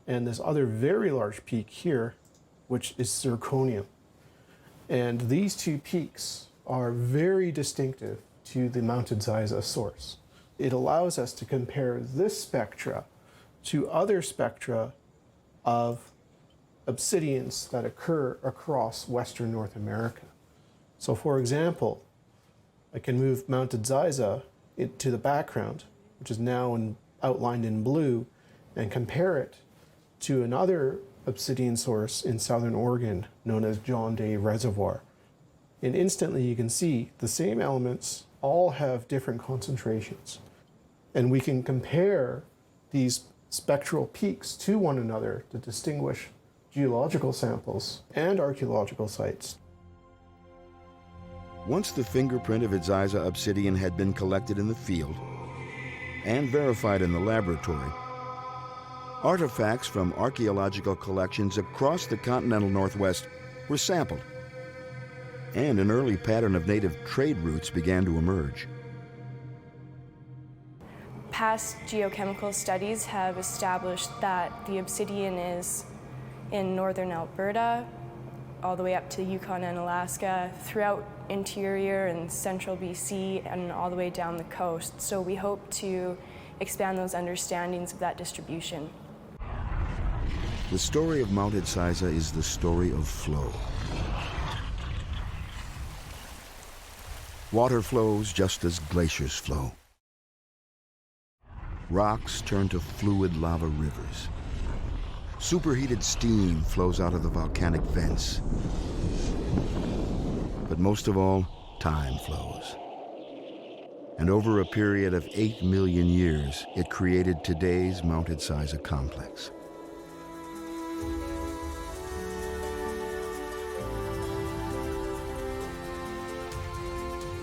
and this other very large peak here, which is zirconium. And these two peaks are very distinctive to the Mount Edsiza source. It allows us to compare this spectra to other spectra of obsidians that occur across Western North America. So for example, I can move Mounted Ziza to the background, which is now outlined in blue, and compare it to another obsidian source in southern Oregon known as John Day Reservoir. And instantly you can see the same elements all have different concentrations. And we can compare these spectral peaks to one another to distinguish geological samples and archaeological sites. Once the fingerprint of Ziza obsidian had been collected in the field and verified in the laboratory, artifacts from archaeological collections across the continental Northwest were sampled, and an early pattern of native trade routes began to emerge. Past geochemical studies have established that the obsidian is in northern Alberta, all the way up to Yukon and Alaska, throughout interior and central BC, and all the way down the coast. So we hope to expand those understandings of that distribution. The story of Mounted Ziza is the story of flow. Water flows just as glaciers flow. Rocks turn to fluid lava rivers. Superheated steam flows out of the volcanic vents. But most of all, time flows. And over a period of 8 million years, it created today's Mounted Ziza complex.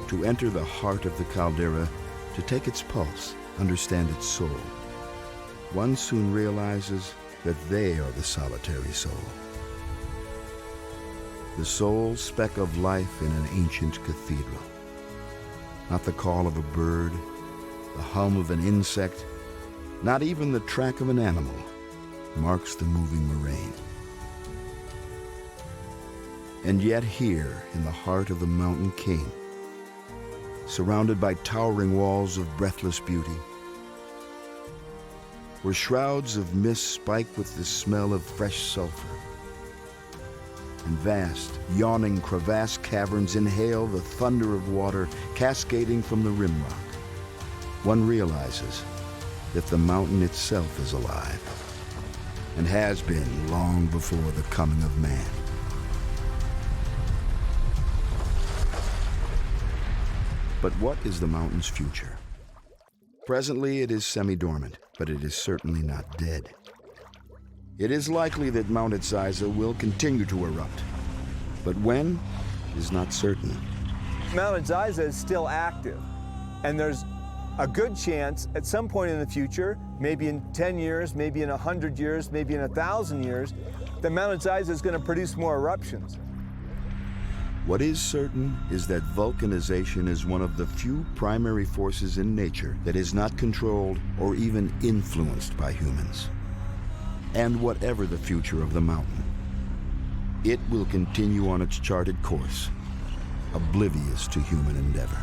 To enter the heart of the caldera, to take its pulse, understand its soul, one soon realizes that they are the solitary soul. The sole speck of life in an ancient cathedral. Not the call of a bird, the hum of an insect, not even the track of an animal marks the moving moraine. And yet here, in the heart of the Mountain King, surrounded by towering walls of breathless beauty, where shrouds of mist spike with the smell of fresh sulfur, and vast, yawning crevasse caverns inhale the thunder of water cascading from the rim rock, one realizes that the mountain itself is alive, and has been long before the coming of man. But what is the mountain's future? Presently, it is semi-dormant, but it is certainly not dead. It is likely that Mounted Ziza will continue to erupt, but when is not certain. Mounted Ziza is still active, and there's a good chance at some point in the future, maybe in 10 years, maybe in 100 years, maybe in 1,000 years, that Mounted Ziza is going to produce more eruptions. What is certain is that vulcanization is one of the few primary forces in nature that is not controlled or even influenced by humans. And whatever the future of the mountain, it will continue on its charted course, oblivious to human endeavor.